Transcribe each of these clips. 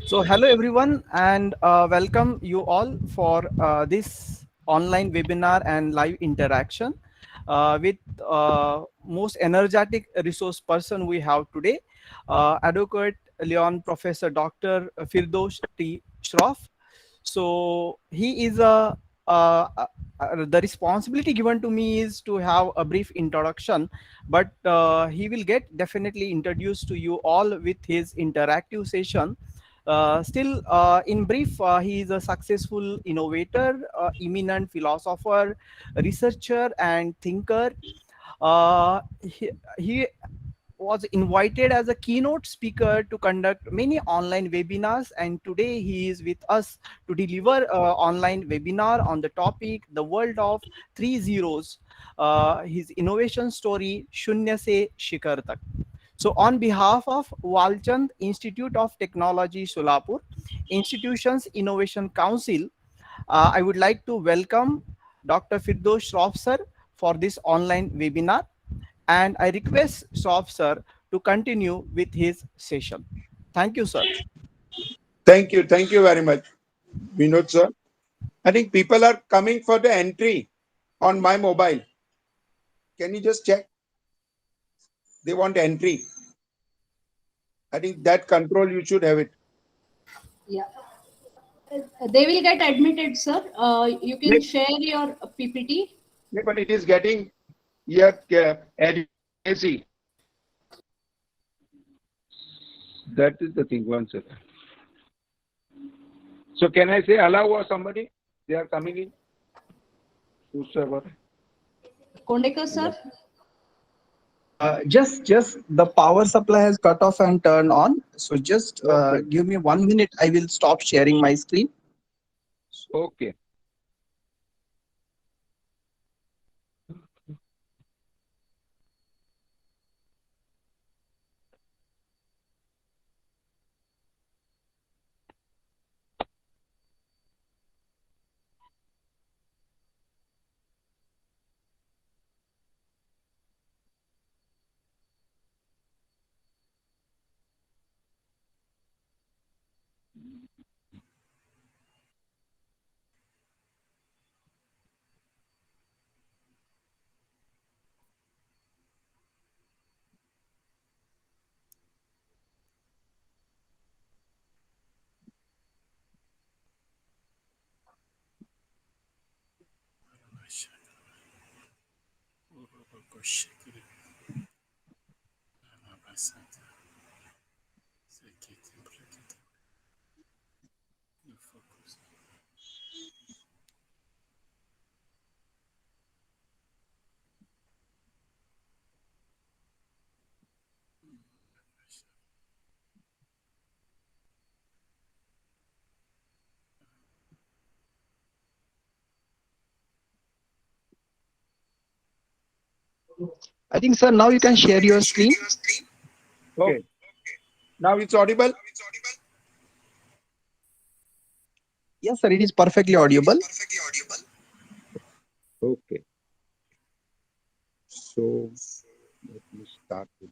So, hello everyone, and welcome you all for this online webinar and live interaction with most energetic resource person we have today, Advocate Leon Professor Dr. Firdos T. Shroff. So, he is the responsibility given to me is to have a brief introduction, but he will get definitely introduced to you all with his interactive session. In brief, he is a successful innovator, eminent philosopher, researcher, and thinker. He was invited as a keynote speaker to conduct many online webinars, and today he is with us to deliver online webinar on the topic the world of three zeros, his innovation story Shunya se Shikhar tak. So, on behalf of Walchand Institute of Technology, Solapur, Institutions Innovation Council, I would like to welcome Dr. Firdos Shroff sir for this online webinar, and I request Shroff sir to continue with his session. Thank you, sir. Thank you. Thank you very much, Vinod sir. I think people are coming for the entry on my mobile. Can you just check? They want entry. I think that control you should have it. Yeah. They will get admitted, sir. You can share your PPT. Yeah, but it is getting here AC. That is the thing. One second. So can I say allow or somebody? They are coming in. Whosoever. Kondekar, sir. Just the power supply has cut off and turned on. So just give me 1 minute. I will stop sharing my screen. Okay. I think, sir, now you can share your screen. Okay. Now it's audible. Yes, sir, it is perfectly audible. Okay. So let me start with.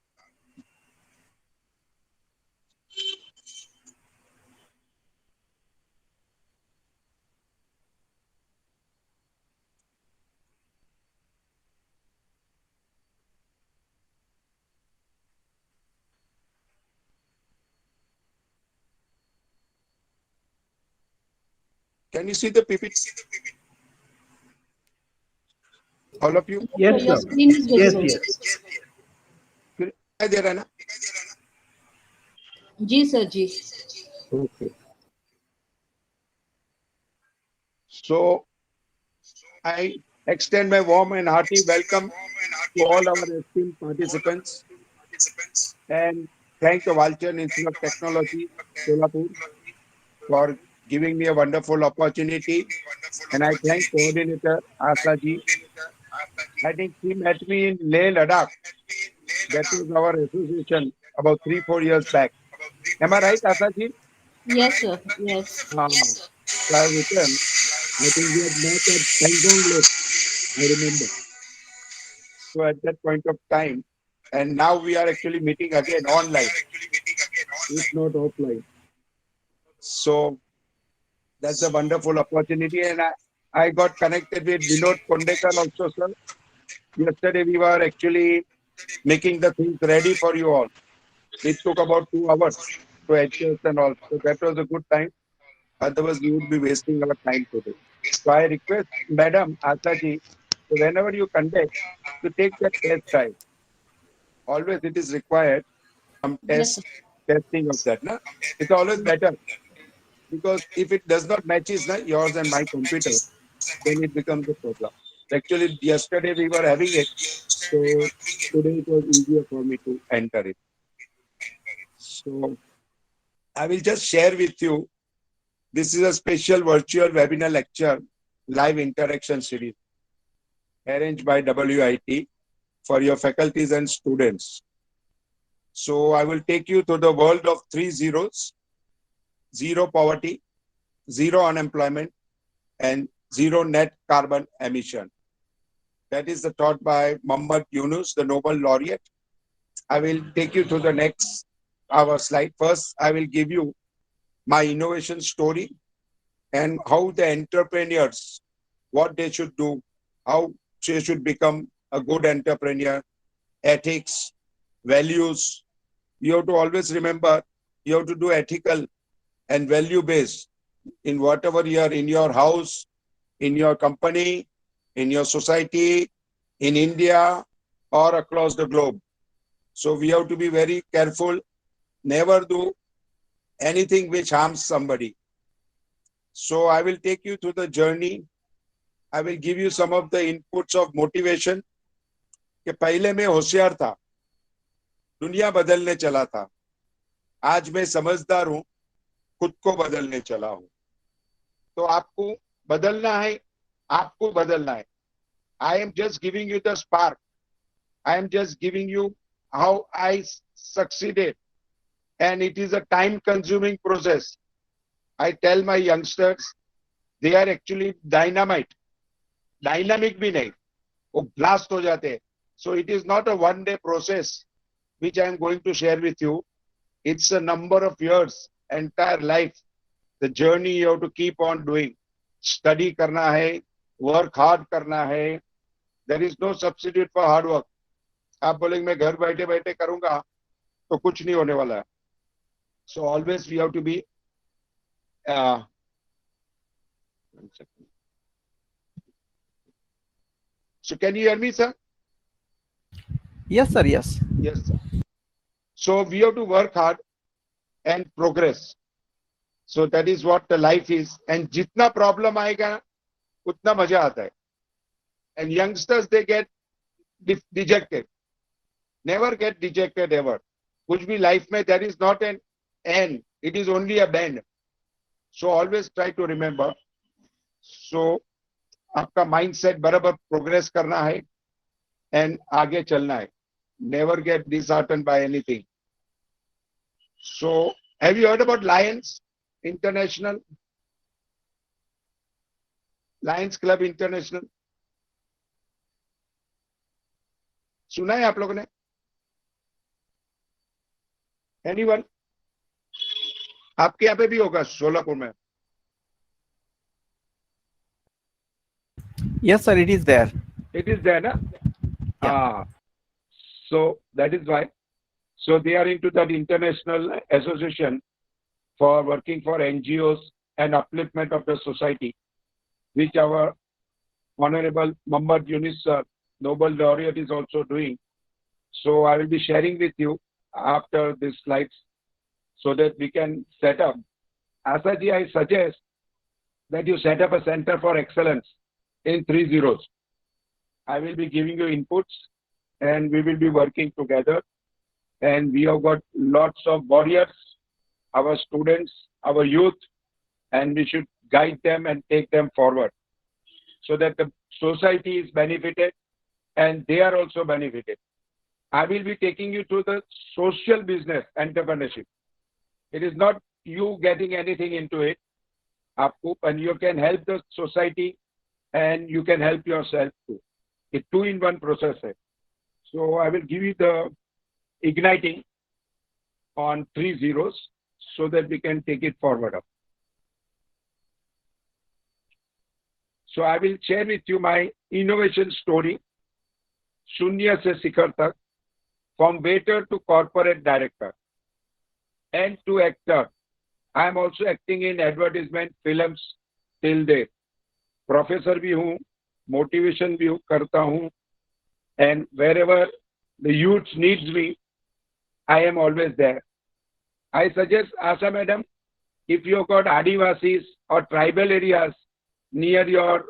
Can you see the PPT? All of you? Yes, your screen is visible. Yes. There, Anna. Ji, sir, ji. Okay. So I extend my warm and hearty welcome to all our esteemed participants and thank the Walchand Institute of Technology, Solapur, for giving me a wonderful opportunity. And I thank coordinator Asaji. I think he met me in Leh, Ladakh. That was our association about 3-4 years back. Am I right, Asaji? Yes, sir. Yes. So I returned. I think we had met at Pangong Lake, I remember. So at that point of time, And now we are actually meeting again online, if not offline. So that's a wonderful opportunity. And I got connected with Vinod Kondekar also, sir. Yesterday we were actually making the things ready for you all. It took about 2 hours to adjust and all. So that was a good time. Otherwise, we would be wasting our time today. So I request Madam Asaji, so whenever you conduct, to take that test drive. Always it is required some Yes, sir. testing of that. Na? It's always better because if it does not matches na, yours and my computer, then it becomes a problem. Actually, yesterday we were having it, so today it was easier for me to enter it. So I will just share with you. This is a special virtual webinar lecture live interaction series arranged by WIT for your faculties and students. So I will take you to the world of 3 zeros: zero poverty, zero unemployment, and zero net carbon emission. That is the taught by Muhammad Yunus, the Nobel laureate. I will take you to the next our slide. First, I will give you my innovation story and how the entrepreneurs, what they should do, how they should become a good entrepreneur, ethics, values. You have to always remember, you have to do ethical and value based in whatever you are, in your house, in your company, in your society, in India, or across the globe. So we have to be very careful, never do anything which harms somebody. So I will take you through the journey. I will give you some of the inputs of motivation. कि पहले मैं होशियार था, दुनिया बदलने चला था, आज मैं समझदार हूं, खुद को बदलने चला हूं. तो आपको बदलना है, आपको बदलना है. I am just giving you the spark. I am just giving you how I succeeded. And it is a time consuming process. I tell my youngsters, they are actually dynamite. Dynamic भी नहीं, वो blast हो जाते हैं. So it is not a one-day process which I am going to share with you. It's a number of years, entire life. The journey you have to keep on doing. Study करना है, work hard करना है. There is no substitute for hard work. आप बोलेंगे मैं घर बैठे बैठे करूंगा तो कुछ नहीं होने वाला है. So always we have to be. One second. So can you hear me, sir? Yes, sir. Yes. Yes, sir. So we have to work hard and progress. So that is what the life is. And जितना problem आएगा, उतना मजा आता है. And youngsters, they get dejected. Never get dejected ever. कुछ भी life में there is not an end. It is only a bend. So always try to remember. So आपका mindset बराबर progress करना है and आगे चलना है. Never get disheartened by anything. So have you heard about Lions International? Lions Club International? सुना है आप लोगों ने? Anyone? आपके यहाँ पे भी होगा सोलापुर में. Yes, sir. It is there. It is there, na? Yeah. So that is why. So they are into that international association for working for NGOs and upliftment of the society, which our Honorable Muhammad Yunus, Nobel laureate, is also doing. So I will be sharing with you after these slides so that we can set up. Asaji, I suggest that you set up a center for excellence in 3 zeros. I will be giving you inputs and we will be working together. And we have got lots of warriors, our students, our youth, and we should guide them and take them forward so that the society is benefited and they are also benefited. I will be taking you to the social business entrepreneurship. It is not you getting anything into it, and you can help the society and you can help yourself too. It's two-in-one process. So I will give you the igniting on 3 zeros so that we can take it forward up. So I will share with you my innovation story, Shunya se Sikhar tak, from waiter to corporate director and to actor. I am also acting in advertisement, films till date. Professor भी हूँ, motivation भी करता हूँ, and wherever the youth needs me, I am always there. I suggest Asha madam, if you have got Adivasis or tribal areas near your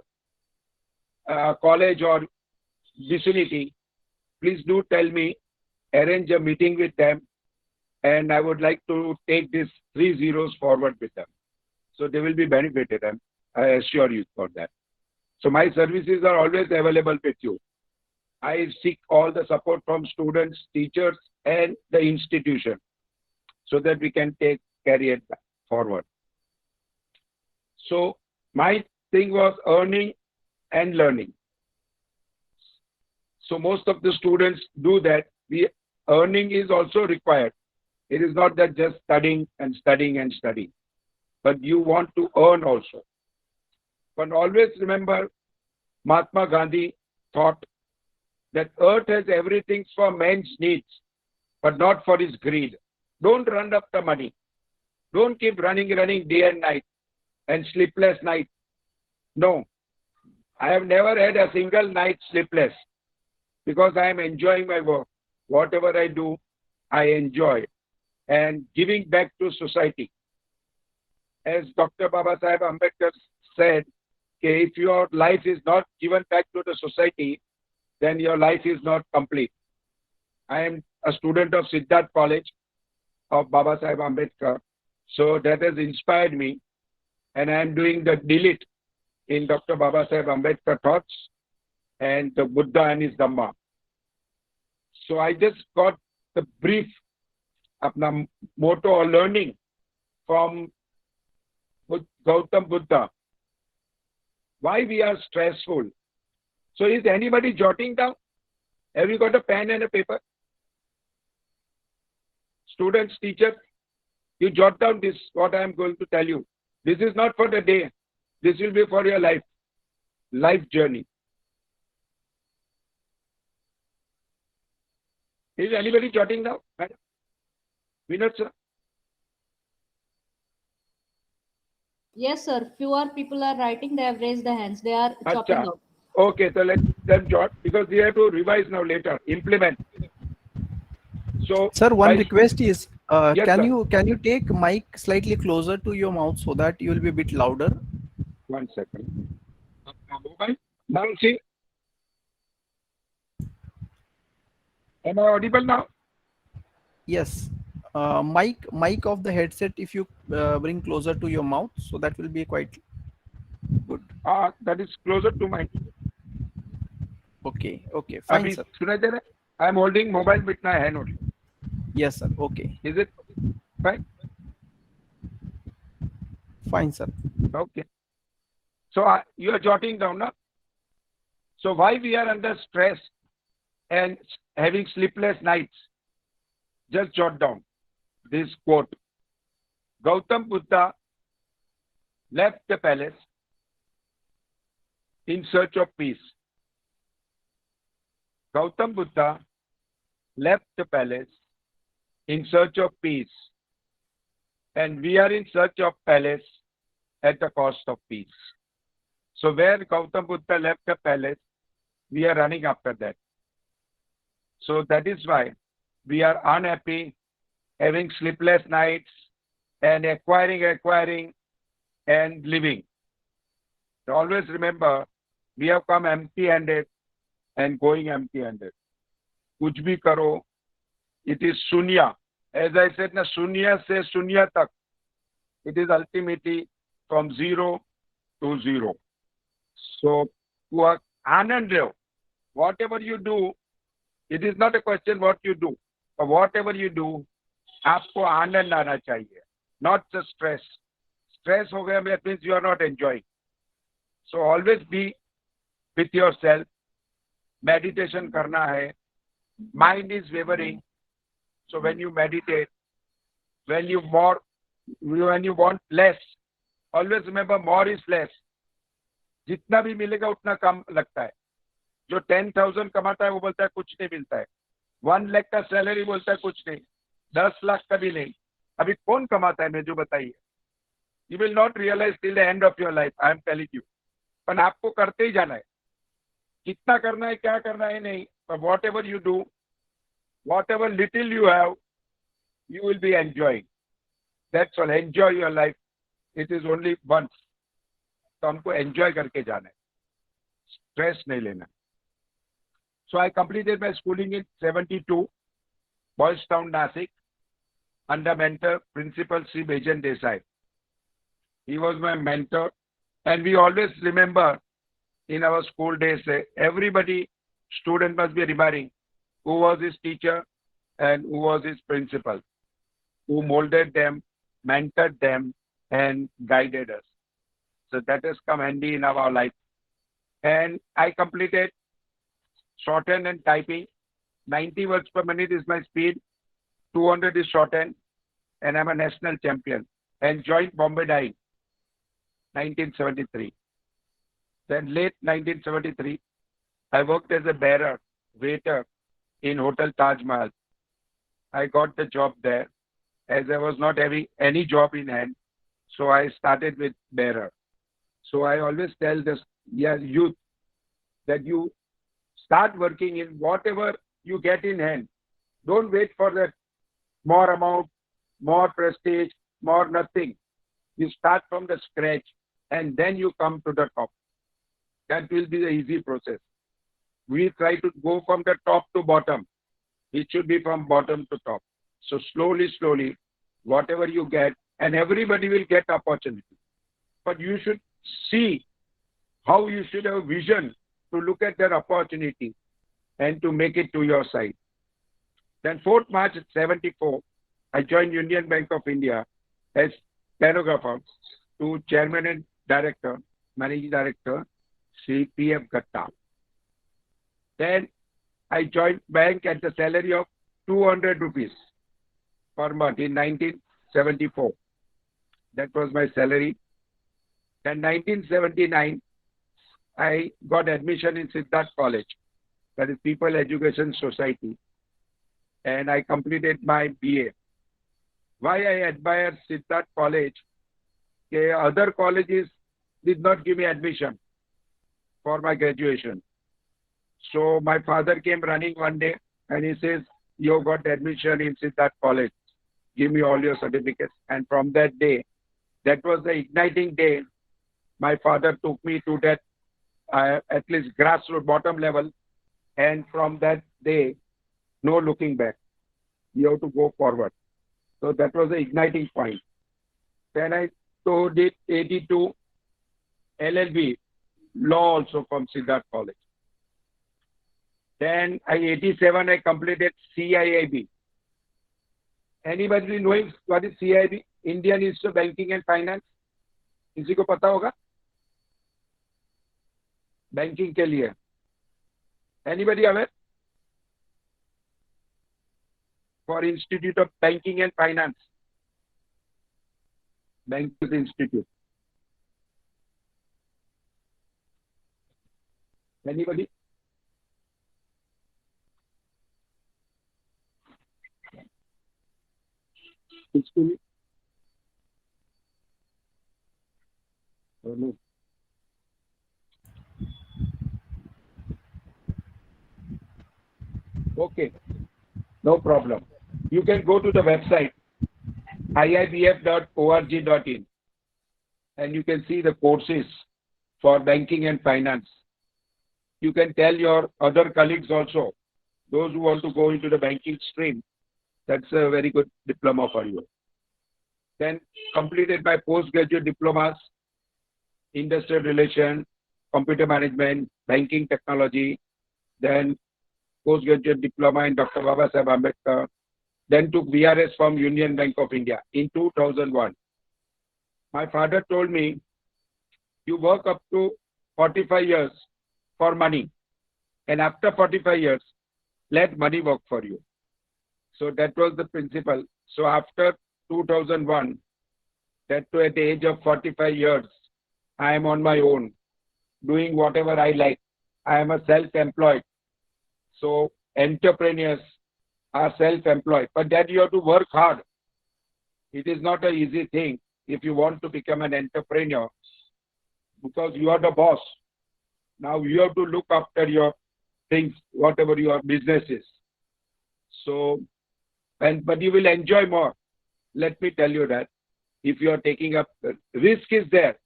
college or vicinity, please do tell me, arrange a meeting with them, and I would like to take these 3 zeros forward with them. So they will be benefited, and I assure you for that. So my services are always available with you. I seek all the support from students, teachers, and the institution so that we can carry it forward. So my thing was earning and learning. So most of the students do that. The earning is also required. It is not that just studying and studying and studying, but you want to earn also. But always remember, Mahatma Gandhi thought that earth has everything for man's needs, but not for his greed. Don't run after money. Don't keep running day and night and sleepless night. No, I have never had a single night sleepless because I am enjoying my work. Whatever I do, I enjoy and giving back to society. As Dr. Baba Sahib Ambedkar said, if your life is not given back to the society, then your life is not complete. I am a student of Siddharth College of Baba Sahib Ambedkar. So that has inspired me, and I am doing the delete in Dr. Baba Sahib Ambedkar thoughts and the Buddha and his Dhamma. So I just got the brief apna motto or learning from Gautam Buddha. Why we are stressful? So is anybody jotting down? Have you got a pen and a paper? Students, teachers, you jot down this, what I am going to tell you. This is not for the day. This will be for your life journey. Is anybody jotting down? Madam? Vinod sir? Yes, sir. Fewer people are writing. They have raised their hands. They are chopping Acha. out. Okay, so let them jot because we have to revise now later, implement. So, Sir, one request is, yes, can sir. you take mic slightly closer to your mouth so that you will be a bit louder? 1 second. Mobile. Now see. Am I audible now? Yes. Mic of the headset, if you bring closer to your mouth, so that will be quite good. That is closer to my. Okay, fine, Abhi, sir. सुनाई दे रहा है? I am holding mobile with my hand only. Yes, sir. Okay, Is it fine? fine, sir. Okay. So you are jotting down now. So why we are under stress and having sleepless nights? Just jot down this quote. Gautam Buddha left the palace in search of peace. Gautam Buddha left the palace in search of peace. And we are in search of palace at the cost of peace. So where Gautam Buddha left the palace, we are running after that. So that is why we are unhappy, having sleepless nights, and acquiring, and living. So always remember, we have come empty-handed and going empty-handed. Kuch bhi karo, it is Shunya. As I said, na Shunya se Shunya tak. It is ultimately from 0 to 0. So, Anand Rao, whatever you do, it is not a question what you do, but whatever you do, आपको आनंद आना चाहिए, not the stress. Stress हो गया, that means you are not enjoying. So always be with yourself. Meditation करना है. Mind is wavering. So when you meditate, when you want less, always remember more is less. जितना भी मिलेगा उतना कम लगता है. जो 10,000 कमाता है वो बोलता है कुछ नहीं मिलता है. 1 लाख का सैलरी बोलता है कुछ नहीं. 10 लाख का भी नहीं. अभी कौन कमाता है, मुझे बताइए. You will not realize till the end of your life. I am telling you. पर आपको करते ही जाना है. कितना करना है, क्या करना है नहीं. But whatever you do, whatever little you have, you will be enjoying. That's all. Enjoy your life. It is only once. तो हमको enjoy करके जाना है. Stress नहीं लेना. So I completed my schooling in 72, Boys Town, Nasik, under mentor Principal Sri Bejan Desai. He was my mentor, and we always remember in our school days, everybody, student must be remembering who was his teacher and who was his principal, who molded them, mentored them, and guided us. So that has come handy in our life. And I completed shorthand and typing. 90 words per minute is my speed. 200 is shorthand, and I'm a national champion. And joined Bombay Dyeing, 1973. Then late 1973, I worked as a bearer, waiter in Hotel Taj Mahal. I got the job there as I was not having any job in hand. So I started with bearer. So I always tell this youth that you start working in whatever you get in hand. Don't wait for that more amount, more prestige, more nothing. You start from the scratch and then you come to the top. That will be the easy process. We try to go from the top to bottom. It should be from bottom to top. So slowly, slowly, whatever you get, and everybody will get opportunity. But you should see how you should have vision to look at that opportunity and to make it to your side. Then 4th March 74, I joined Union Bank of India as stenographer to Chairman and Director, Managing Director, Sri P.F. Gatta. Then I joined bank at the salary of 200 rupees per month in 1974. That was my salary. Then 1979, I got admission in Siddharth College, that is People Education Society, and I completed my BA. Why I admire Siddharth College? Other colleges did not give me admission for my graduation. So my father came running one day and he says, "You got admission in Siddharth College. Give me all your certificates." And from that day, that was the igniting day. My father took me to that at least grassroots bottom level. And from that day, no looking back. You have to go forward. So that was the igniting point. Then I did 82 LLB, law also from Siddharth College. Then 87 I completed CIIB. Anybody knowing what is CIIB? Indian Institute of Banking and Finance. किसी को पता होगा? Banking के लिए. Anybody aware? For Institute of Banking and Finance. Bankers Institute. Anybody? Excuse me. Oh, no. Okay, no problem. You can go to the website iibf.org.in and you can see the courses for banking and finance. You can tell your other colleagues also, those who want to go into the banking stream, that's a very good diploma for you. Then completed my postgraduate diplomas, industrial relation, computer management, banking technology, then postgraduate diploma in Dr. Baba Saheb Ambedkar, then took VRS from Union Bank of India in 2001. My father told me, you work up to 45 years for money, and after 45 years, let money work for you. So that was the principle. So after 2001, that to at the age of 45 years, I am on my own, doing whatever I like. I am a self-employed. So entrepreneurs are self-employed, but that you have to work hard. It is not an easy thing if you want to become an entrepreneur, because you are the boss. Now you have to look after your things, whatever your business is. So, but you will enjoy more. Let me tell you that if you are taking up, risk is there.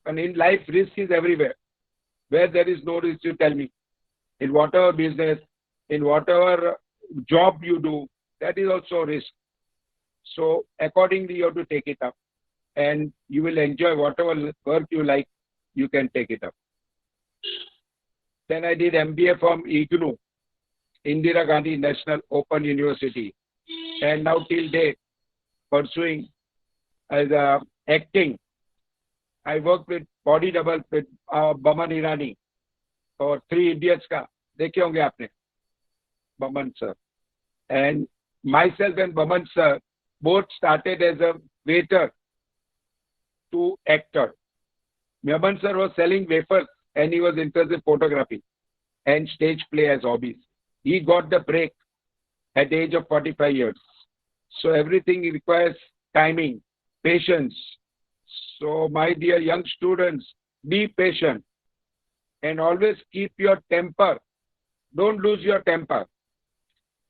And in life, risk is everywhere. Where there is no risk, you tell me. In whatever business, in whatever job you do, that is also risk. So accordingly, you have to take it up. And you will enjoy whatever work you like, you can take it up. Then I did MBA from IGNU, Indira Gandhi National Open University. And now till date, pursuing as acting. I worked with body double with Baman Irani और 3 Idiots का देखे होंगे आपने, Baman sir. And myself and Baman sir both started as a waiter to actor. Baman sir was selling wafers and he was interested in photography and stage play as hobbies. He got the break at the age of 45 years. So everything requires timing, patience. So my dear young students, be patient and always keep your temper. Don't lose your temper.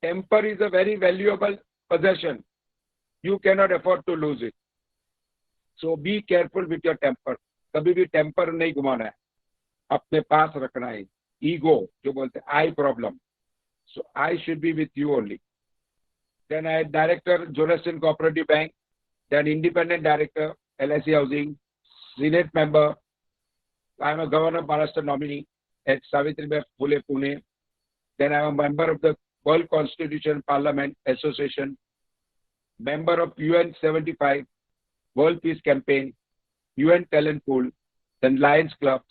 Temper is a very valuable possession. You cannot afford to lose it. So be careful with your temper. कभी भी temper नहीं घुमाना है, अपने पास रखना है. Ego, जो बोलते हैं, I problem. So I should be with you only. Then I had director, Joraston Cooperative Bank. Then independent director, LIC Housing. Senate member. I am a governor of Maharashtra nominee at Savitribai Phule, Pune. Then I am a member of the World Constitution Parliament Association. Member of UN 75, World Peace Campaign, UN Talent Pool, then Lions Clubs,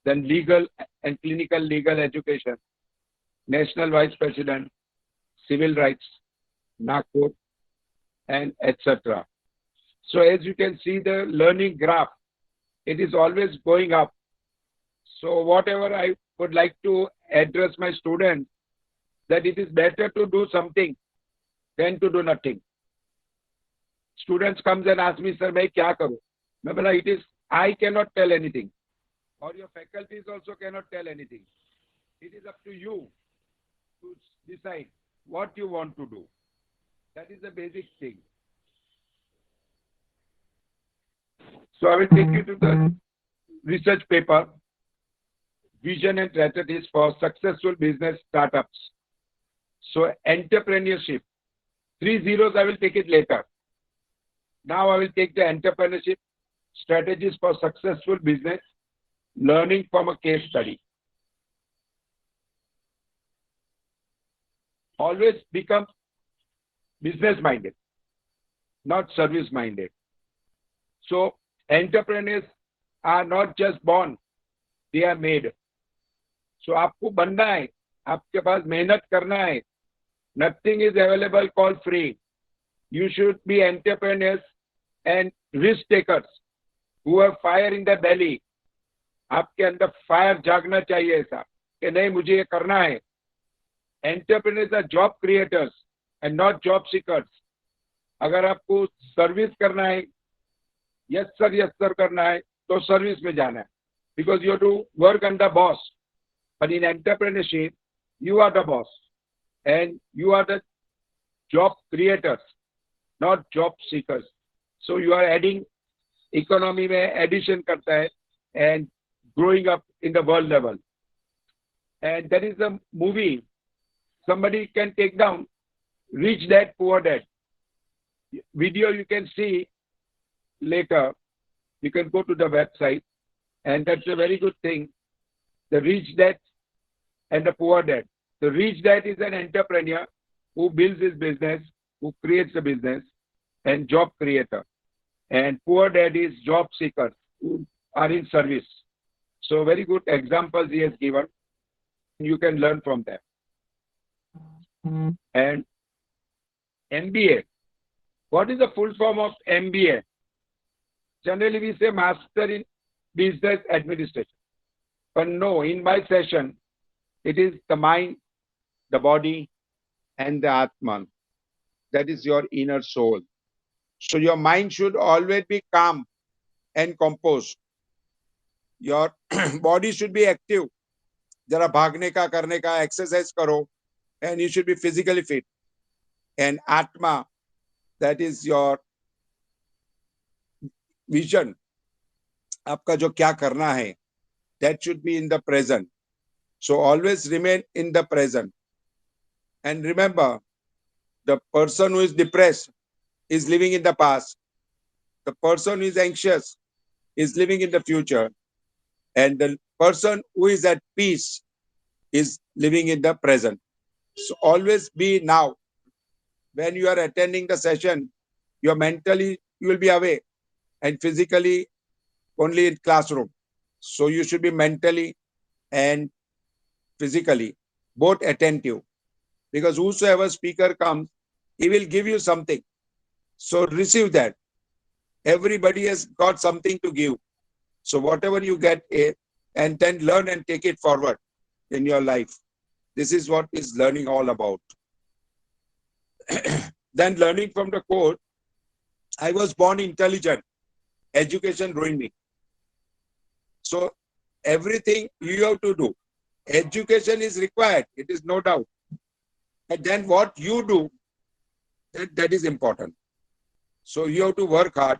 then legal and clinical legal education, National Vice President, Civil Rights, Nagpur, and etc. So as you can see the learning graph, it is always going up. So whatever I would like to address my students, that it is better to do something than to do nothing. Students comes and ask me, sir, मैं क्या करूँ? मैं बोला, it is, I cannot tell anything. Or your faculties also cannot tell anything. It is up to you to decide what you want to do. That is the basic thing. So I will take you to the research paper, Vision and Strategies for Successful Business Startups. So entrepreneurship, 3 zeros, I will take it later. Now I will take the entrepreneurship strategies for successful business, learning from a case study. Always become business-minded, not service-minded. So entrepreneurs are not just born, they are made. So आपको बनना है, आपके पास मेहनत करना है. Nothing is available called free. You should be entrepreneurs and risk takers who have fire in their belly. आपके अंदर fire जागना चाहिए ऐसा कि नहीं मुझे ये करना है. Entrepreneurs are job creators and not job seekers. अगर आपको सर्विस करना है, yes sir करना है, तो सर्विस में जाना है. Because you have to work under boss. But in entrepreneurship, you are the boss. And you are the job creators, not job seekers. So you are adding, economy में addition करता है and growing up in the world level. And that is a movie. Somebody can take down Rich Dad, Poor Dad. Video you can see later. You can go to the website. And that's a very good thing. The Rich Dad and the Poor Dad. The Rich Dad is an entrepreneur who builds his business, who creates a business, and job creator. And Poor Dad is job seekers who are in service. So very good examples he has given. You can learn from them. And MBA. What is the full form of MBA? Generally, we say Master in Business Administration. But no, in my session, it is the mind, the body, and the Atman. That is your inner soul. So your mind should always be calm and composed. Your body should be active. जरा भागने का करने का exercise करो, and you should be physically fit. And Atma, that is your vision. आपका जो क्या करना है, that should be in the present. So always remain in the present. And remember, the person who is depressed is living in the past. The person who is anxious is living in the future. And the person who is at peace is living in the present. So always be now. When you are attending the session, you will be away, and physically only in classroom. So you should be mentally and physically both attentive, because whosoever speaker comes, he will give you something. So receive that. Everybody has got something to give. So whatever you get, and then learn and take it forward in your life. This is what is learning all about. Then learning from the quote, I was born intelligent. Education ruined me. So everything you have to do. Education is required. It is no doubt. And then what you do, that is important. So you have to work hard.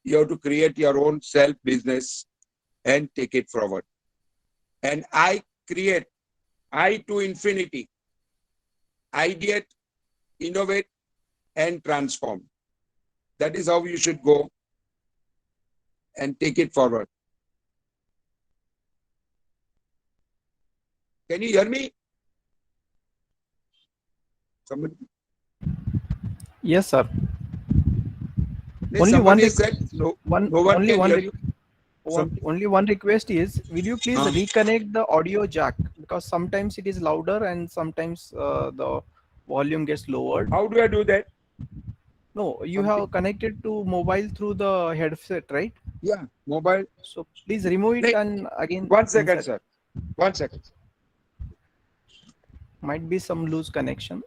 You have to create your own self business and take it forward. And I create, I to infinity, ideate, innovate, and transform. That is how you should go and take it forward. Can you hear me? Somebody? Yes, sir. Only one Somebody said no one only can one hear you. only one request is, will you please reconnect the audio jack, because sometimes it is louder and sometimes the volume gets lowered. How do I do that? No, you have connected to mobile through the headset, right? Yeah, mobile. So please remove it and again 1 second, insert. sir. 1 second. Might be some loose connection.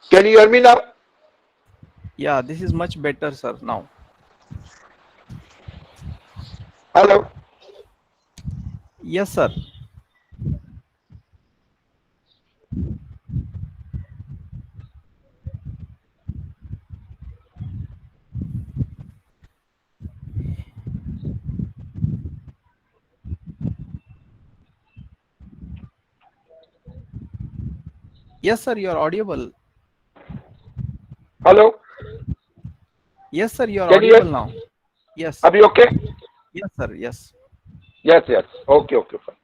Can you hear me now? Yeah, this is much better, sir, now. Hello. Yes, sir. Yes, sir, you are audible. Hello. Yes, sir, you are Can you audible hear? now. Yes. Are you okay? Yes, sir. Yes. Yes, yes. Okay, okay, fine.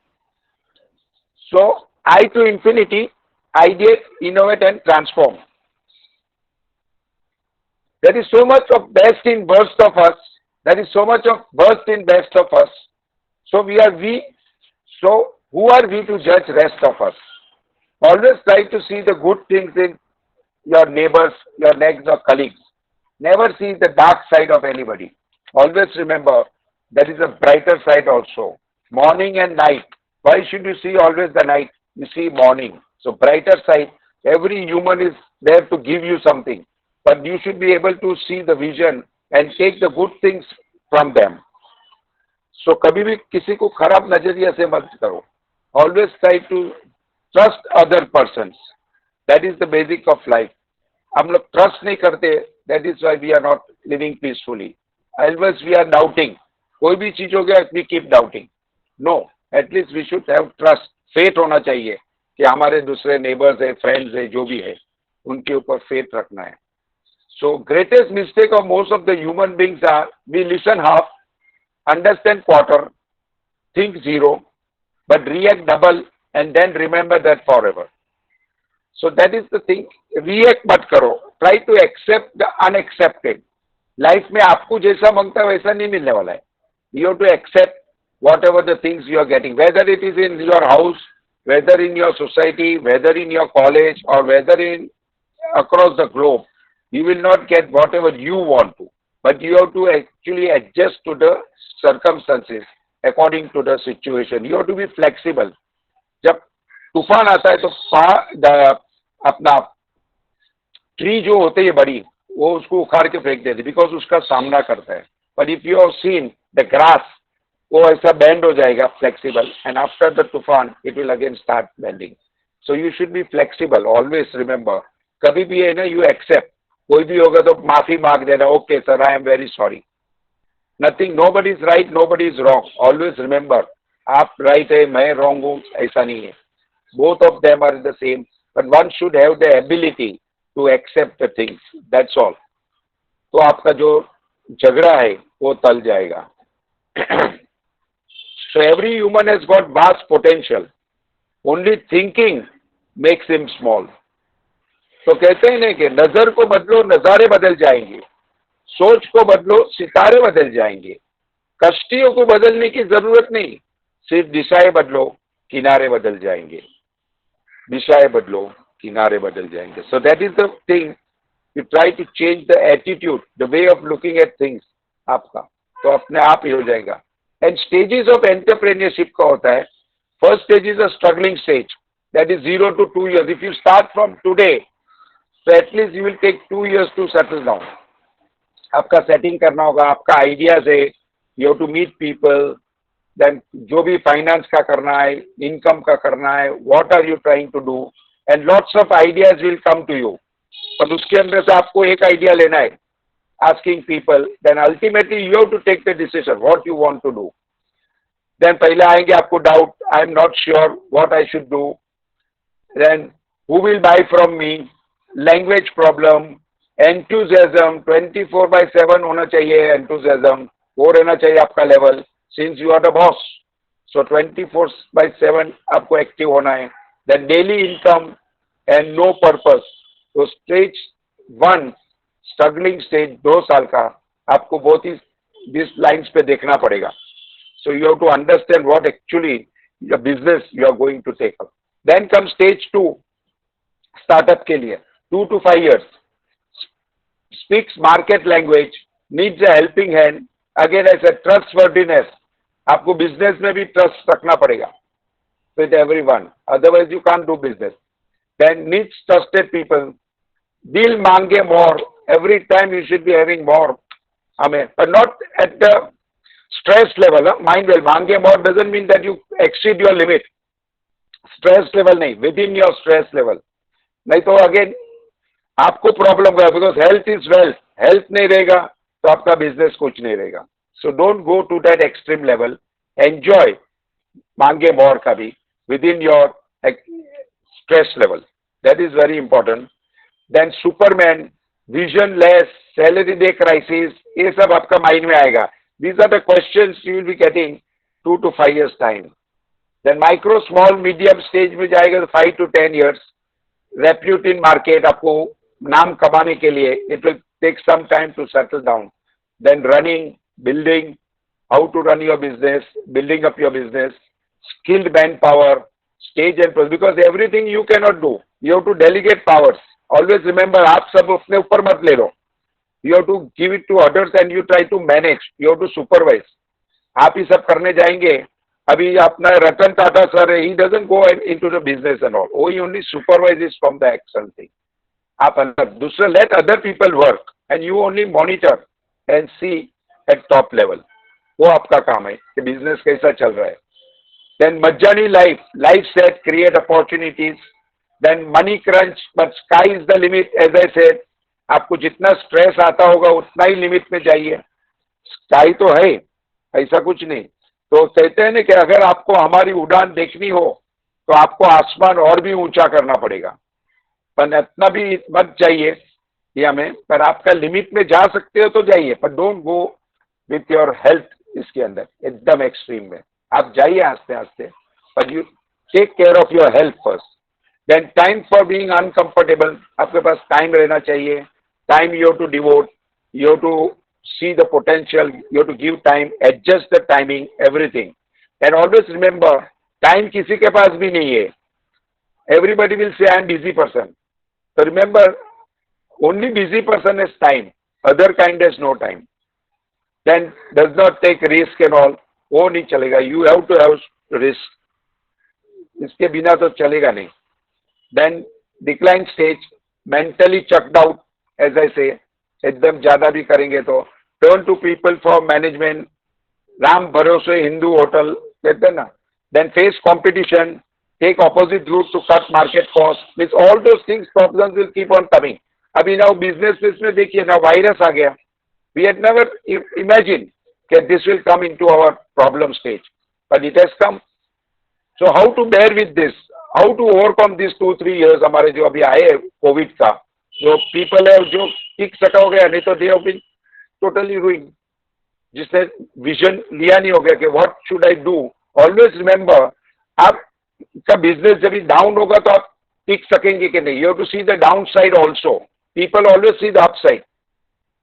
So, I to infinity, ideate, innovate, and transform. There is so much of best in burst of us. There is so much of burst in best of us. So we are we. So who are we to judge rest of us? Always try to see the good things in your neighbors, your next door colleagues. Never see the dark side of anybody. Always remember there is a brighter side also. Morning and night. Why should you see always the night? You see morning. So brighter side. Every human is there to give you something. But you should be able to see the vision and take the good things from them. So कभी भी किसी को खराब नजरिया से मत करो. Always try to trust other persons. That is the basic of life. हम लोग trust नहीं करते. That is why we are not living peacefully. Always we are doubting. कोई भी चीज हो गया we keep doubting. No, at least we should have trust. Faith होना चाहिए कि हमारे दूसरे neighbors है, friends है, जो भी है, उनके ऊपर faith रखना है. So greatest mistake of most of the human beings are we listen half, understand quarter, think zero, but react double and then remember that forever. So that is the thing. React mat karo. Try to accept the unaccepted. Life में आपको जैसा मांगता है वैसा नहीं मिलने वाला है. You have to accept whatever the things you are getting, whether it is in your house, whether in your society, whether in your college, or whether in across the globe. You will not get whatever you want to, but you have to actually adjust to the circumstances according to the situation. You have to be flexible. जब तूफान आता है तो अपना tree जो होते है बड़ी, वो उसको उखाड़ के फेंक देती, बिकॉज उसका सामना करता है. But if you have seen the grass, वो ऐसा बैंड हो जाएगा फ्लेक्सिबल, एंड आफ्टर द तूफान it will again start bending. So you should be flexible. Always remember, कभी भी है ना, यू एक्सेप्ट. कोई भी होगा तो माफी मांग देना, okay sir I am very sorry. Nothing, nobody is right, nobody is wrong. Always remember, आप राइट है, मैं रॉन्ग हूँ, ऐसा नहीं है. Both of them are the same, but one should have the ability to accept the things, that's all. तो आपका जो झगड़ा है वो टल जाएगा. So every human has got vast potential. Only thinking makes him small. तो कहते हैं ना कि नजर को बदलो, नजारे बदल जाएंगे. सोच को बदलो, सितारे बदल जाएंगे. कश्तियों को बदलने की जरूरत नहीं, सिर्फ दिशाएं बदलो, किनारे बदल जाएंगे. दिशाएं बदलो, किनारे बदल जाएंगे. So that is the thing. You try to change the attitude, the way of looking at things आपका, तो अपने आप ही हो जाएगा. And stages of entrepreneurship का होता है. First stage is a struggling stage. That is 0 to 2 years. If you start from today, so at least you will take 2 years to settle down. आपका सेटिंग करना होगा, आपका आइडियाज है, you have to meet people, then जो भी finance का करना है, इनकम का करना है, what are you trying to do, and lots of ideas will come to you. पर उसके अंदर से आपको एक आइडिया लेना है, asking people, then ultimately you have to take the decision what you want to do. Then पहले आएंगे आपको doubt, I am not sure what I should do. Then who will buy from me? Language problem, enthusiasm, 24/7 होना चाहिए. enthusiasm वो रहना चाहिए आपका level, since you are the boss. So 24/7 आपको एक्टिव होना है. Then daily income and no purpose. तो स्टेज 1 स्ट्रगलिंग स्टेज 2 साल का आपको बहुत ही दिस लाइन्स पे देखना पड़ेगा. So you have to understand what actually the business you are going to take up. Then come stage 2 startup के लिए, 2 to 5 years. Speaks market language, needs a helping hand, again as a trustworthiness. आपको business में भी trust रखना पड़ेगा with everyone, otherwise you can't do business. Then needs trusted people. Deal मांगे more. Every time you should be having more. I mean, but not at the stress level. Mind well, मांगे more doesn't mean that you exceed your limit. Stress level नहीं, within your stress level. नहीं तो again आपको problem होगा, because health is wealth. Health नहीं रहेगा तो आपका बिजनेस कुछ नहीं रहेगा. So don't go to that extreme level. Enjoy मांगे more का भी within your stress level. That is very important. Then Superman, visionless, salary day crisis, ये सब आपका माइंड में आएगा. These are the questions you will be getting 2 to 5 years time. Then micro, small, medium stage में जाएगा तो 5 to 10 years. Repute in market, आपको नाम कमाने के लिए it will take some time to settle down. Then running, building, how to run your business, building up your business, skilled manpower, stage and process, because everything you cannot do. You have to delegate powers. Always remember, आप सब अपने ऊपर मत ले लो. You have to give it to others and you try to manage. You have to supervise. आप ही सब करने जाएंगे. अभी अपना रतन टाटा सर है, he doesn't go into the business and all. He only supervises from the action thing. आप अंदर दूसरा let other people work and you only monitor and see at top level. वो आपका काम है कि बिजनेस कैसा चल रहा है. Then Majjani life set, create opportunities. Then money crunch, but sky is the limit. As I said, आपको जितना स्ट्रेस आता होगा उतना ही लिमिट में जाइए. स्काई तो है, ऐसा कुछ नहीं. तो कहते हैं ना कि अगर आपको हमारी उड़ान देखनी हो तो आपको आसमान और भी ऊंचा करना पड़ेगा, पर इतना भी मत जाइए कि हमें, पर आपका लिमिट में जा सकते हो तो जाइए, पर don't go with your health इसके अंदर एकदम एक्सट्रीम में. आप जाइए आस्ते आस्ते, पर you take care of your health first. Then time for being uncomfortable. आपके पास टाइम रहना चाहिए. Time you have to devote. You have to see the potential, you have to give time, adjust the timing, everything. And always remember, time किसी के पास भी नहीं है. Everybody will say I am busy person. So remember, only busy person has time. Other kind has no time. Then does not take risk and all. वो नहीं चलेगा. You have to have risk. इसके बिना तो चलेगा नहीं. Then decline stage, mentally checked out, as I say, एकदम ज्यादा भी करेंगे तो turn to people for management, Ram भरोसे हिंदू होटल कहते हैं ना. Then face competition, take opposite route to cut market cost. Means all those things, problems will keep on coming. अभी now business में देखिए ना वायरस आ गया. We had never imagined that this will come into our problem stage, but it has come. So how to bear with this? How to overcome these 2-3 years हमारे जो अभी आए Covid का, जो people है जो टिक सका हो गया, नहीं तो they have been totally ruined. जिसने विजन लिया नहीं हो गया कि what should I do? Always remember, आपका बिजनेस जब डाउन होगा तो आप टिक सकेंगे कि नहीं. You have to see the downside also. People always see the upside.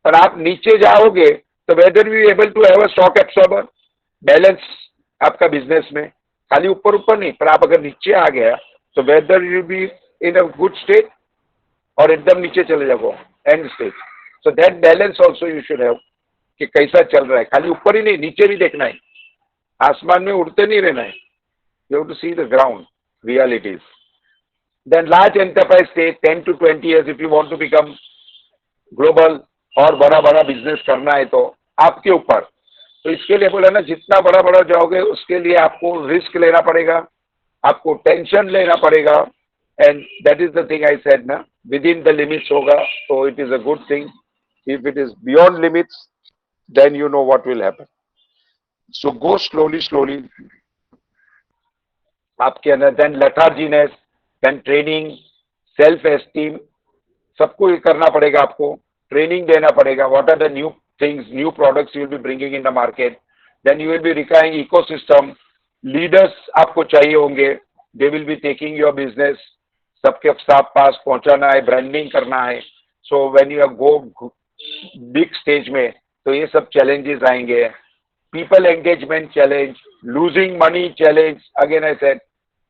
पर आप नीचे जाओगे तो whether you able to have a shock absorber, balance आपका बिजनेस में, खाली ऊपर ऊपर नहीं, पर आप अगर नीचे आ गया तो whether you be in a good state और एकदम नीचे चले जाओ and stage. So that balance also you should have कि कैसा चल रहा है. खाली ऊपर ही नहीं, नीचे भी देखना है. आसमान में उड़ते नहीं रहना है. You have to see the ground realities. Then large enterprise stage 10 to 20 years if you want to become global और बड़ा बड़ा बिजनेस करना है तो आपके ऊपर. तो इसके लिए बोला ना, जितना बड़ा बड़ा जाओगे उसके लिए आपको रिस्क लेना पड़ेगा, आपको टेंशन लेना पड़ेगा. And that is the thing I said ना, विद इन द लिमिट्स होगा तो it is a good thing. If it is beyond limits then you know what will happen. So go slowly slowly आपके अंदर. Then letharginess, then training, self esteem, सबको ये करना पड़ेगा. आपको ट्रेनिंग देना पड़ेगा. What are the new things, new products you will be bringing in the market. Then you will be requiring ecosystem. Leaders आपको चाहिए होंगे. दे will be taking your business, सबके साथ पास पहुंचाना है, ब्रांडिंग करना है. So when you go big stage में तो ये सब चैलेंजेस आएंगे. People engagement challenge, losing money challenge. Again I said,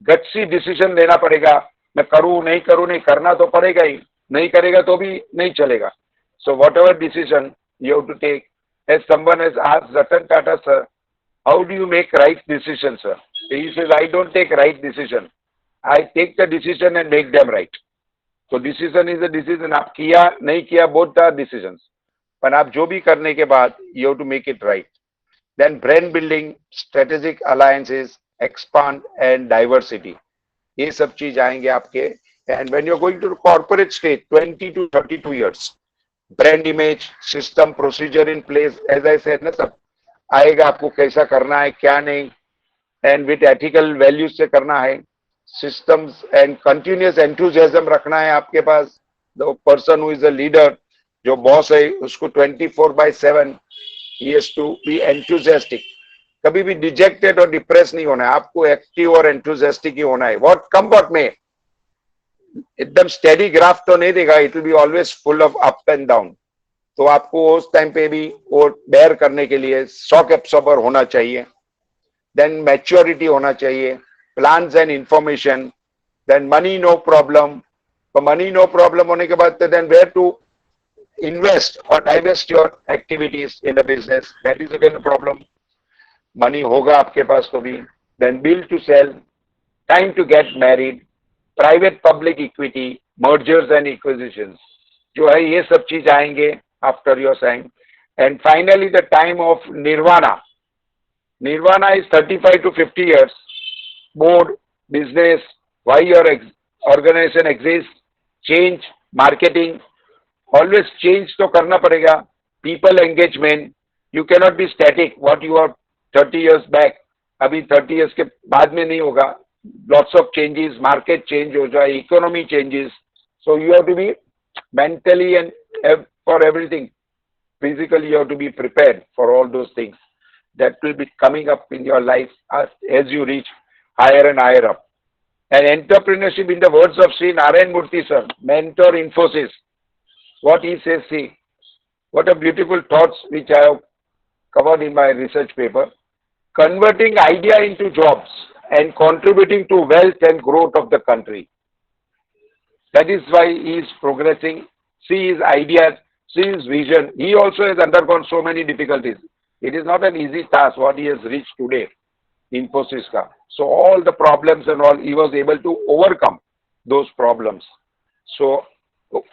gutsy decision लेना पड़ेगा. मैं करूं नहीं करूं, नहीं करना तो पड़ेगा ही, नहीं करेगा तो भी नहीं चलेगा. So whatever decision you have to take, as someone has asked Ratan Tata sir, how do you make right decisions, sir? He says, I don't take right decision. I take the decision and make them right. So decision is a decision. आप किया नहीं किया, both are decisions. पर आप जो भी करने के बाद you have to make it right. Then brand building, strategic alliances, expand and diversity. ये सब चीज आएंगे आपके. And when you're going to the corporate stage, 20 to 32 years, brand image, system, procedure in place, as I said ना, सब आएगा. आपको कैसा करना है क्या नहीं, एंड विद एथिकल वैल्यूज से करना है. सिस्टम्स एंड कंटिन्यूअस एंथुजियाज्म रखना है आपके पास. The person who is a leader, जो बॉस है, उसको 24/7 ही हैज टू बी एंथुजियास्टिक. कभी भी डिजेक्टेड और डिप्रेस नहीं होना है. आपको एक्टिव और एंथुजियास्टिक ही होना है. व्हाट कम व्हाट में, एकदम स्टेडी ग्राफ तो नहीं देगा. It will be always full of up and down. तो आपको उस टाइम पे भी वो बेयर करने के लिए शॉक एब्सॉर्बर होना चाहिए. देन मैच्योरिटी होना चाहिए, plans and information. Then money no problem. तो मनी नो प्रॉब्लम होने के बाद देन वेयर टू इन्वेस्ट और divest your activities in the business, that is again a problem. Money होगा आपके पास तो भी. Then build to sell, time to get married, private public equity, mergers and acquisitions, जो है ये सब चीज आएंगे after your sign. And finally the time of nirvana. Nirvana is 35 to 50 years. Board, business, why your organisation exist, change, marketing, always change तो करना पड़ेगा. People engagement, you cannot be static. What you are 30 years बैक, अभी 30 years के बाद में नहीं होगा. Lots of changes, market change हो जाए, economy changes. So you have to be mentally and for everything. Physically you have to be prepared for all those things that will be coming up in your life as you reach higher and higher up. And entrepreneurship, in the words of Sri Narayan Murthy sir, mentor Infosys, what he says, see, What a beautiful thoughts which I have covered in my research paper. Converting idea into jobs and contributing to wealth and growth of the country. That is why he is progressing. See his ideas, see his vision. He also has undergone so many difficulties. It is not an easy task what he has reached today in Infosys ka. So all the problems and all, he was able to overcome those problems. So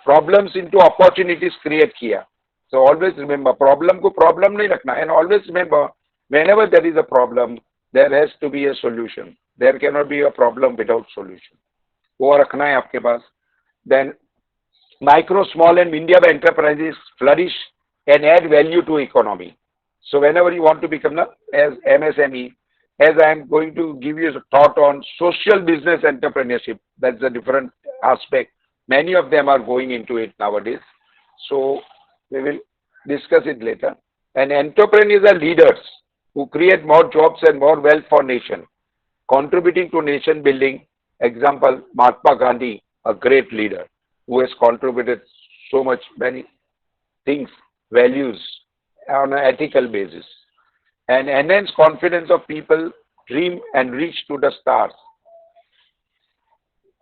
problems into opportunities create किया. So always remember, problem को problem नहीं रखना. And always remember, whenever there is a problem, there has to be a solution. There cannot be a problem without solution. वो रखना है आपके पास. Then micro, small and medium enterprises flourish and add value to economy. So whenever you want to become as MSME, as I am going to give you a thought on social business entrepreneurship, that's a different aspect. Many of them are going into it nowadays. So we will discuss it later. And entrepreneurs are leaders who create more jobs and more wealth for nation, contributing to nation building. Example, Mahatma Gandhi, a great leader who has contributed so much, many things, values on an ethical basis. And enhance confidence of people, dream and reach to the stars.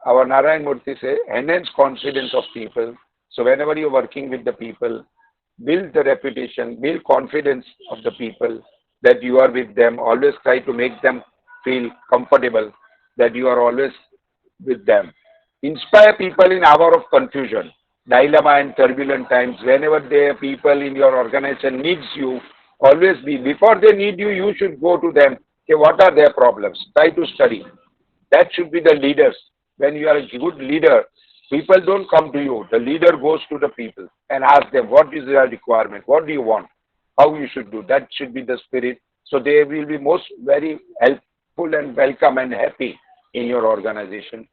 Our Narayan Murthy say, enhance confidence of people. So whenever you're working with the people, build the reputation, build confidence of the people that you are with them. Always try to make them feel comfortable that you are always with them. Inspire people in hour of confusion, dilemma and turbulent times. Whenever the people in your organization needs you, always be. Before they need you, you should go to them. Okay, what are their problems? Try to study. That should be the leaders. When you are a good leader, people don't come to you. The leader goes to the people and asks them, what is their requirement? What do you want? How you should do? That should be the spirit. So they will be most very helpful and welcome and happy in your organization.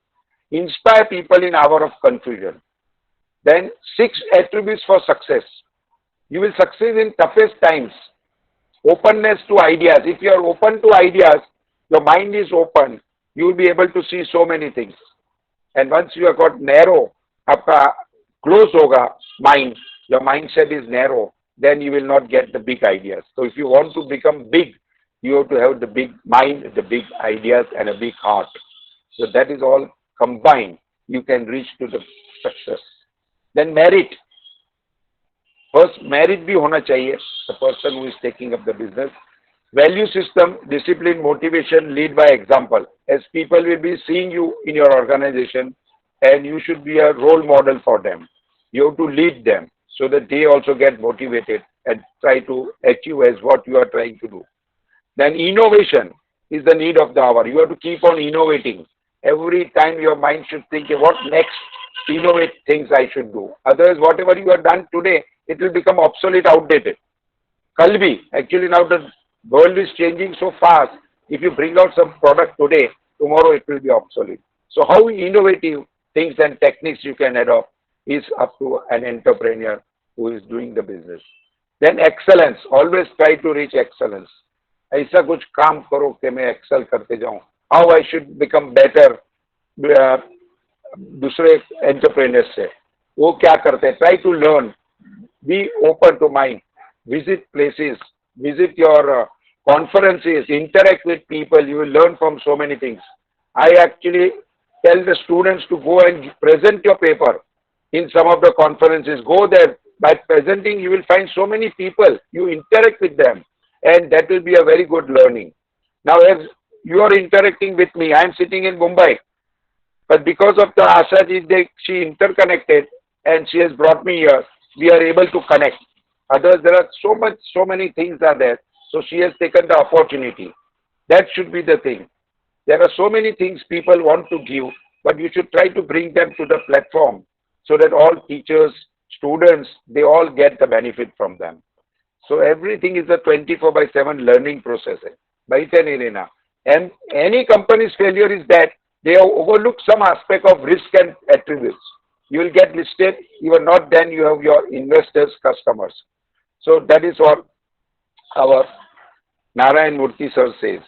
Inspire people in hour of confusion. Then 6 attributes for success. You will succeed in toughest times. Openness to ideas. If you are open to ideas, your mind is open, you will be able to see so many things. And once you have got narrow, आपका close होगा mind, your mindset is narrow, then you will not get the big ideas. So if you want to become big, you have to have the big mind, the big ideas and a big heart. So that is all combined. You can reach to the success. Then merit. First, merit भी होना चाहिए. The person who is taking up the business. Value system, discipline, motivation, lead by example. As people will be seeing you in your organization, and you should be a role model for them. You have to lead them so that they also get motivated and try to achieve as what you are trying to do. Then innovation is the need of the hour. You have to keep on innovating. Every time your mind should think, what next innovate things I should do. Otherwise, whatever you have done today, it will become obsolete, outdated. Kalbi, actually now the world is changing so fast. If you bring out some product today, tomorrow it will be obsolete. So how innovative things and techniques you can adopt is up to an entrepreneur who is doing the business. Then excellence, always try to reach excellence. ऐसा कुछ काम करो कि मैं excel करते जाऊं. How I should become better दूसरे entrepreneurs से. वो क्या करते हैं? Try to learn. Be open to mind. Visit places. Visit your conferences. Interact with people. You will learn from so many things. I actually tell the students to go and present your paper in some of the conferences. Go there. By presenting, you will find so many people. You interact with them. And that will be a very good learning. Now, as you are interacting with me, I am sitting in Mumbai. But because of the Asha ji, she interconnected and she has brought me here. We are able to connect. Others, there are so many things are there. So she has taken the opportunity. That should be the thing. There are so many things people want to give, but you should try to bring them to the platform so that all teachers, students, they all get the benefit from them. So everything is a 24/7 learning process. And any company's failure is that they have overlooked some aspect of risk and attributes. You will get listed, you are not, then you have your investors, customers. So that is what our Narayan Murthy sir says.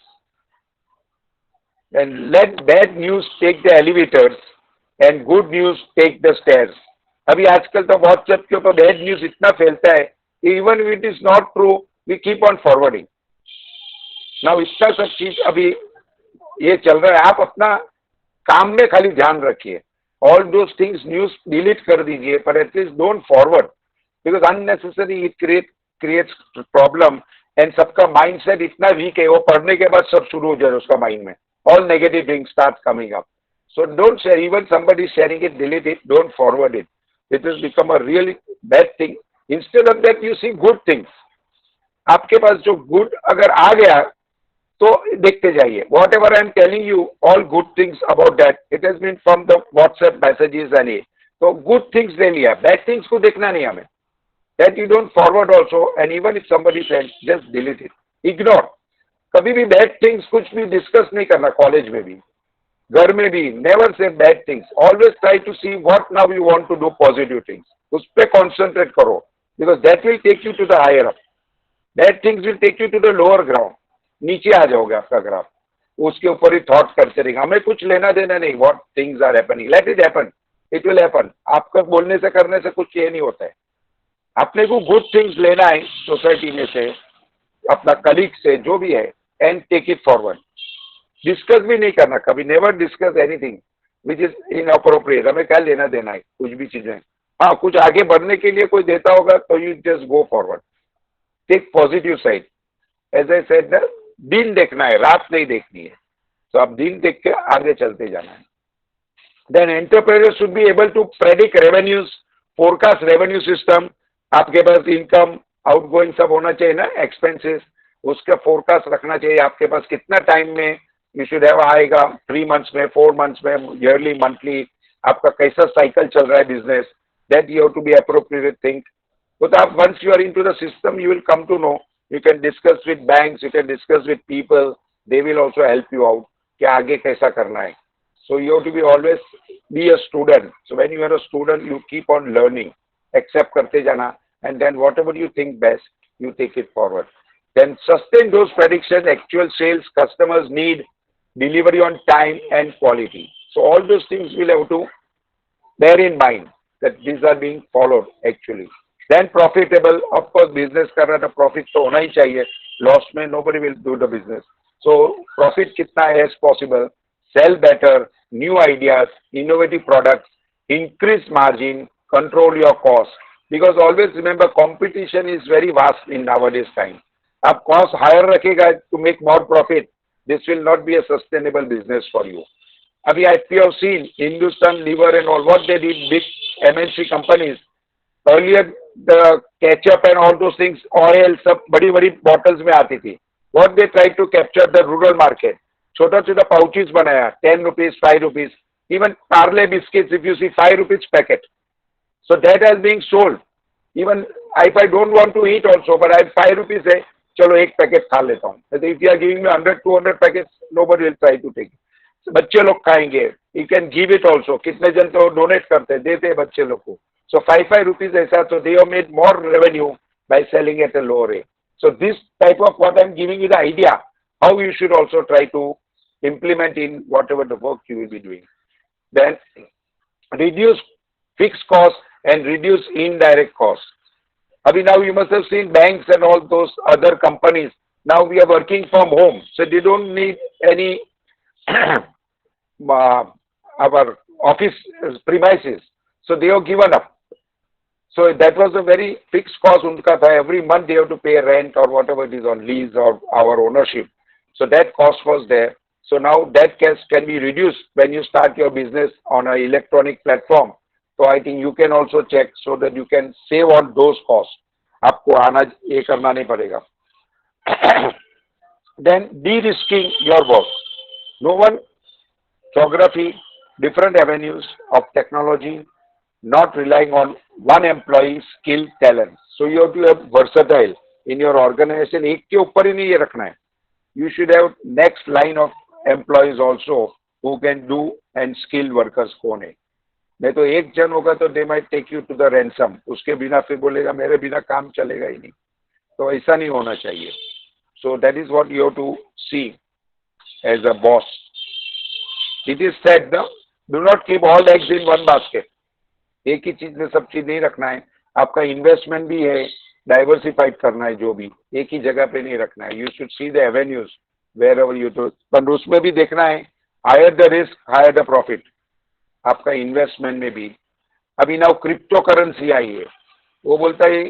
And let bad news take the elevators and good news take the stairs. अभी आजकल तो WhatsApp के ऊपर bad news इतना फैलता है even if it is not true, we keep on forwarding. Now इतना सब चीज अभी ये चल रहा है, आप अपना काम में खाली ध्यान रखिए. All those things news delete कर दीजिए, पर at least don't forward, because unnecessary it creates problem. And सबका माइंडसेट इतना वीक है, वो पढ़ने के बाद सब शुरू हो जाए उसका माइंड में, all negative things start coming up. So don't share. Even somebody is sharing it, delete it. Don't forward it. It has become a really bad thing. Instead of that, you see good things. आपके पास जो good अगर आ गया तो देखते जाइए. Whatever I am telling you, all good things about that, it has been from the WhatsApp messages and it. तो good things ले लिया, bad things को देखना नहीं हमें. That you don't forward also, and even if somebody sends, just delete it. Ignore. कभी भी bad things कुछ भी discuss नहीं करना कॉलेज में भी, घर में भी. Never say bad things, always try to see what now you want to do positive things. उस पर कॉन्सेंट्रेट करो, because that will take you to the higher up. Bad things will take you to the lower ground. नीचे आ जाओगे आपका graph, उसके ऊपर ही thought करते रहेंगे. हमें कुछ लेना देना नहीं, what things are happening, let it happen, it will happen. आपका बोलने से करने से कुछ ये नहीं होता है. अपने को गुड थिंग्स लेना है सोसाइटी में से, अपना कलीग से, जो भी है, and take it forward. Discuss भी नहीं करना कभी. Never discuss anything which is inappropriate. हमें क्या लेना देना है कुछ भी चीजें. हाँ, कुछ आगे बढ़ने के लिए कोई देता होगा तो you just go forward. Take positive side. As I said ना, दिन देखना है, रात नहीं देखनी है. तो आप दिन देख के आगे चलते जाना है. Then entrepreneur should be able to predict revenues, forecast revenue system. आपके पास इनकम आउटगोइंग सब होना चाहिए ना, एक्सपेंसेस, उसका फोरकास्ट रखना चाहिए. आपके पास कितना टाइम में यू शुड हैव आएगा, 3 months में, 4 months में, ईयरली, मंथली, आपका कैसा साइकिल चल रहा है business. That you have to be appropriate think. But once you are into the system, you will come to know. You can discuss with banks, you can discuss with people. They will also help you out. कि आगे कैसा करना है. So you have to be always be a student. So when you are a student, you keep on learning, accept करते जाना, and then whatever you think best, you take it forward. Then sustain those predictions, actual sales, customers need, delivery on time and quality. So all those things will have to bear in mind that these are being followed actually. Then profitable, of course, business कर रहा था, profit तो होना ही चाहिए. Loss में nobody will do the business. So profit कितना है as possible, sell better, new ideas, innovative products, increase margin, control your cost. Because always remember, competition is very vast in nowadays time. आप cost higher रखेगा to make more profit, this will not be a sustainable business for you. अभी you have seen Hindustan Lever and all what they did, big MNC companies. Earlier the ketchup and all those things, oil, सब बड़ी बड़ी bottles में आती थी. What they tried to capture the rural market. छोटा छोटा pouches बनाया, 10 rupees, 5 rupees. Even Parle biscuits, if you see, 5 rupees packet. So that has been sold. Even if I don't want to eat also, but I have 5 rupees है, चलो एक packet खा लेता हूँ. If you are giving me 100, 200 packets, nobody will try to take it. So बच्चे लोग खाएंगे. You can give it also. कितने जन तो donate करते हैं, देते हैं बच्चे लोग को. So 5 rupees ऐसा, so they have made more revenue by selling at a lower rate. So this type of what I'm giving you the idea how you should also try to implement in whatever the work you will be doing. Then reduce fixed costs and reduce indirect costs. Abhi now you must have seen banks and all those other companies. Now we are working from home, so they don't need any our office premises. So they have given up. So that was a very fixed cost unka tha. Every month they have to pay rent or whatever it is on lease or our ownership. So that cost was there. So now that cost can be reduced when you start your business on an electronic platform. So I think you can also check so that you can save on those costs. आपको आना ये करना नहीं पड़ेगा. Then de-risking your work. No one, geography, different avenues of technology, not relying on one employee, skill, talent. So you have to have versatile in your organization. एक के ऊपर ही नहीं ये रखना है. You should have next line of employees also who can do and skilled workers कौन है. नहीं तो एक जन होगा तो they might take you to the ransom. उसके बिना फिर बोलेगा मेरे बिना काम चलेगा ही नहीं. तो ऐसा नहीं होना चाहिए. So that is what you have to see as a boss. It is said, no? Do not keep all eggs in one basket. एक ही चीज में सब चीज नहीं रखना है. आपका इन्वेस्टमेंट भी है, डाइवर्सिफाइड करना है, जो भी एक ही जगह पे नहीं रखना है. You should see the avenues wherever you do. पर उसमें भी देखना है, higher the risk higher the profit. आपका इन्वेस्टमेंट में भी अभी नाउ क्रिप्टो करेंसी आई है. वो बोलता है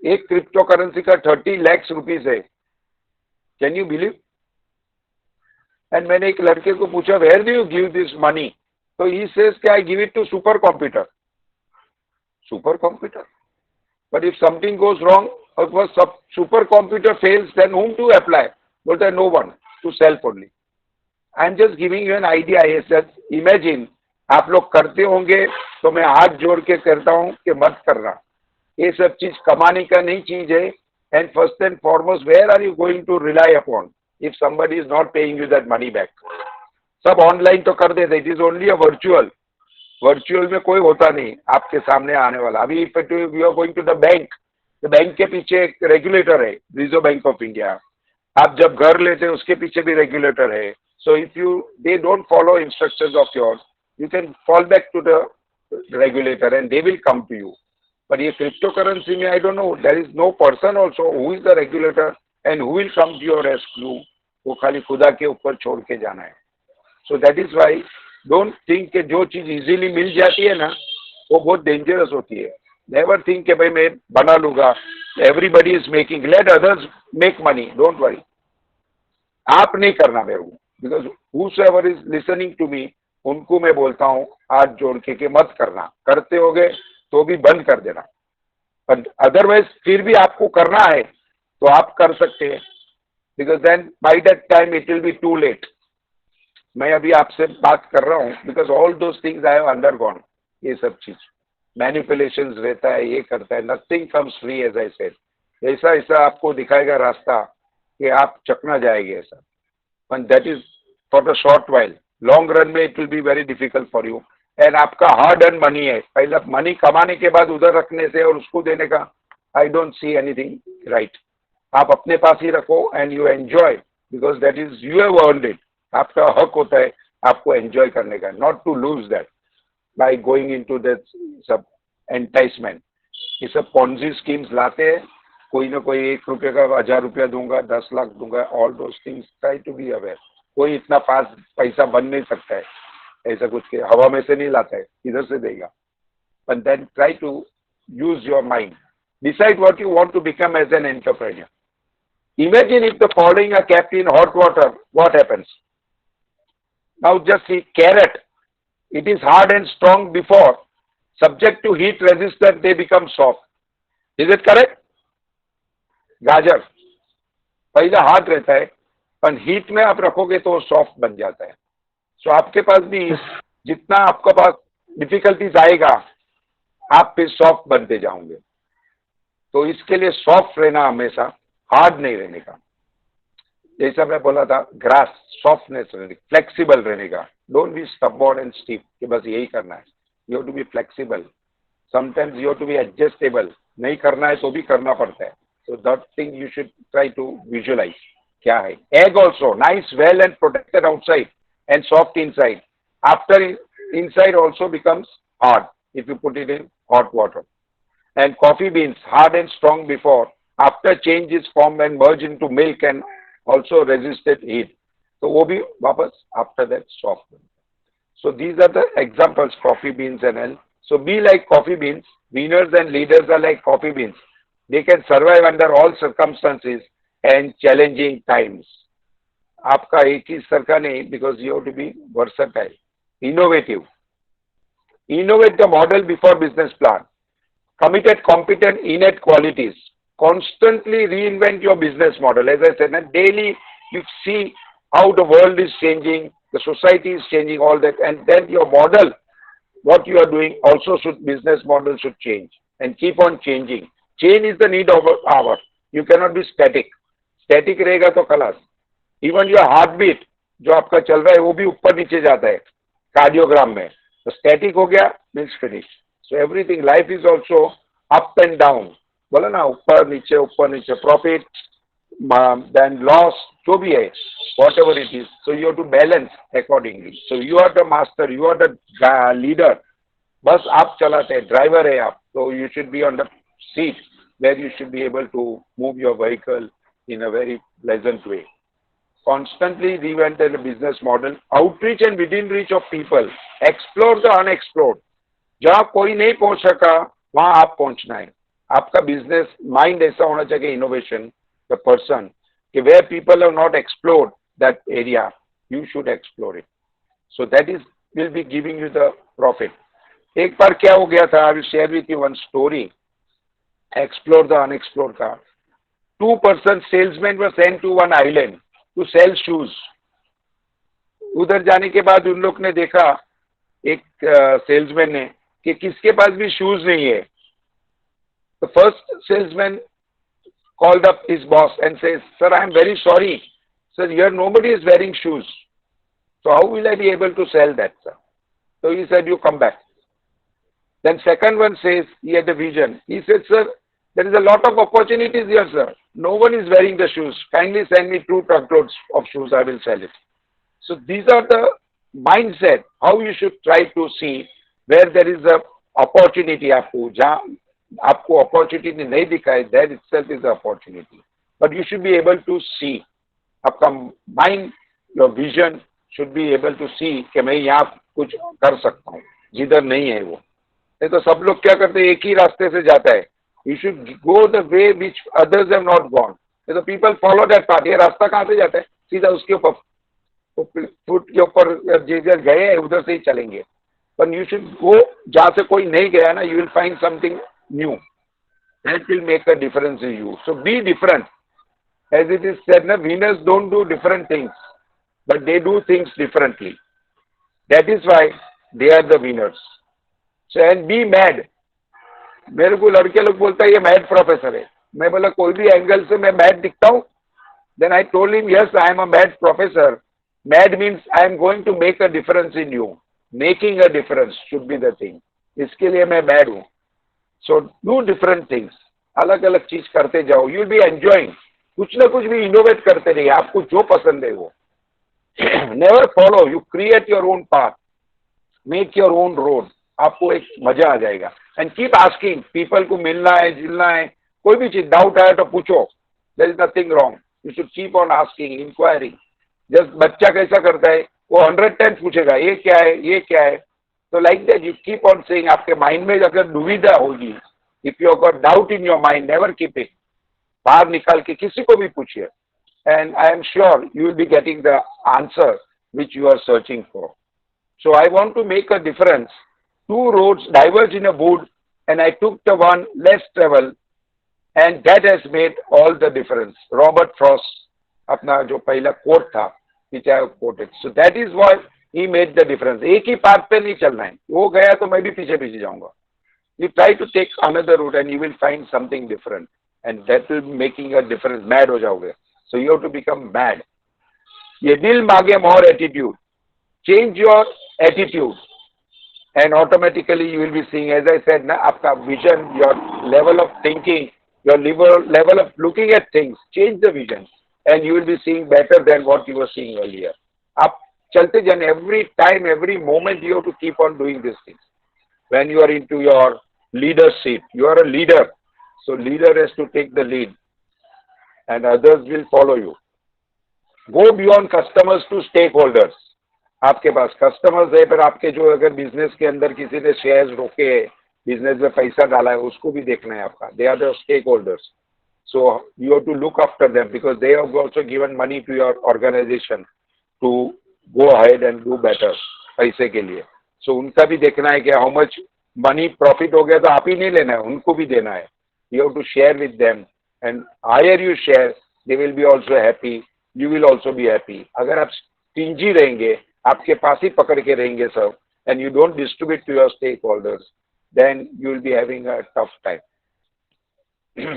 एक क्रिप्टो करेंसी का 30 लाख रुपीस है. Can you believe? एंड मैंने एक लड़के को पूछा, where do you give this money? तो ही सेज कि I give it to super computer. Super computer? But if something goes wrong और सब super computer fails, then whom to apply? बोलता है no one, to self only. I am just giving you an idea. Imagine आप लोग करते होंगे तो मैं हाथ जोड़ के कहता हूं कि मत करना. ये सब चीज कमाने का नहीं चीज है. And first and foremost, where are you going to rely upon if somebody is not paying you that money back? सब ऑनलाइन तो कर देते. It is only a virtual. Virtual में कोई होता नहीं आपके सामने आने वाला. अभी if you are going to the bank, तो बैंक के पीछे एक रेगुलेटर है, रिजर्व बैंक ऑफ इंडिया. आप जब घर लेते हैं उसके पीछे भी रेगुलेटर है. So if you they don't follow instructions of yours, you can fall back to the regulator and they will come to you. पर ये क्रिप्टो करेंसी में I don't know, there is no person also who is the regulator and who will come to your rescue. वो खाली खुदा के ऊपर छोड़ के जाना है. So that is why don't think कि जो चीज इजीली मिल जाती है ना, वो बहुत डेंजरस होती है. नेवर थिंक कि भाई मैं बना लूंगा. Everybody is making, let others make money, don't worry. आप नहीं करना मेरे को, because whosoever is listening to me, उनको मैं बोलता हूँ हाथ जोड़ के कि मत करना. करते होगे तो भी बंद कर देना. पर अदरवाइज फिर भी आपको करना है तो आप कर सकते हैं, because then by that time it will be too late. मैं अभी आपसे बात कर रहा हूँ because all those things I have undergone. ये सब चीज मैनिपुलेशंस रहता है, ये करता है. Nothing comes free as I said. ऐसा ऐसा आपको दिखाएगा रास्ता कि आप चकना जाएंगे ऐसा. But that is for the short while. Long run में it will be very difficult for you. And आपका हार्ड अर्न मनी है, पहले मनी कमाने के बाद उधर रखने से और उसको देने का I don't see anything right. आप अपने पास ही रखो and you enjoy, because that is you have earned it. आपका हक होता है आपको एंजॉय करने का, not to lose that by going into that सब एंटाइसमेंट. ये सब पॉन्जी स्कीम्स लाते हैं. कोई ना कोई 1 रुपये का 1000 रुपया दूंगा, 10 लाख दूंगा. All those things try to be aware. कोई इतना फास्ट पैसा बन नहीं सकता है. ऐसा कुछ के हवा में से नहीं लाता है, इधर से देगा. But then try to use your mind. Decide what you want to become as an entrepreneur. Imagine if the following are kept in hot water, what happens? Now just see carrot. It is hard and strong before. Subject to heat resistant, they become soft. Is it correct? गाजर पहले hard रहता है, पर heat में आप रखोगे तो soft बन जाता है. सो आपके पास भी जितना आपके पास डिफिकल्टीज आएगा, आप फिर सॉफ्ट बनते जाओगे. तो इसके लिए सॉफ्ट रहना हमेशा, हार्ड नहीं रहने का. जैसा मैं बोला था, ग्रास सॉफ्टनेस रहने, फ्लेक्सिबल रहने का. Don't be stubborn and stiff कि बस यही करना है. You have to be flexible. Sometimes you have to be adjustable. नहीं करना है तो भी करना पड़ता है. So that thing you should try to visualise. क्या है egg also nice, well and protected outside and soft inside. After inside also becomes hard if you put it in hot water. And coffee beans, hard and strong before, after change is formed and merge into milk and also resisted heat. So wo bhi wapas after that soft. So these are the examples, coffee beans and all. So be like coffee beans. Winners and leaders are like coffee beans. They can survive under all circumstances and challenging times. आपका एक ही sir का नहीं, because you have to be versatile, innovative. Innovate the model before business plan. Committed, competent, innate qualities. Constantly reinvent your business model. As I said, daily you see how the world is changing, the society is changing, all that, and then your model, what you are doing, also business model should change and keep on changing. Change is the need of our hour. You cannot be static. Static रहेगा तो खलास. Even your heartbeat जो आपका चल रहा है वो भी ऊपर नीचे जाता है कार्डियोग्राम में. तो स्टैटिक हो गया means finish. So everything life is also up and down. बोला ना, ऊपर नीचे, प्रॉफिट देन लॉस, जो भी है whatever it is. So you have to balance accordingly. So you are the master, you are the leader. Bus आप चलाते हैं, ड्राइवर है आप, तो you should be on the seat where you should be able to move your vehicle in a very pleasant way. Constantly reinvent the business model, outreach and within reach of people, explore the unexplored. जहाँ कोई नहीं पहुंच सका वहां आप पहुंचना है. आपका बिजनेस माइंड ऐसा होना चाहिए, इनोवेशन द पर्सन, कि where people have not explored that area, you should explore it. So that is will be giving you the profit. एक बार क्या हो गया था, I will share with you one story. Explore the unexplore का. 2 person salesmen were sent to one island to sell shoes. उधर जाने के बाद उन लोग ने देखा, एक सेल्समैन ने, कि किसके पास भी शूज नहीं है. The first salesman called up his boss and says, "Sir, I am very sorry. Sir, here nobody is wearing shoes. So how will I be able to sell that, sir?" So he said, "You come back." Then second one says, he had a vision. He said, "Sir, there is a lot of opportunities here, sir. No one is wearing the shoes. Kindly send me 2 truckloads of shoes. I will sell it." So these are the mindset, how you should try to see where there is a opportunity. आपको जहाँ आपको opportunity नहीं दिखाए, that itself is the opportunity. But you should be able to see. आपका mind, your vision should be able to see कि मैं यहाँ कुछ कर सकता हूँ जिधर नहीं है वो. नहीं तो सब लोग क्या करते हैं, एक ही रास्ते से जाता है. You should go the way which others have not gone. So people follow that path. ये रास्ता कहाँ से जाता है, सीधा उसके ऊपर फुट के ऊपर जिधर गए हैं उधर से ही चलेंगे. But you should go जहाँ से कोई नहीं गया ना, you will find something new. That will make a difference in you. So be different. As it is said, na, winners don't do different things, but they do things differently. That is why they are the winners. So and be mad. मेरे को लड़के लोग बोलता है ये mad professor है. मैं बोला कोई भी एंगल से मैं मैड दिखता हूँ? Then I told him, yes, I am a mad professor. Mad means I am going to make a difference in you. Making a difference should be the thing. इसके लिए मैं मैड हूँ. So do different things. अलग अलग चीज करते जाओ. You will be enjoying. कुछ ना कुछ भी इनोवेट करते रहिए. आपको जो पसंद है वो. Never follow. You create your own path. Make your own road. आपको एक मजा आ जाएगा. And keep asking. People को मिलना है, जुलना है, कोई भी चीज डाउट आए तो पूछो. There is nothing wrong. You should keep on asking, inquiring. Just बच्चा कैसा करता है, वो 100 times पूछेगा, ये क्या है, ये क्या है. So like that you keep on saying. आपके माइंड में अगर दुविधा होगी, if you have got doubt in your mind, never keep it. बाहर निकाल के किसी को भी पूछिए. And I am sure you will be getting the answer which you are searching for. So I want to make a difference. 2 roads diverge in a wood, and I took the one less travel, and that has made all the difference. Robert Frost, अपना जो पहला coat था, which I have quoted. So that is why he made the difference. एक ही path पे नहीं चलना है. वो गया तो मैं भी पीछे पीछे जाऊंगा. You try to take another route, and you will find something different, and that will be making a difference. Mad हो जाओगे. So you have to become mad. ये दिल मांगे more attitude. Change your attitude. And automatically you will be seeing, as I said, na, आपका vision, your level of thinking, your level of looking at things, change the vision, and you will be seeing better than what you were seeing earlier. आप चलते जाने, every time, every moment you have to keep on doing these things. When you are into your leadership, you are a leader, so leader has to take the lead, and others will follow you. Go beyond customers to stakeholders. आपके पास customers है, पर आपके जो अगर business के अंदर किसी ने शेयर्स रोके है, बिजनेस में पैसा डाला है, उसको भी देखना है आपका. They are the stakeholders. So you have to look after them because they have also given money to your organisation to go ahead and do better. पैसे के लिए. सो उनका भी देखना है कि हाउ मच मनी प्रॉफिट हो गया तो आप ही नहीं लेना है, उनको भी देना है. You have to share with them, and higher you share, they will be also happy, you will also be happy. अगर आप स्टिंजी रहेंगे, आपके पास ही पकड़ के रहेंगे सब, and you don't distribute to your stakeholders, then you will be having a tough time.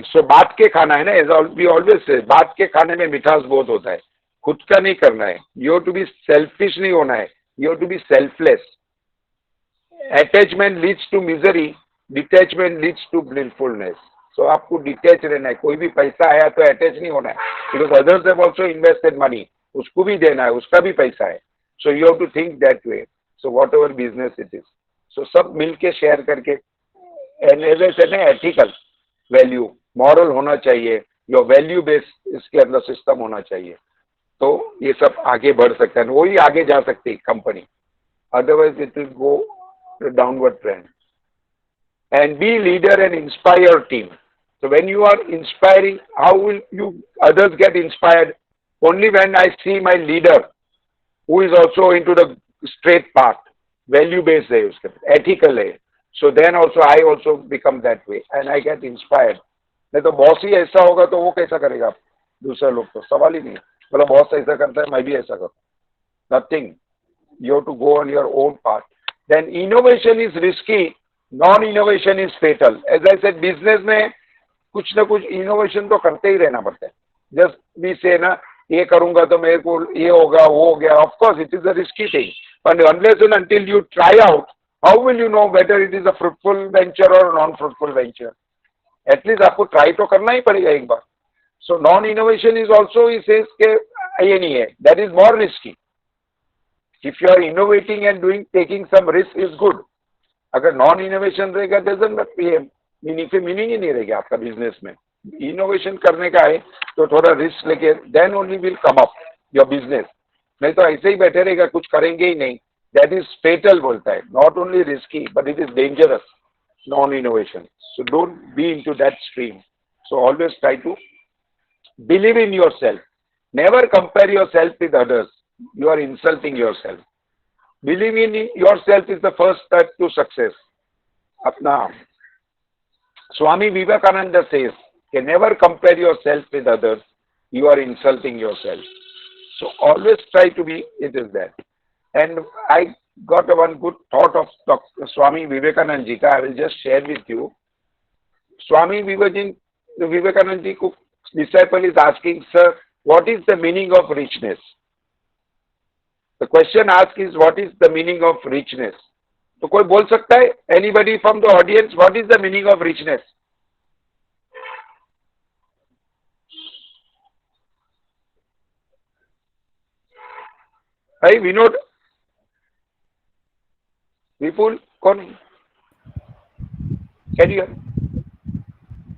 So बात के खाना है ना, as we always say, बात के खाने में मिठास बहुत होता है. खुद का नहीं करना है. You have to be selfish नहीं होना है. You have to be selfless. Attachment leads to misery. Detachment leads to blissfulness. So आपको डिटैच रहना है. कोई भी पैसा आया तो अटैच नहीं होना है, because others have also invested money. उसको भी देना है, उसका भी पैसा है. So you have to think that way. So whatever business it is. So सब मिलके शेयर करके, and as I said, ethical value. Moral होना चाहिए, योर वैल्यू बेस्ड इसके अंदर सिस्टम होना चाहिए, तो ये सब आगे बढ़ सकता है, वही आगे जा सकती है company, otherwise it will go downward trend. And be leader and inspire your team. So when you are inspiring, how will you others get inspired? Only when I see my leader who is also into the straight path, value based है उसके, ethical है. So then also I also become that way and I get inspired. नहीं तो boss ही ऐसा होगा तो वो कैसा करेगा, दूसरे लोग तो सवाल ही नहीं. बोला बॉस ऐसा करता है मैं भी ऐसा करूँ. Nothing. You have to go on your own path. Then innovation is risky. Non-innovation is fatal. As I said, business में कुछ ना कुछ innovation तो करते ही रहना पड़ता है. Just we say ना ये करूँगा तो मेरे को ये होगा वो हो गया. Of course, it is a risky thing. But unless and until you try out, how will you know whether it is a fruitful venture or a non-fruitful venture? At least आपको try तो करना ही पड़ेगा एक बार. So non-innovation is also he says के ये नहीं है. That is more risky. If you are innovating and taking some risk is good. अगर नॉन इनोवेशन रहेगा मीनिंग ही नहीं रहेगा आपका बिजनेस में. इनोवेशन करने का है तो थोड़ा रिस्क लेके then only will come up your business. नहीं तो ऐसे ही बैठे रहेगा कुछ करेंगे ही नहीं. दैट इज फेटल बोलता है. Not only risky but it is dangerous non innovation. So don't be into that stream. So always try to believe in yourself. Never compare yourself with others. You are insulting yourself. Believing in yourself is the first step to success. अपना Swami Vivekananda says, "Can never compare yourself with others. You are insulting yourself." So always try to be. It is that. And I got one good thought of Dr. Swami Vivekananda ji. I will just share with you. Swami Vivekananda ji ko disciple is asking, "Sir, what is the meaning of richness?" The question asked is, what is the meaning of richness? तो कोई बोल सकता है? Anybody from the audience, what is the meaning of richness? Hey, Vinod, Vipul, कौन है? Can you?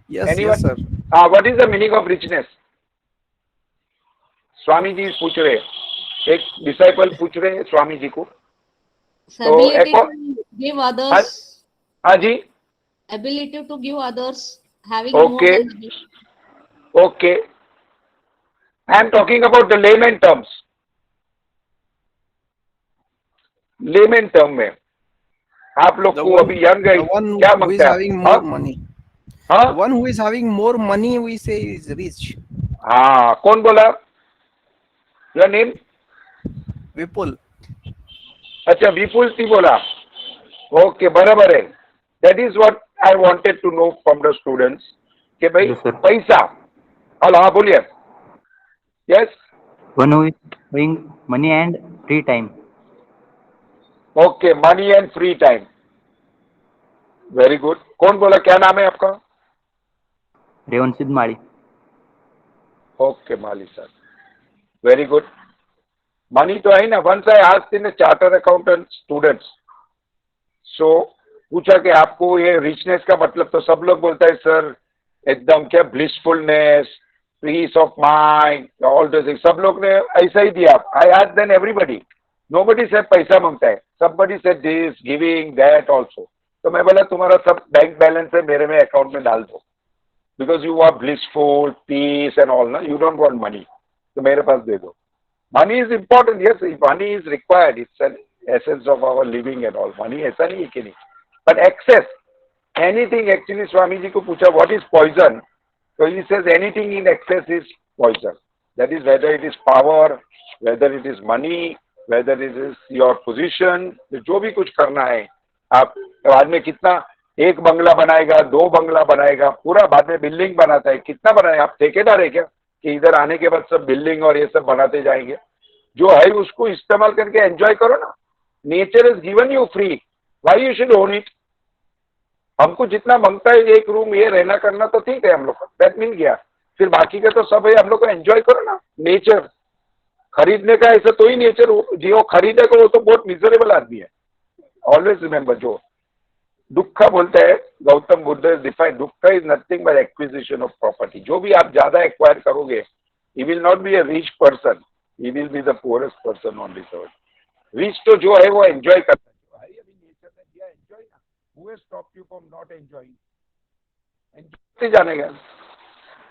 Yes, Anyone? yes, sir. What is the meaning of richness? Swami ji पूछ रहे, एक डिसाइपल पूछ रहे हैं स्वामी जी को. तो ability to give others. हाँ जी. Ability to give others, having Okay. more than you. Okay. I am talking about the layman terms. Layman term में आप लोग को अभी यंग है the one क्या who is मांगता है? having more money. हाँ The one who is having more money, we say is rich. हाँ. कौन बोला? Your name? Vipul. अच्छा विपुल सी बोला. ओके बराबर है. That is what I wanted to know from the students कि भाई Yes, sir. पैसा. हेलो हाँ बोलिए. Yes. One who is having money and free time. Okay money and free time. Very good. कौन बोला? क्या नाम है आपका? Revanshid Mali. Okay Mali sir. Very good. Money तो है ना. Once I asked in charter accountant students, so पूछा कि आपको ये रिचनेस का मतलब, तो सब लोग बोलता है सर एकदम क्या blissfulness, peace of mind, all this. सब लोग ने ऐसा ही दिया. I asked then everybody. Nobody से पैसा मांगता है. सबबडी से दिस गिविंग दैट ऑल्सो. तो मैं बोला तुम्हारा सब बैंक बैलेंस है मेरे में अकाउंट में डाल दो, because you are blissful peace and all ना. यू डोंट वांट मनी तो मेरे पास दे दो. Money is important, yes, money is required. It's an essence of our living and all. Money ऐसा नहीं है कि नहीं. But excess, anything actually Swami ji को पूछा what is poison? So he says anything in excess is poison. That is whether it is power, whether it is money, whether it is your position. जो भी कुछ करना है आप बाद में कितना एक बंगला बनाएगा, दो बंगला बनाएगा, पूरा बाद में बिल्डिंग बनाता है. कितना बनाए? आप ठेकेदार है क्या कि इधर आने के बाद सब बिल्डिंग और ये सब बनाते जाएंगे? जो है उसको इस्तेमाल करके एंजॉय करो ना. Nature is given you free. Why you should own it? हमको जितना मांगता है एक रूम ये रहना करना तो ठीक है, हम लोग को दैट मिल गया. फिर बाकी का तो सब है, हम लोग को एंजॉय करो ना. नेचर खरीदने का ऐसा तो ही नेचर जो खरीदेगा वो तो बहुत मिजरेबल आदमी है. ऑलवेज रिमेम्बर जो दुख बोलते हैं, गौतम बुद्ध डिफाइन दुख is nothing but acquisition of property. जो भी आप ज्यादा एक्वायर करोगे, he will not be a rich person, he will be the poorest person on this earth. Rich तो जो है वो एंजॉय करता है. भाई अभी नेचर ने दिया एंजॉय ना. Who has stopped you from not enjoying? Enjoy जाने का,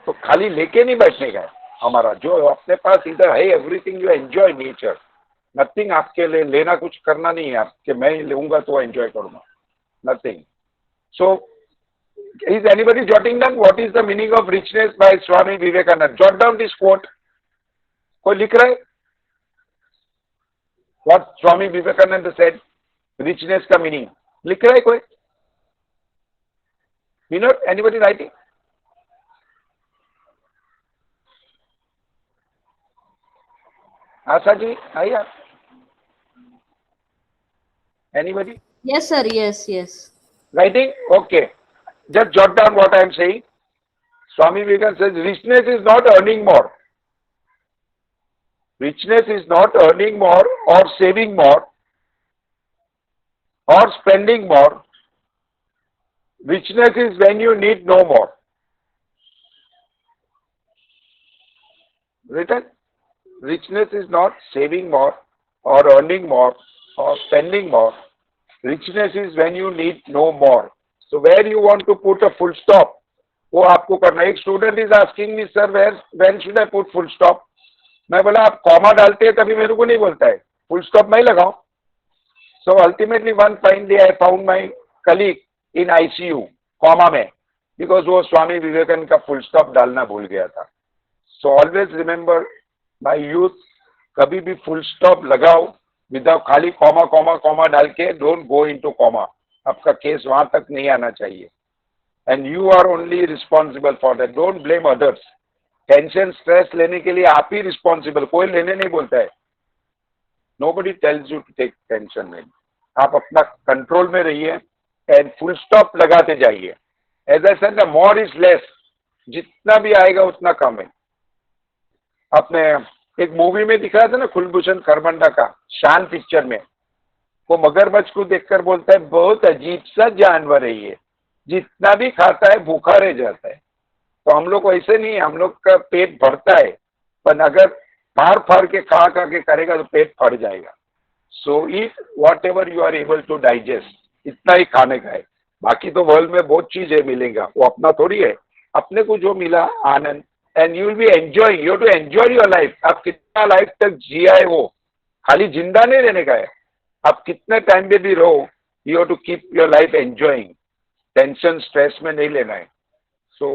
तो खाली लेके नहीं बैठने का है. हमारा जो अपने पास इधर है everything you enjoy nature. Nothing आपके लिए लेना कुछ करना नहीं है आपके, मैं लूंगा तो एंजॉय करूंगा. Nothing. So is anybody jotting down what is the meaning of richness by Swami Vivekananda? Jot down this quote. कोई लिख रहा है? What Swami Vivekananda said, richness का meaning लिख रहा है कोई? You know, anybody writing? Asha ji आइए आप. Anybody Yes, sir. Yes, yes. writing? Okay. Just jot down what I am saying. Swami Vivekananda says richness is not earning more. Richness is not earning more or saving more or spending more. Richness is when you need no more. Written? Richness is not saving more or earning more or spending more. Richness is when you need no more. So where you want to put a full stop, वो आपको करना है. एक student is asking me sir when should I put full stop. मैं बोला आप comma डालते हैं तभी मेरे को नहीं बोलता है, फुल स्टॉप मैं लगाऊं. So ultimately one fine day I found my colleague in ICU comma में, बिकॉज वो स्वामी विवेकानंद का फुल स्टॉप डालना भूल गया था. So always remember my youth, कभी भी फुल स्टॉप लगाओ विदाउट खाली कॉमा कॉमा कॉमा डाल के. Don't go into comma. आपका केस वहां तक नहीं आना चाहिए. And you are only responsible for that. Don't blame others. Tension stress लेने के लिए आप ही रिस्पॉन्सिबल, कोई लेने नहीं बोलता है. Nobody tells you to take tension. में आप अपना कंट्रोल में रहिए एंड फुल स्टॉप लगाते जाइए. As I said, more is less. जितना भी आएगा उतना कम है. आपने एक मूवी में दिखाया था ना कुलभूषण खरबंदा का, शान पिक्चर में, वो मगरमच्छ को देखकर बोलता है बहुत अजीब सा जानवर है ये, जितना भी खाता है भूखा रह जाता है. तो हम लोग ऐसे नहीं है, हम लोग का पेट भरता है, पर अगर फाड़ फाड़ के खा के करेगा तो पेट फट जाएगा. So eat whatever you are able to digest, इतना ही खाने का है. बाकी तो वर्ल्ड में बहुत चीजें मिलेगा, वो अपना थोड़ी है. अपने को जो मिला आनंद, and you will be enjoying. You to enjoy your life. आप कितना लाइफ तक जिया है वो खाली जिंदा नहीं रहने का है. आप कितने टाइम पे भी रहो, you have to keep your life enjoying. Tension stress में नहीं लेना है. सो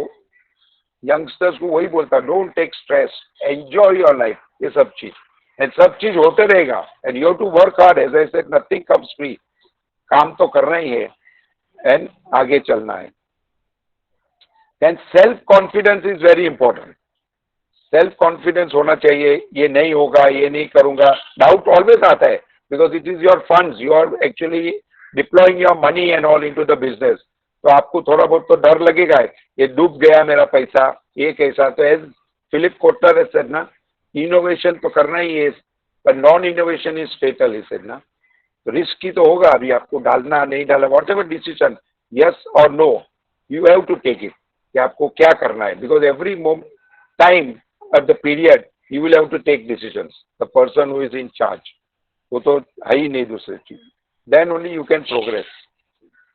यंगस्टर्स को वही बोलता, don't take stress, enjoy your life. ये सब चीज एंड सब चीज होते रहेगा. And you have to work hard. As I said, nothing comes free. काम तो करना ही है एंड आगे चलना है. And self confidence is very important. Self confidence होना चाहिए. ये नहीं होगा, ये नहीं करूंगा, डाउट ऑलवेज आता है, because it is your funds. You are actually deploying your money and all into the business. तो आपको थोड़ा बहुत तो डर लगेगा, ये डूब गया मेरा पैसा, ये कैसा. तो एज फिलिप कोटलर सेड ना, इनोवेशन तो करना ही है, पर नॉन इनोवेशन इज फेटल ही सेड ना. तो रिस्क ही तो होगा. अभी आपको डालना नहीं डालना, वॉट एवर डिसीजन, यस और no, you have to take it, कि आपको क्या करना है. Because every time at the period you will have to take decisions. The person who is in charge, वो तो है ही नहीं दूसरी चीज. Then only you can progress.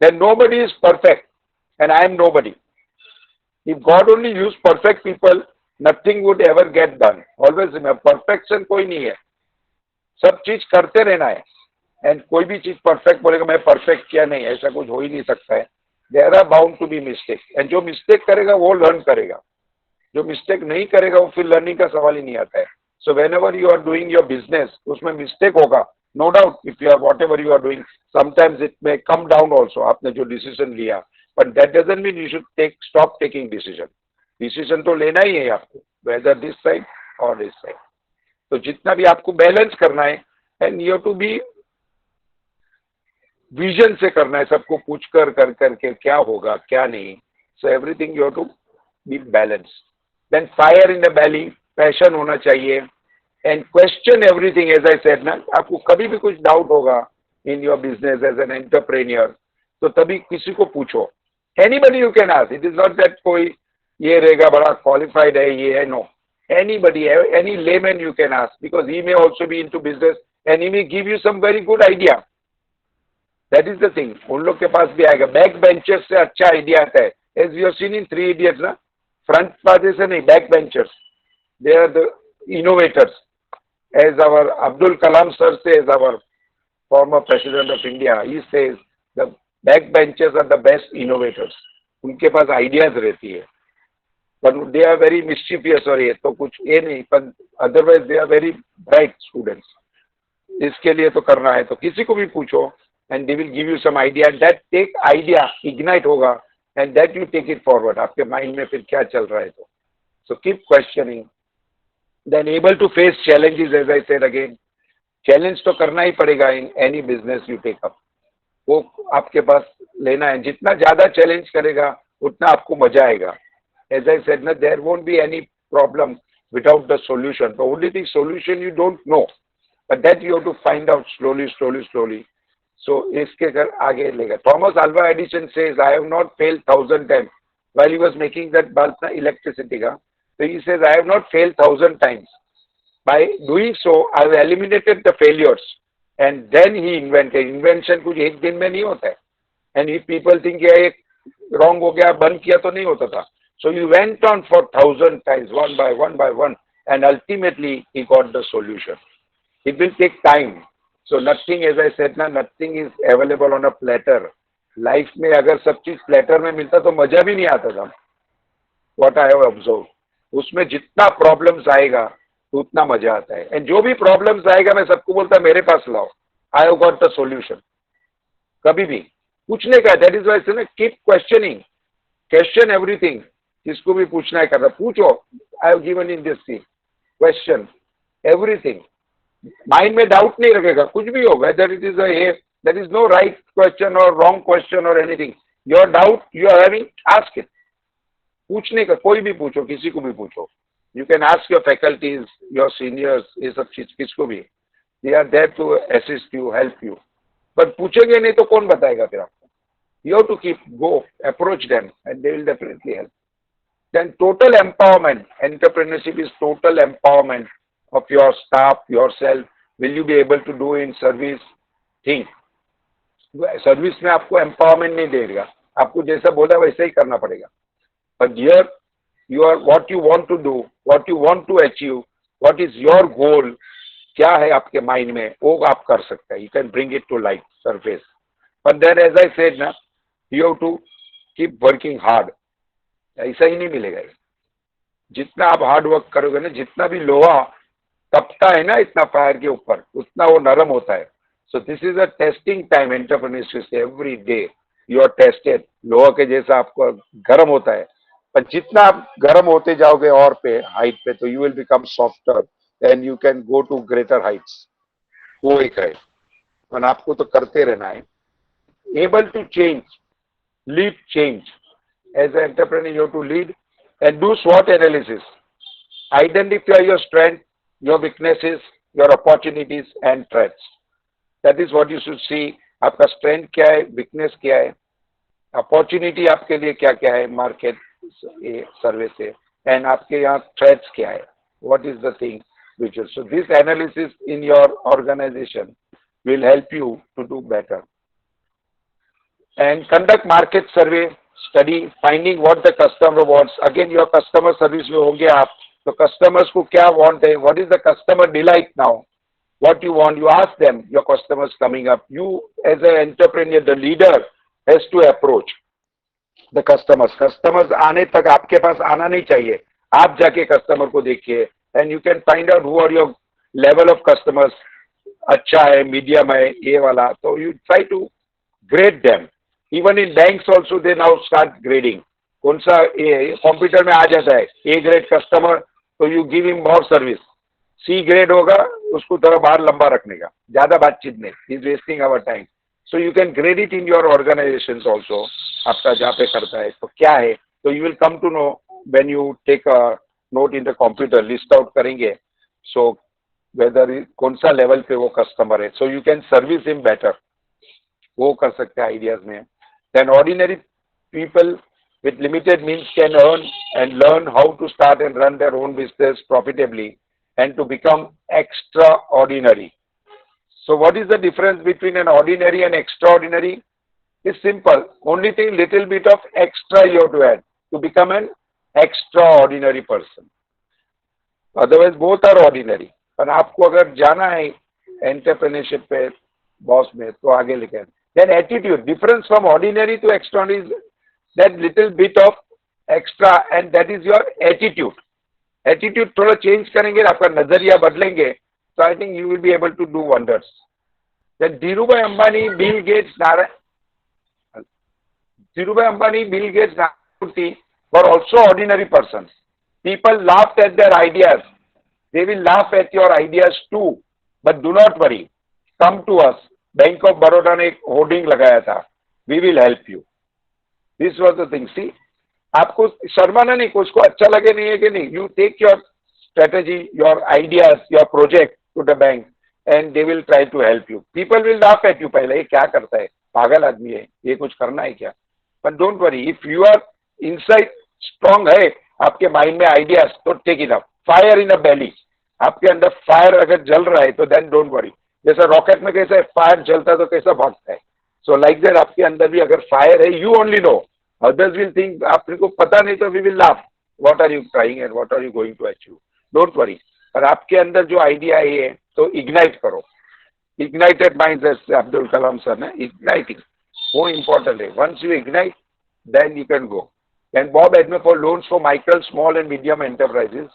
Then nobody is perfect and I am nobody. If God only used perfect people, nothing would ever get done. Always remember, perfection कोई नहीं है. सब चीज करते रहना है. एंड कोई भी चीज परफेक्ट बोलेगा मैं परफेक्ट किया, नहीं, ऐसा कुछ हो ही नहीं सकता है. There are bound to be mistake. And जो मिस्टेक करेगा वो लर्न करेगा. जो मिस्टेक नहीं करेगा वो फिर लर्निंग का सवाल ही नहीं आता है. So whenever you are doing your business, उसमें मिस्टेक होगा, no doubt. If you are whatever you are doing, sometimes it may come down also. आपने जो डिसीजन लिया, but that doesn't mean you should stop taking decision. Decision तो लेना ही है आपको, वेदर दिस साइड और दिस साइड. तो जितना भी आपको बैलेंस करना है, and you have to be vision से करना है. सबको पूछ कर करके क्या होगा क्या नहीं. So everything you have to be balance. Then fire in the belly, passion होना चाहिए. And question everything. As I said ना, आपको कभी भी कुछ डाउट होगा in your business as an entrepreneur, तो तभी किसी को पूछो, anybody you can ask, it is not that कोई ये रहेगा बड़ा क्वालिफाइड है ये है, no, anybody, any layman you can ask, because he may also be into business and he may give you some very good idea. That is the thing. उन लोग के पास भी आएगा, बैक बेंचर्स से अच्छा आइडिया आता है, as you have seen in 3 Idiots ना, फ्रंट वाले से नहीं, back benchers, they are the innovators. As our Abdul Kalam sir says, our former president of India, he says the backbenchers are the best innovators. उनके पास ideas रहती है, but they are very mischievous, और ये तो कुछ ये नहीं, पर otherwise they are very bright students. इसके लिए तो करना है तो किसी को भी पूछो, and they will give you some idea, and that take idea ignite होगा, and that you take it forward. आपके माइंड में फिर क्या चल रहा है तो, so keep questioning, then able to face challenges. As I said again, challenge तो करना ही पड़ेगा in any business you take up, वो आपके पास लेना है, जितना ज्यादा चैलेंज करेगा उतना आपको मजा आएगा. As I said, ना, there won't be any problem without the solution. The only thing, solution you don't know, but that you have to find out slowly, slowly, slowly. So इसके घर आगे लेगा. Thomas Alva Edison says, I have not failed 1,000 times while he was making that bulb na electricity का. So he says, I have not failed 1,000 times. By doing so, I have eliminated the failures, and then he invented. Invention कुछ एक दिन में नहीं होता है. And if people think ये एक wrong हो गया, बंद किया तो नहीं होता था. So he went on for 1,000 times, one by one, and ultimately he got the solution. It will take time. So nothing, as I said ना, nothing is available on a platter. Life में अगर सब चीज platter में मिलता तो मजा भी नहीं आता था. What I have observed, उसमें जितना problems आएगा उतना मजा आता है. एंड जो भी प्रॉब्लम्स आएगा मैं सबको बोलता मेरे पास लाओ, I have got the solution. कभी भी पूछने का, दैट इज वाई से ना, कीप क्वेश्चनिंग, क्वेश्चन एवरीथिंग. जिसको भी पूछना है करना पूछो. I have given in this thing, question everything. Mind में डाउट नहीं रखेगा, कुछ भी हो, whether it is there is no right question और रॉन्ग क्वेश्चन और anything. Your doubt you are having, ask it. पूछने का, कोई भी पूछो, किसी को भी पूछो. You can ask your faculties, your seniors, ये सब चीज किसको भी. They are there to assist you, help you. But पूछेंगे नहीं तो कौन बताएगा फिर आपको. You have to go, approach them, and they will definitely help. Then total empowerment. Entrepreneurship is total empowerment of your staff, yourself. Will you be able to do in service thing? Service में आपको empowerment नहीं देगा, आपको जैसा बोला वैसे ही करना पड़ेगा. But here you are, what you want to do, what you want to achieve, what is your goal, क्या है आपके माइंड में, वो आप कर सकते हैं. You can bring it to light, surface. But then as I said ना, you have to keep working hard. ऐसा ही नहीं मिलेगा. जितना आप हार्ड वर्क करोगे ना, जितना भी लोहा तपता है ना इतना फायर के ऊपर, उतना वो नरम होता है. So this is a testing time. Entrepreneurship every day you are tested. लोहा के जैसा आपको गर्म होता है, पर जितना आप गर्म होते जाओगे और पे हाइट पे, तो you will become softer and you can go to greater heights. वो एक है, पर आपको तो करते रहना है. Able to change, lead change. As an entrepreneur you have to lead and do स्वॉट analysis. Identify your strength, your weaknesses, your opportunities and threats. That is what you should see. आपका स्ट्रेंथ क्या है, weakness क्या है, opportunity आपके लिए क्या क्या है मार्केट सर्वे से, एंड आपके यहाँ थ्रेट्स क्या है, what is the thing which is. So this analysis in your organization will help you to do better. And conduct market survey, study, finding what the customer wants. Again, your customer service में होंगे आप, तो customers को क्या want है, what is the customer delight now, what you want, you ask them. Your customers coming up, you as an entrepreneur, the leader has to approach the customers. Customers आने तक आपके पास आना नहीं चाहिए, आप जाके कस्टमर को देखिए, and you can find out who are your level of customers. अच्छा है, मीडियम है, ये वाला, तो you try to grade them. Even in banks also they now start grading. कौन सा ये कंप्यूटर में आ जाता है, A grade कस्टमर, तो you give him more service. C grade होगा, उसको थोड़ा बाहर लंबा रखने का, ज्यादा बातचीत नहीं, he is wasting our time. So you can grade it in your organizations also. आपका जहाँ पे करता है तो क्या है, तो you will come to know when you take a note in the computer, list out करेंगे. So whether कौन सा लेवल पे वो कस्टमर है, so you can service him better. वो कर सकते हैं आइडियाज में. Then ordinary people with limited means can earn and learn how to start and run their own business profitably and to become extraordinary. So what is the difference between an ordinary and extraordinary? It's simple. Only thing, little bit of extra you have to add to become an extraordinary person. Otherwise both are ordinary. पर आपको अगर जाना है entrepreneurship पे boss में तो आगे लेकर then attitude difference from ordinary to extraordinary is that little bit of extra and that is your attitude थोड़ा चेंज करेंगे आपका नजरिया बदलेंगे so I think you will be able to do wonders. Then Dhirubhai Ambani, Bill Gates, Narayana were also ordinary persons. People laughed at their ideas. They will laugh at your ideas too. But do not worry. Come to us. Bank of Baroda ने एक hoarding लगाया था. We will help you. This was the thing. See, आपको शर्माना नहीं, उसको अच्छा लगे नहीं है कि नहीं. You take your strategy, your ideas, your project to the bank and they will try to help you. People will laugh at you पहले, ये क्या करता है, पागल आदमी है, ये कुछ करना है क्या? But don't worry, if you are inside strong है, आपके माइंड में आइडियाज तो take it up. Fire in a belly, आपके अंदर फायर अगर जल रहा है तो देन डोंट वरी. जैसे रॉकेट में कैसे फायर जलता है तो कैसा भागता है, सो लाइक दैट आपके अंदर भी अगर फायर है, you only know, others will think, आपको पता नहीं तो we will laugh, what are you trying and what are you going to achieve. Don't worry. पर आपके अंदर जो आइडिया है तो इग्नाइट करो. इग्नाइटेड माइंड, जैसे अब्दुल कलाम सर ने, इग्नाइटिंग वो इम्पोर्टेंट है. Once you ignite then you can go. And Bob Edmer for loans for micro, small and medium enterprises.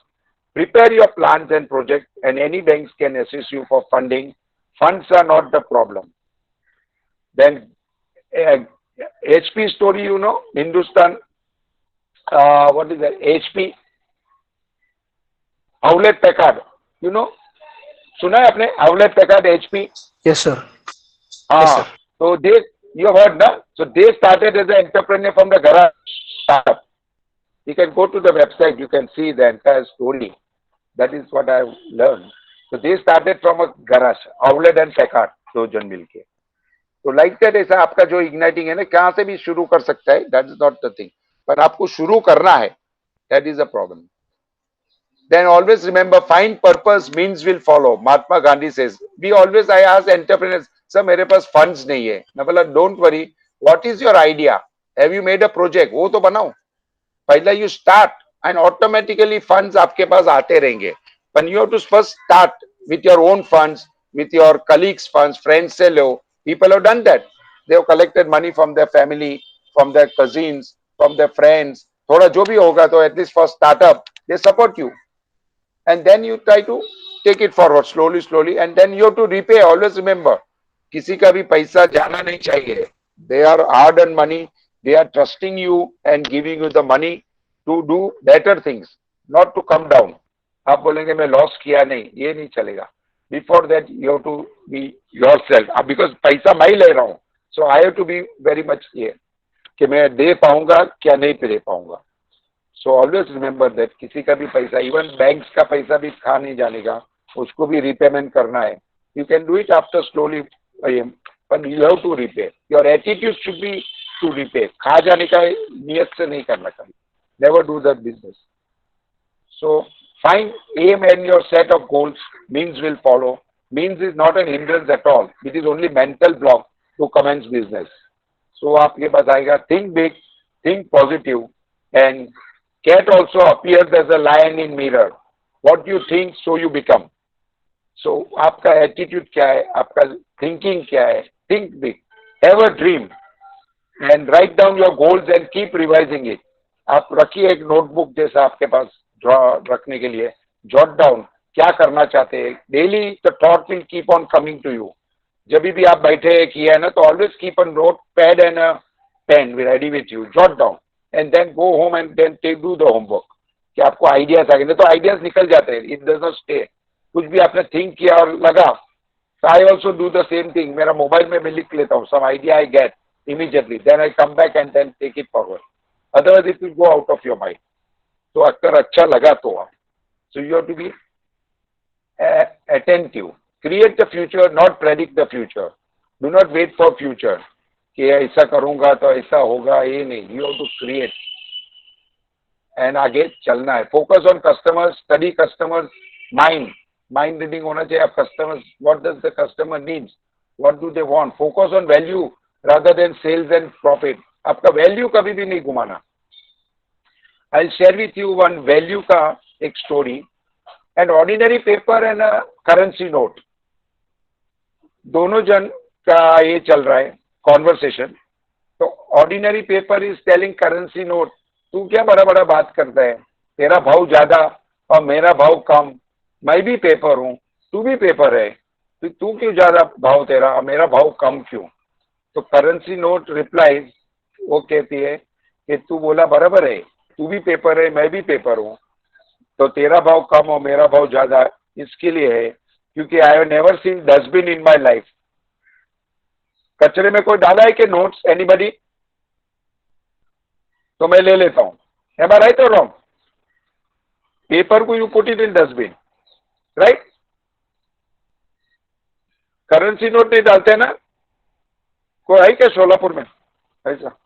Prepare your plans and projects and any banks can assist you for funding. Funds are not the problem. Then HP story, you know, Hindustan, what is that, HP, Hewlett Packard, you know, सुना है आपने Hewlett Packard, HP? Yes, sir. हाँ, Yes, sir. so they, you have heard, na? So they started as an entrepreneur from the garage startup. You can go to the website, you can see the entire story. That is what I have learned. So they started from a garage, Hewlett and Packard, दो जन मिलके. तो like that ऐसा आपका जो igniting है ना, कहाँ से भी शुरू कर सकता है, that is not the thing. पर आपको शुरू करना है, that is the problem. Then always remember, find purpose, means will follow. Mahatma Gandhi says. We always, I ask entrepreneurs, sir, मेरे पास funds नहीं है. मैं बोला, don't worry. What is your idea? Have you made a project? वो तो बनाओ. पहला you start and automatically funds आपके पास आते रहेंगे. But you have to first start with your own funds, with your colleagues' funds, friends से लो. People have done that. They have collected money from their family, from their cousins, from their friends. थोड़ा जो भी होगा तो at least for startup, they support you. And then you try to take it forward slowly and then you have to repay. Always remember, किसी का भी पैसा जाना नहीं चाहिए. They are hard earned money. They are trusting you and giving you the money to do better things, not to come down. आप बोलेंगे मैं लॉस किया नहीं, ये नहीं चलेगा. Before that you have to be yourself. Because पैसा मैं ही ले रहा हूँ, so I have to be very much here कि मैं दे पाऊंगा क्या नहीं दे पाऊंगा. So always remember that किसी का भी पैसा, even banks का पैसा भी खा नहीं जाने का, उसको भी repayment करना है. You can do it after slowly, but you have to repay. Your attitude should be to repay. खा जाने का नियत से नहीं करना कभी. Never do that business. So find aim and your set of goals. Means will follow. Means is not an hindrance at all. It is only mental block to commence business. So आपके पास आएगा, think big, think positive, and cat also appears as a lion in mirror. What you think, so you become. So आपका attitude क्या है, आपका thinking क्या है, think big, have a dream, and write down your goals and keep revising it. आप रखिए एक notebook जैसा आपके पास रखने के लिए, jot down क्या करना चाहते हैं. Daily the thought will keep on coming to you. जब भी आप बैठे किया है ना, तो always keep a notepad and a pen ready with you. Jot down. And then go home and then do the homework. कि आपको आइडियाज आ गए, तो आइडियाज निकल जाते हैं. It does not stay. कुछ भी आपने थिंक किया और लगा, I also do the same thing. मेरा मोबाइल में मैं लिख लेता हूँ some idea I get immediately, then I come back and then take it forward. Otherwise it will go out of your mind. तो अगर अच्छा लगा तो आप, so you have to be attentive. Create the future, not predict the future. Do not wait for future. कि ऐसा करूंगा तो ऐसा होगा, ये नहीं, यू हैव टू क्रिएट एंड आगे चलना है। Focus on customers, study customers, mind mind reading होना चाहिए। आप customers, what does the customer needs, what do they want, focus on value rather than sales and profit. आपका वैल्यू कभी भी नहीं घुमाना। I share with you one value का एक story. And ordinary paper and currency note, दोनों जन का ये चल रहा है कॉन्वर्सेशन। तो ordinary paper is telling currency note, तू क्या बड़ा बड़ा बात करता है, तेरा भाव ज्यादा और मेरा भाव कम, मैं भी पेपर हूँ, तू भी पेपर है, तो तू क्यों ज्यादा भाव तेरा और मेरा भाव कम क्यों? तो करेंसी नोट रिप्लाईज, वो कहती है कि तू बोला बराबर है, तू भी पेपर है, मैं भी पेपर हूँ, तो तेरा भाव कम और मेरा भाव ज्यादा इसके लिए है क्योंकि I have never seen dustbin in my life. कचरे में कोई डाला है कि नोट्स, एनीबडी? तो मैं ले लेता हूँ। एम आई राइट और रॉन्ग? पेपर को you put it in dustbin, right? Currency note नहीं डालते ना? कोई है क्या सोलापुर में ऐसा?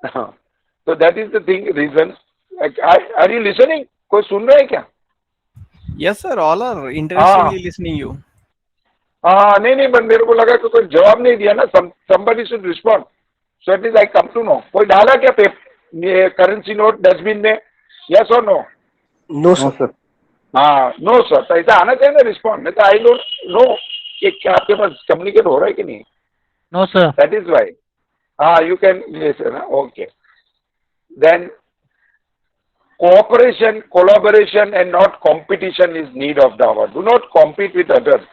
हाँ, तो that is the thing, reason. Are you listening? कोई सुन रहा है क्या? Yes, sir. All are हाँ interestingly listening you. हाँ, नहीं नहीं, बट मेरे को लगा कि कोई जवाब नहीं दिया ना। somebody should respond, so at least I come to know। कोई डाला क्या करेंसी नोट डस्टबिन में? यस और नो? No sir. हाँ, नो सर, तो ऐसा आना चाहिए ना रिस्पॉन्ड। नहीं तो आई डोंट नो कि क्या आपके पास कम्युनिकेट हो रहा है कि नहीं। No sir. That is why. हाँ, you can listen, okay. Then cooperation, collaboration and not competition is need of the hour। Do not compete with others,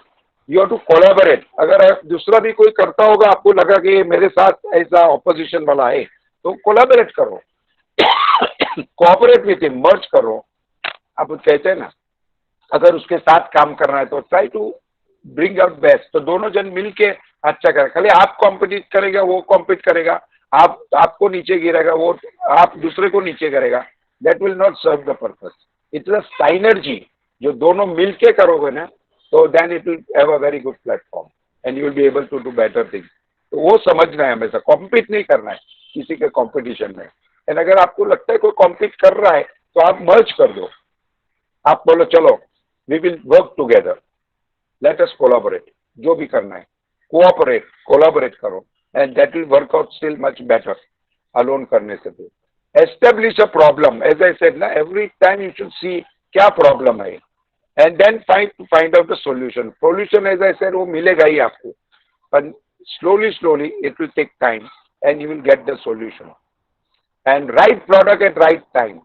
you have to collaborate। अगर दूसरा भी कोई करता होगा, आपको लगा कि मेरे साथ ऐसा ऑपोजिशन वाला है, तो कोलैबोरेट करो, कोऑपरेट विथ हिम, मर्ज करो। आप कहते हैं ना, अगर उसके साथ काम करना है तो try to bring out best. तो दोनों जन मिलके अच्छा करें। खाली आप कॉम्पिटिट करेगा, वो कॉम्पिट करेगा, आपको नीचे गिरेगा, वो आप दूसरे को नीचे करेगा, that will not serve the purpose। It's a synergy, जो दोनों मिलके करोगे ना, तो then it will have a very good platform and you will be able to do better things। तो वो समझना है, हमेशा कॉम्पीट नहीं करना है किसी के कंपटीशन में। एंड अगर आपको लगता है कोई कॉम्पीट कर रहा है तो आप मर्ज कर दो। आप बोलो चलो we will work together, let us collaborate. जो भी करना है कोऑपरेट, कोलैबोरेट करो, and that will work out still much better alone करने से भी। Establish a problem, as I said na, every time you should see क्या problem है, and then find out the solution। Solution, as I said, वो मिलेगा ही आपको, but slowly it will take time and you will get the solution। and right product at right time।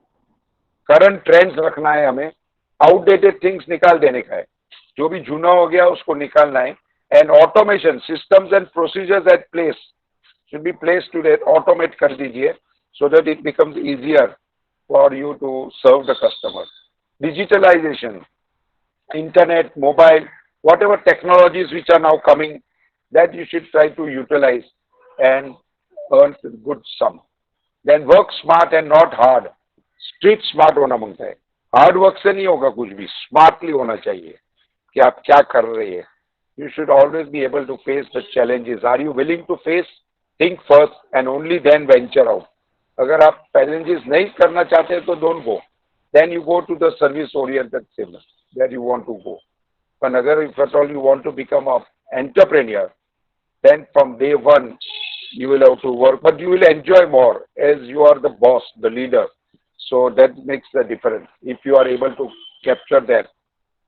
current trends रखना है हमें, outdated things निकाल देने का है, जो भी जूना हो गया उसको निकालना है। and automation systems and procedures at place should be placed to automate कर दीजिए, so that it becomes easier for you to serve the customer। Digitalization, internet, mobile, whatever technologies which are now coming, that you should try to utilize and earn good sum। then work smart and not hard। street smart होना मांगता है, hard work से नहीं होगा कुछ भी, smartly होना चाहिए कि आप क्या कर रहे हैं। you should always be able to face the challenges। are you willing to face? think first and only then venture out। अगर आप challenges नहीं करना चाहते तो don't go, then you go to the service oriented field where you want to go। but अगर if at all you want to become an entrepreneur, then from day one you will have to work, but you will enjoy more as you are the boss, the leader। so that makes the difference। if you are able to capture that,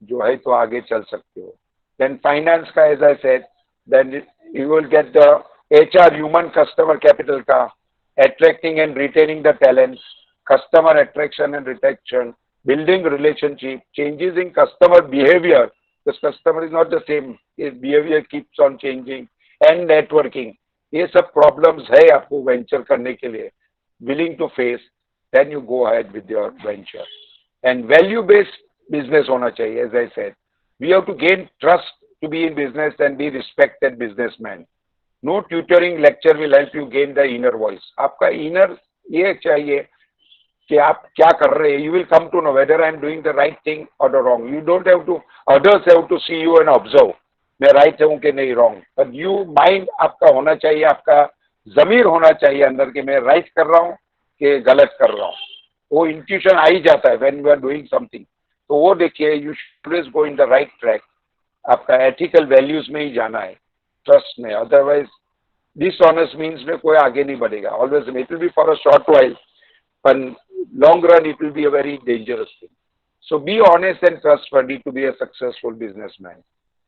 जो है तो आगे चल सकते हो। then finance का, as I said, then you will get the HR, human customer capital का, attracting and retaining the talents, customer attraction and retention, building relationship, changes in customer behavior, because customer is not the same, his behavior keeps on changing, and networking। ये सब problems है आपको venture करने के लिए, willing to face, then you go ahead with your venture। and value based business होना चाहिए, as I said, we have to gain trust to be in business and be respected businessman। no tutoring lecture will help you gain the inner voice। आपका inner ये चाहिए कि आप क्या कर रहे हैं। you will come to know whether I am doing the right thing or the wrong। you don't have to, others have to see you and observe। मैं राइट हूँ कि नहीं रॉन्ग, पर यू माइंड आपका होना चाहिए, आपका जमीर होना चाहिए अंदर के मैं राइट कर रहा हूँ कि गलत कर रहा हूँ। वो इंट्यूशन आ ही जाता है when you are doing something. तो वो देखिए, you should always go in the right track. आपका एथिकल वैल्यूज में ही जाना है, ट्रस्ट में, अदरवाइज डिसऑनेस्ट मीन्स में कोई आगे नहीं बढ़ेगा। Always it will B for a short while, but long run it will be a very dangerous thing. So be honest and trustworthy to be a successful businessman.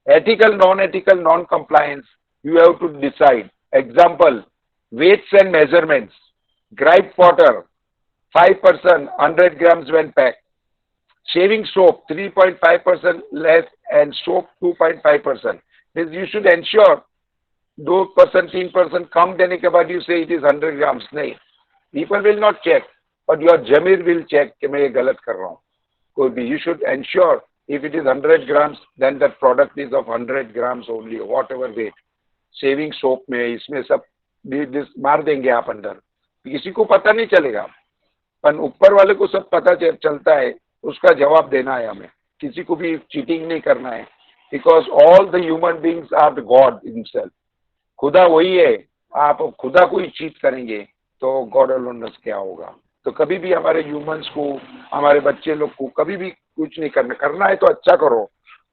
Ethical, non-ethical, non-compliance, you have to decide. Example, weights and measurements. Gripe water, 5%, 100 grams when packed. Shaving soap, 3.5% less and soap 2.5%. This you should ensure 2%, 3% कम देने के बाद you say it is 100 grams. नहीं, people will not check, but your jamir will check कि मैं ये गलत कर रहा हूँ। कोई भी, you should ensure if it is 100 grams, then that product is of 100 grams only, whatever weight. Shaving soap में इसमें सब मार देंगे आप अंदर, किसी को पता नहीं चलेगा, पर ऊपर वाले को सब पता चलता है, उसका जवाब देना है हमें। किसी को भी चीटिंग नहीं करना है, because all the human beings are the god himself. खुदा वही है, आप खुदा को ही चीट करेंगे तो गॉड अलोन नोस क्या होगा। तो कभी भी हमारे ह्यूमंस को, हमारे बच्चे लोग को कभी भी कुछ नहीं करना है तो अच्छा करो,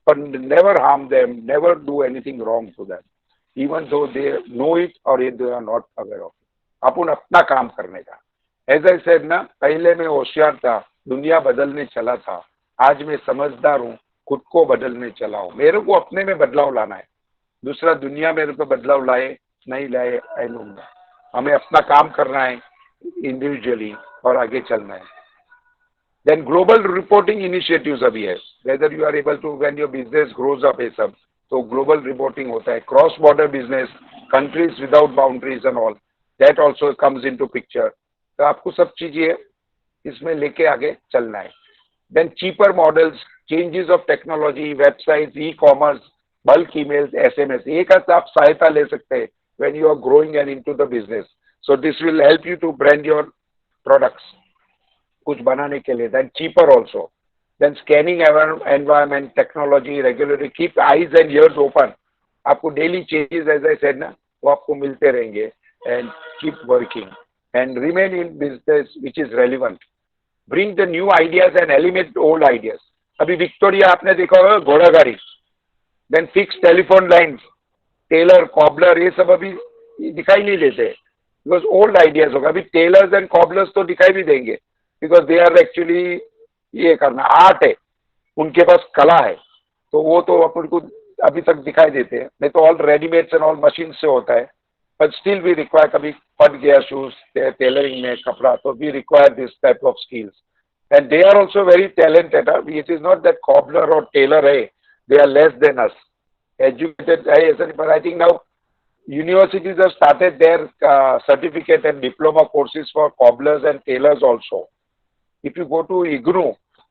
पर never harm them, never do anything wrong to them even though they know it और they are not aware of it. अपन अपना काम करने का, एज आई सेड ना, पहले मैं होशियार था, दुनिया बदलने चला था, आज मैं समझदार हूँ, खुद को बदलने चला हूँ। मेरे को अपने में बदलाव लाना है, दूसरा दुनिया मेरे पे बदलाव लाए नहीं लाए आई लूंगा। हमें अपना काम करना है इंडिविजुअली और आगे चलना है। देन ग्लोबल रिपोर्टिंग इनिशिएटिव्स अभी है, whether you are able to, when your business grows up, ये सब तो ग्लोबल रिपोर्टिंग होता है, cross border business, countries without boundaries and all that also comes in to picture. तो आपको सब चीजें इसमें लेके आगे चलना है। Then cheaper models, changes of technology, website, e commerce, bulk emails, SMS, एक आप सहायता ले सकते हैं when you are growing and into the business. So this will help you to brand your products कुछ बनाने के लिए। Then cheaper also. Then scanning environment, technology, regularly, keep eyes and ears open. आपको daily changes, as I said ना, वो आपको मिलते रहेंगे, and keep working and remain in business which is relevant. Bring the new ideas and eliminate old ideas. अभी Victoria आपने देखा होगा, घोड़ा गाड़ी, then fix telephone lines, tailor, cobbler, ये सब अभी दिखाई नहीं देते बिकॉज ओल्ड आइडियाज होगा। अभी टेलर्स एंड कॉबलर्स तो दिखाई भी देंगे बिकॉज दे आर एक्चुअली, ये करना आर्ट है, उनके पास कला है, तो वो तो अपन को अभी तक दिखाई देते हैं। नहीं तो all readymades and all machine से होता है, बट स्टिल वी रिक्वायर, कभी फट गया शूज टेलरिंग में कपड़ा, तो we require this type of skills and they are also very talented. It is not that cobbler और टेलर है they are less than us educated, but I think now universities have started their certificate and diploma courses for cobblers and tailors also. If you go to IGNU,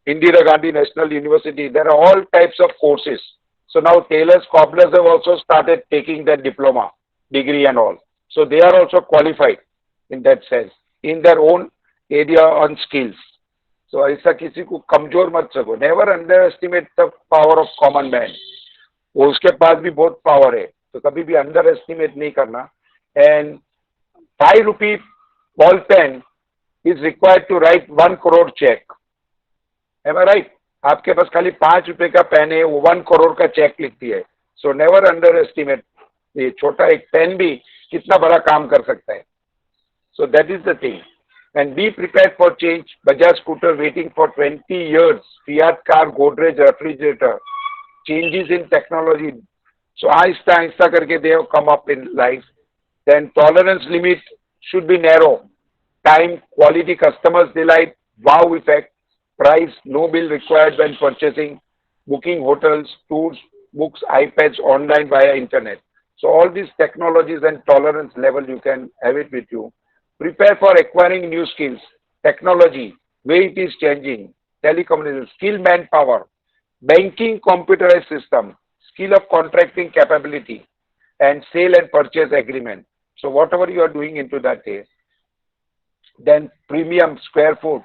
Indira Gandhi National University, there are all types of courses. So now tailors, cobblers have also started taking their diploma, degree and all. So they are also qualified in that sense, in their own area on skills. So ऐसा किसी को कमजोर मत सको, never underestimate the power of common man. वो उसके पास भी बहुत पावर है, तो कभी भी अंडर एस्टिमेट नहीं करना। And 5 rupee ball pen is required to write 1 crore cheque. Am I right? आपके पास खाली 5 रुपए का पेन है, वो 1 करोड़ का चेक लिखती है। सो नेवर अंडर एस्टिमेट, ये छोटा एक पेन भी कितना बड़ा काम कर सकता है। So that is the thing. And be prepared for change. Bajaj scooter waiting for 20 years, Fiat car, Godrej refrigerator, changes in technology. So Aahista Aahista करके they have come up in life. Then tolerance limit should be narrow. Time, quality, customers delight, wow effect, price, no bill required when purchasing, booking hotels, tours, books, iPads, online via internet. So all these technologies and tolerance level, you can have it with you. Prepare for acquiring new skills, technology, way it is changing, telecommunication, skill manpower, banking computerized system, skill of contracting capability, and sale and purchase agreement. So whatever you are doing into that day, then premium square foot,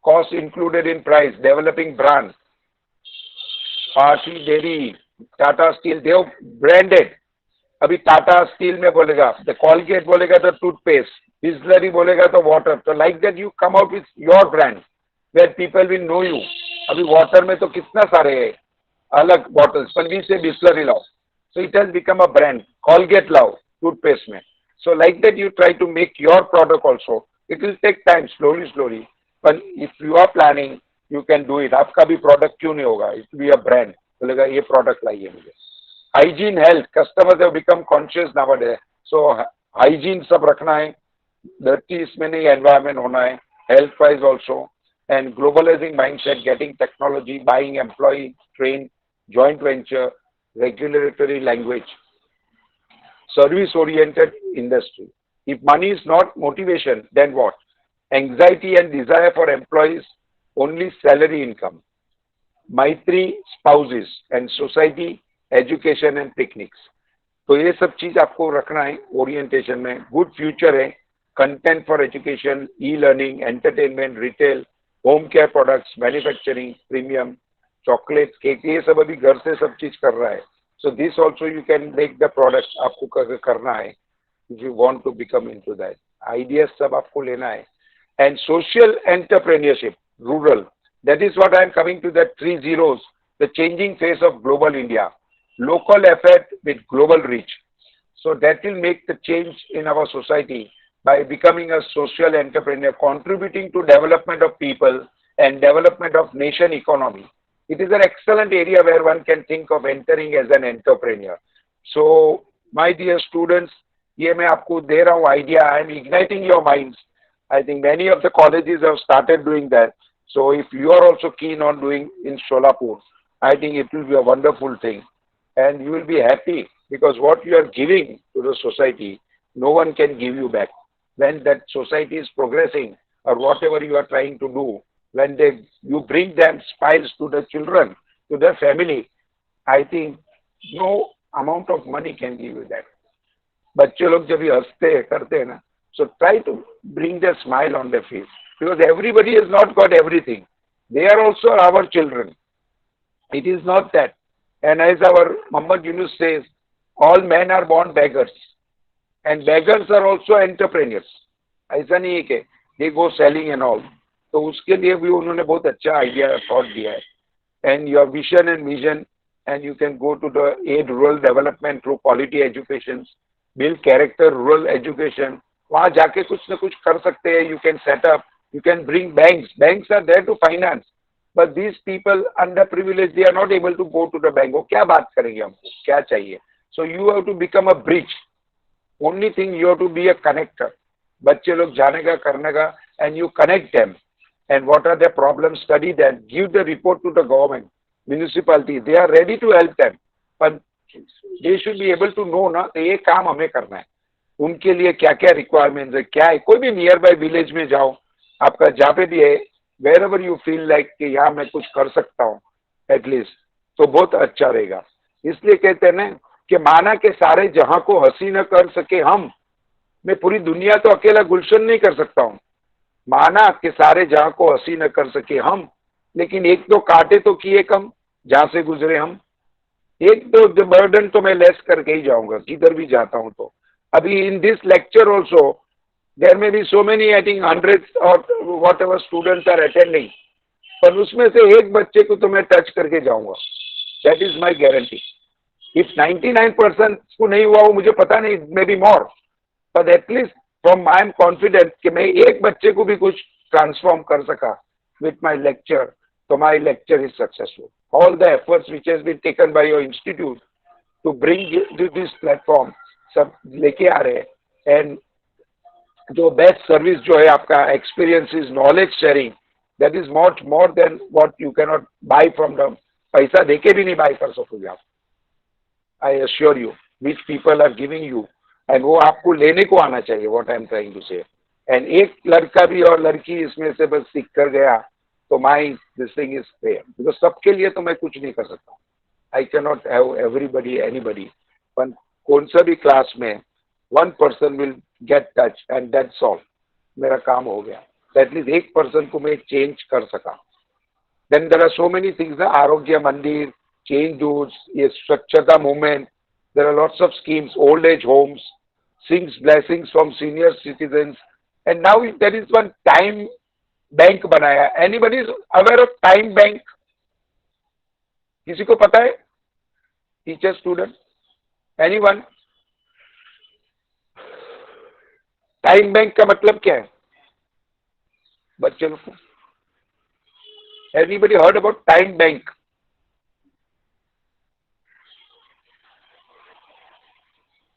cost included in price, developing brand, party, dairy, Tata steel देव branded, अभी Tata steel में बोलेगा, the Colgate बोलेगा तो toothpaste, Bisleri बोलेगा तो water, तो like that you come out with your brand where people will know you. अभी वाटर में तो कितना सारे है अलग बॉटल्स, पन्नी से बिस्लरी लाओ, so it has become a brand. Colgate लाओ टूथपेस्ट में, so like that you try to make your product also. It will take time, slowly, but if you are planning you can do it. आपका भी product क्यों नहीं होगा, it will be a brand, बोलेगा ये product लाइए मुझे। Hygiene health, customers have become conscious nowadays, so hygiene सब रखना है, धरती इसमें नहीं, एनवायरमेंट होना है, health wise also, and globalising mindset, getting technology, buying employ, train, joint venture, regulatory language, service-oriented industry. If money is not motivation, then what? Anxiety and desire for employees, only salary income. Maitri, spouses, and society, education and picnics. तो ये सब चीज आपको रखना है orientation में। Good future है, content for education, e learning, entertainment, retail, home care products, manufacturing, premium, chocolate, cake, ये सब अभी घर से सब चीज कर रहा है। So this also you can make the product, आपको करना है if you want to become into that. Ideas सब आपको लेना है। And social entrepreneurship, rural, that is what I am coming to, the 3 zeros, the changing face of global India, local effort with global reach. So that will make the change in our society by becoming a social entrepreneur, contributing to development of people and development of nation economy. It is an excellent area where one can think of entering as an entrepreneur. So my dear students, ये मैं आपको दे रहा हूँ idea, I am igniting your minds. I think many of the colleges have started doing that. So if you are also keen on doing in Sholapur, I think it will be a wonderful thing, and you will be happy because what you are giving to the society, no one can give you back. When that society is progressing or whatever you are trying to do, when you bring them smiles to the children, to their family, I think no amount of money can give you that. बच्चे लोग जब ये हंसते करते हैं ना, so try to bring the smile on their face. Because everybody has not got everything. They are also our children. It is not that. And as our Muhammad Yunus says, all men are born beggars. And beggars are also entrepreneurs. ऐसा नहीं है कि they go selling and all. तो उसके लिए भी उन्होंने बहुत अच्छा idea thought दिया है. And your vision and mission, and you can go to the aid rural development through quality education, build character rural education. वहाँ जाके कुछ न कुछ कर सकते हैं. You can set up. You can bring banks. Banks are there to finance, but these people underprivileged, they are not able to go to the bank. वो क्या बात करेंगे हमको, क्या चाहिए? So you have to become a bridge. Only thing you have to be a connector. बच्चे लोग जाने का करने का, and you connect them. And what are their problems? Study them. Give the report to the government, municipality. They are ready to help them, but they should be able to know ना ये काम हमें करना है. उनके लिए क्या क्या रिक्वायरमेंट्स है, क्या है. कोई भी नियर बाय विलेज में जाओ, आपका जहाँ पे भी है, wherever you feel like कि यहाँ मैं कुछ कर सकता हूँ एटलीस्ट, तो बहुत अच्छा रहेगा. इसलिए कहते हैं ना कि माना के सारे जहां को हंसी न कर सके हम, मैं पूरी दुनिया तो अकेला गुलशन नहीं कर सकता हूँ. माना कि सारे जहां को हंसी न कर सके हम, लेकिन एक दो कांटे तो किए कम जहां से गुजरे हम. एक दो बर्डन तो मैं लेस करके ही जाऊंगा किधर भी जाता हूँ. तो अभी in this lecture also there may be so many, I think hundreds or whatever students are attending, पर उसमें से एक बच्चे को तो मैं टच करके जाऊंगा. That is my guarantee. If 99% को नहीं हुआ, वो मुझे पता नहीं, may be more, but at least from I am confident कि मैं एक बच्चे को भी कुछ ट्रांसफॉर्म कर सका with my lecture, तो my lecture is successful. All the efforts which has been taken by your institute to bring this platform सब लेके आ रहे हैं. And जो बेस्ट सर्विस जो है आपका experience, knowledge sharing, that is much more than what you can not buy from the. पैसा देके भी नहीं बाय कर सकोगे आप. I assure you which people are giving you, and वो आपको लेने को आना चाहिए. What I am trying to say. And एक लड़का भी और लड़की इसमें से बस सीख कर गया तो my this thing is fair. Because सबके लिए तो मैं कुछ नहीं कर सकता. I can not have everybody anybody. पर कौन सा भी क्लास में one person will get touch and that's all. मेरा काम हो गया. एटलीस्ट एक पर्सन को मैं चेंज कर सका. Then there are so many things. आरोग्य मंदिर, change dudes, yes, Swachhata movement. There are lots of schemes, old age homes, sings blessings from senior citizens. And now there is one time bank banaya. Anybody is aware of time bank? किसी को पता है? Teacher, student, anyone? Time bank का मतलब क्या है बच्चे लोग को? Everybody heard about time bank?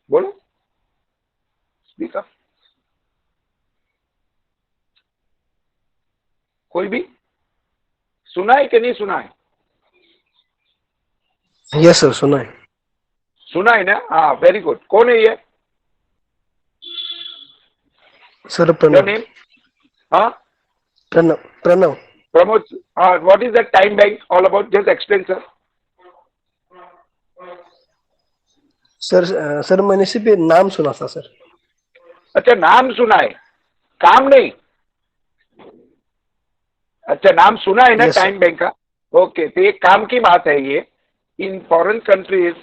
बोलो, स्पीक अप. कोई भी सुना है कि नहीं सुना है? यस सर, सुना है. सुना है ना? हाँ, वेरी गुड. कौन है ये? Sir your Pranav. नेम? हाँ, प्रणव. प्रणव. प्रमोद. हाँ, what is that time bank all about? Just explain sir. Sir मैंने सिर्फ नाम सुना था सर. अच्छा, नाम सुना है, काम नहीं. अच्छा, नाम सुना है ना Yes, sir. टाइम बैंक का? ओके, तो ये काम की बात है ये. In foreign countries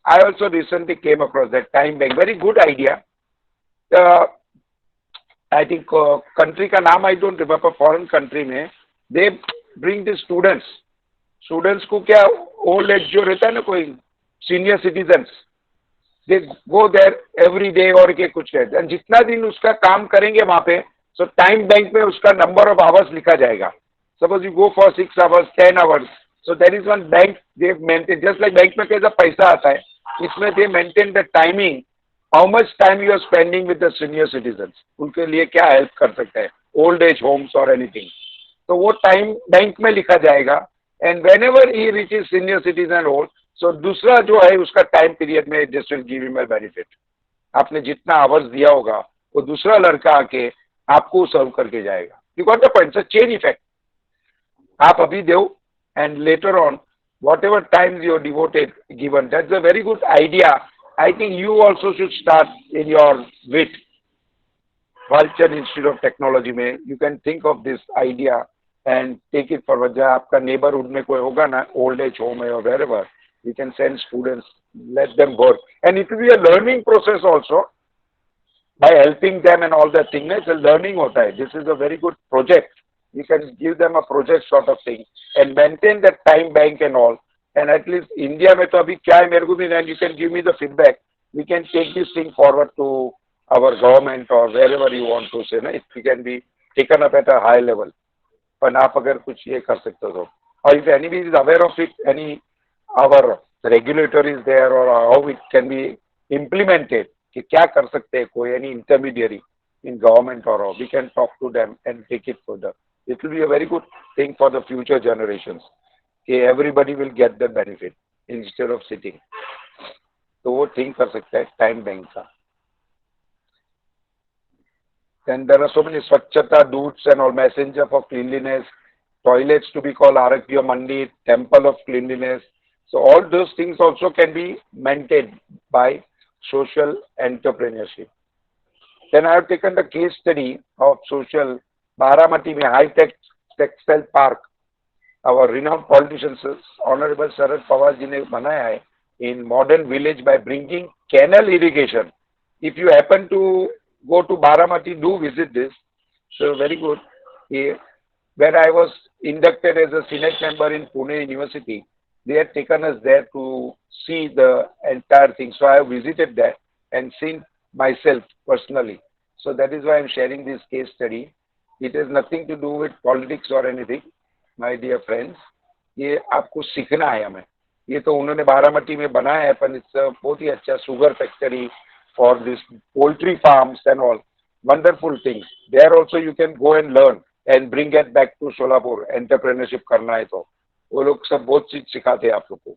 I also recently came across that time bank. Very good idea. I think country का नाम I don't remember. Foreign country में they bring the students. Students को क्या, ओल्ड एज जो रहता है ना, कोई senior citizens, they go there every day और के कुछ कहते हैं. जितना दिन उसका काम करेंगे वहां पे, सो टाइम बैंक में उसका नंबर ऑफ आवर्स लिखा जाएगा. Suppose you go for 6 hours, 10 hours, so there is one bank they maintain. Just like bank में कैसा पैसा आता है, इसमें they maintain the timing, how much time you are spending with the senior citizens. उनके लिए क्या हेल्प कर सकता है, ओल्ड एज होम्स और एनीथिंग, तो वो टाइम बैंक में लिखा जाएगा. And whenever he reaches senior citizen old, सो दूसरा जो है उसका टाइम पीरियड में this will give him a benefit. आपने जितना आवर्स दिया होगा वो दूसरा लड़का आके आपको सर्व करके जाएगा. You got the point. Chain effect. आप अभी दो and later on whatever times you devoted given, that's a very good idea. I think you also should start in your with Vulture Institute of Technology में. You can think of this idea and take it forward. जहाँ आपका neighborhood में कोई होगा ना, old age home है or wherever, you can send students, let them work, and it will be a learning process also. By helping them and all that thing, it's a learning होता है. This is a very good project. You can give them a project sort of thing and maintain that time bank and all. And at least India में तो अभी क्या है मेरे को भी, and you can give me the feedback. We can take this thing forward to our government or wherever you want to say, ना, it can be taken up at a high level. पर आप अगर कुछ ये कर सकते हो, or if anybody is aware of it, any our regulator is there or how it can be implemented, कि क्या कर सकते हैं कोई, any intermediary in government or how, we can talk to them and take it further. It will be a very good thing for the future generations. कि everybody will get the benefit instead of sitting. तो वो think कर सकता है time bank का. Then there are so many Swachhata dudes and all, messenger for cleanliness, toilets to be called Arakya Mandi, temple of cleanliness. So all those things also can be maintained by social entrepreneurship. Then I have taken the case study of social Baramati में high-tech textile park. Our renowned politicians, Honorable Sharad Pawar ji ने बनाया है in modern village by bringing canal irrigation. If you happen to go to Baramati, do visit this. So very good. Here, where I was inducted as a Senate member in Pune University, they had taken us there to see the entire thing. So I have visited that and seen myself personally. So that is why I am sharing this case study. It has nothing to do with politics or anything, my dear friends. ये आपको सीखना है हमें. ये तो उन्होंने बारामती में बनाया है, पर इट्स बहुत ही अच्छा sugar factory for this poultry farms and all. Wonderful things. There also you can go and learn and bring it back to Solapur. Entrepreneurship करना है तो वो लोग सब बहुत चीज सिखाते हैं आप लोग को.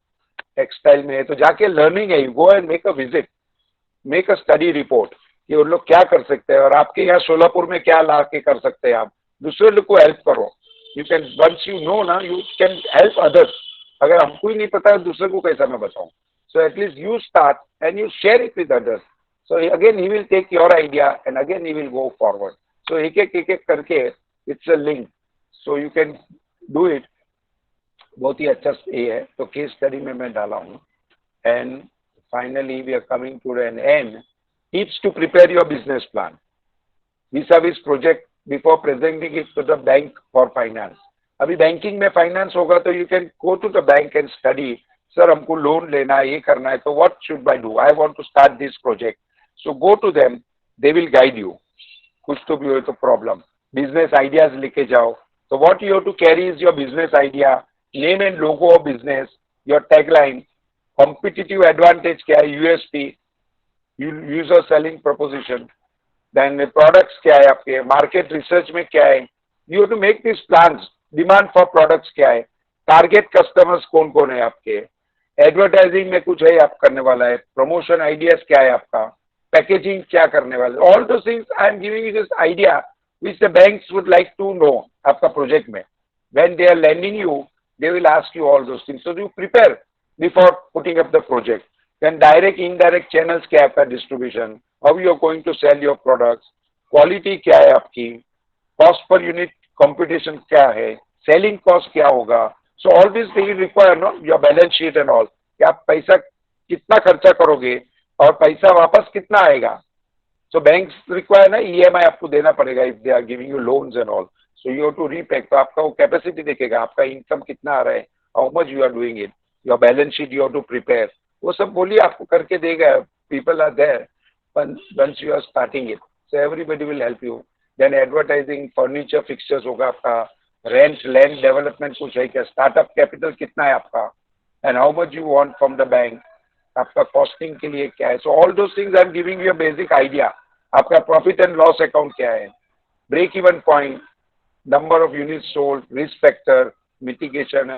टेक्सटाइल में है तो जाके लर्निंग है. You go and make a visit, make a study report कि वो लोग क्या कर सकते हैं और आपके यहाँ सोलापुर में क्या ला के कर सकते हैं. आप दूसरे लोग को हेल्प करो. You can, once you know ना, यू कैन हेल्प अदर्स. अगर हमको ही नहीं पता है दूसरे को कैसा मैं बताऊं. So at least you start and you share it with others. So again he will take your idea and again he will go forward. So एक एक करके it's a link. So you can do it बहुत ही अच्छा ये है, तो case study में मैं डाला हूँ. And finally, we are coming to an end. Tips to prepare your business plan. vis-a-vis project before presenting it to the bank for finance. अभी बैंकिंग में फाइनेंस होगा तो you can go to the bank and study. Sir हमको loan लेना है, ये करना है, तो what should I do? I want to start this project. So go to them, they will guide you. कुछ तो भी हो तो प्रॉब्लम, बिजनेस आइडियाज लेके जाओ. तो what you have to carry is your business idea, name and logo of business, your tagline, competitive advantage क्या है, USP, user selling proposition, then products क्या है आपके, मार्केट रिसर्च में क्या है. You have to make this plans. Demand for products क्या है, टारगेट कस्टमर्स कौन कौन है आपके, एडवर्टाइजिंग में कुछ है आप करने वाला है, प्रमोशन आइडियाज क्या है आपका, पैकेजिंग क्या करने वाले, all those things I am giving you this idea which the banks would like to know आपका प्रोजेक्ट में. When they are landing you, they will ask you all those things, so you prepare before putting up the project. Then direct indirect channels क्या है आपका, distribution, how you are going to sell your products, quality क्या है आपकी, cost per unit competition क्या है, selling cost क्या होगा. So all this they require know your balance sheet and all, कि आप पैसा कितना खर्चा करोगे और पैसा वापस कितना आएगा. सो बैंक्स रिक्वायर ना ईएमआई आपको देना पड़ेगा if they are giving you loans and all. So you have to repay. तो आपका वो कैपेसिटी देखेगा, आपका इनकम कितना आ रहा है, how much you are doing it, your balance sheet you have to prepare. वो सब बोलिए आपको करके देगा. People are there once you are starting it, so everybody will help you. Then advertising, furniture fixtures होगा आपका, rent, land development कुछ है क्या, startup capital कितना है आपका, and how much you want from the bank, आपका costing के लिए क्या है. So all those things I am giving you a basic idea. आपका profit and loss account क्या है, break even point, number of units sold, risk factor, mitigation,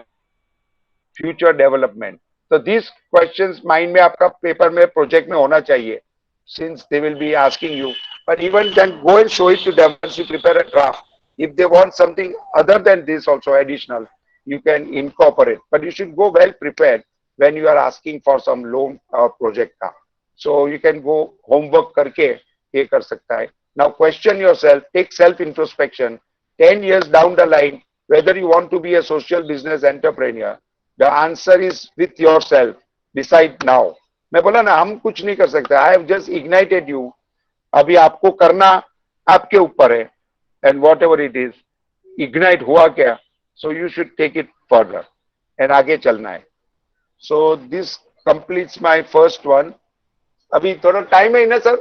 future development. So these questions mind में आपका paper में project में होना चाहिए, since they will be asking you. But even then, go and show it to them once you prepare a draft. If they want something other than this also additional, you can incorporate. But you should go well prepared when you are asking for some loan or project का. So you can go homework करके ये कर सकता है. Now question yourself, take self introspection. 10 years down the line, whether you want to be a social business entrepreneur, the answer is with yourself. Decide now. मैं बोला ना हम कुछ नहीं कर सकते. I have just ignited you. अभी आपको करना आपके ऊपर है, and whatever it is, ignite हुआ क्या, so you should take it further and आगे चलना है. So this completes my first one. अभी थोड़ा टाइम है ना sir,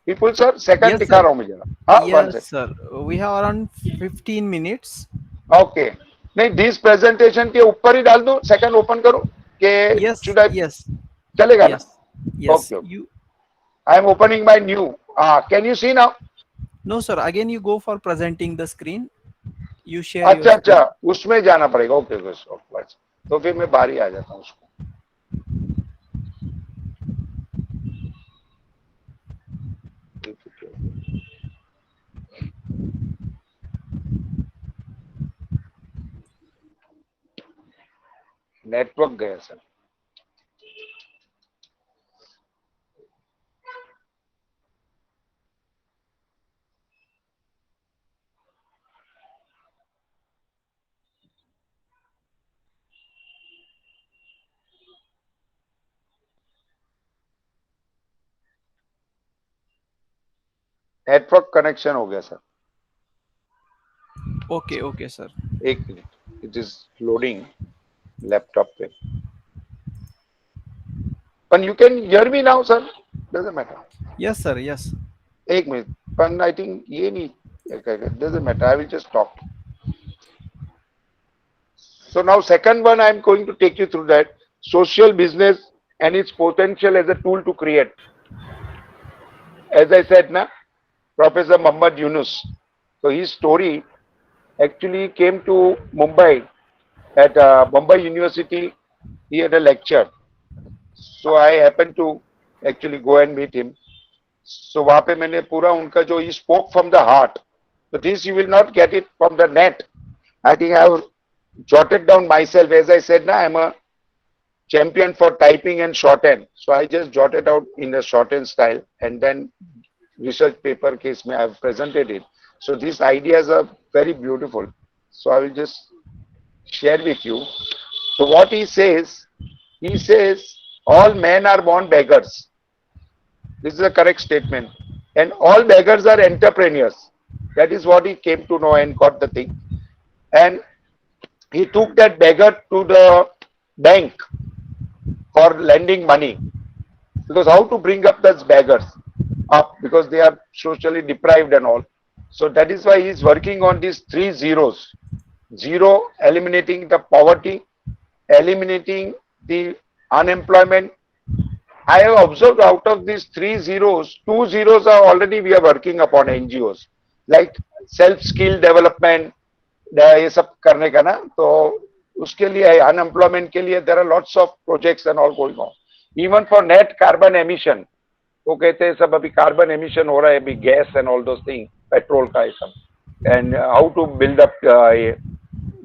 Vipul sir, second Yes, दिखा sir. रहा हूँ मुझे. हाँ, one Yes, sir. We have around 15 minutes. Okay. नहीं, दिस प्रेजेंटेशन के ऊपर ही डाल दो, सेकंड ओपन करो के Yes, शुड आई, yes, चलेगा ना? yes, yes. Okay. You I am opening my new. Can you see now? no, sir. Again, you go for presenting the screen. You share your अच्छा screen. अच्छा, उसमें जाना पड़ेगा. Okay okay, तो फिर मैं बाहर ही आ जाता हूँ उसको. नेटवर्क गया सर. नेटवर्क कनेक्शन हो गया सर. Okay, okay, sir. एक minute, it is loading laptop पे. पण you can hear me now sir, doesn't matter. Yes, sir. Yes. एक मिनट, पण आई थिंक ये नहीं, doesn't matter, I will just talk. So now second one I am going to take you through that, social business and its potential as a tool to create. As I said na, Professor Muhammad Yunus, so his story actually came to Mumbai at Mumbai University. He had a lecture, so I happened to actually go and meet him. So वहाँ पे मैंने पूरा उनका जो, he spoke from the heart. So this you will not get it from the net. I think I have jotted down myself. As I said, na, I'm a champion for typing and shorthand. So I just jotted out in a shorthand style, and then research paper case may have presented it. So these ideas are very beautiful. So I will just share with you. So what he says, all men are born beggars. This is a correct statement. And all beggars are entrepreneurs. That is what he came to know and got the thing. And he took that beggar to the bank for lending money. Because how to bring up those beggars up, because they are socially deprived and all. So that is why he is working on these three zeros. Zero, eliminating the poverty, eliminating the unemployment. I have observed out of these three zeros, two zeros are already we are working upon NGOs, like self skill development, ये सब करने का ना, तो उसके लिए unemployment के लिए there are lots of projects and all going on. Even for net carbon emission, वो कहते हैं सब अभी कार्बन एमिशन हो रहा है अभी gas and all those thing, petrol का ये सब, and how to build up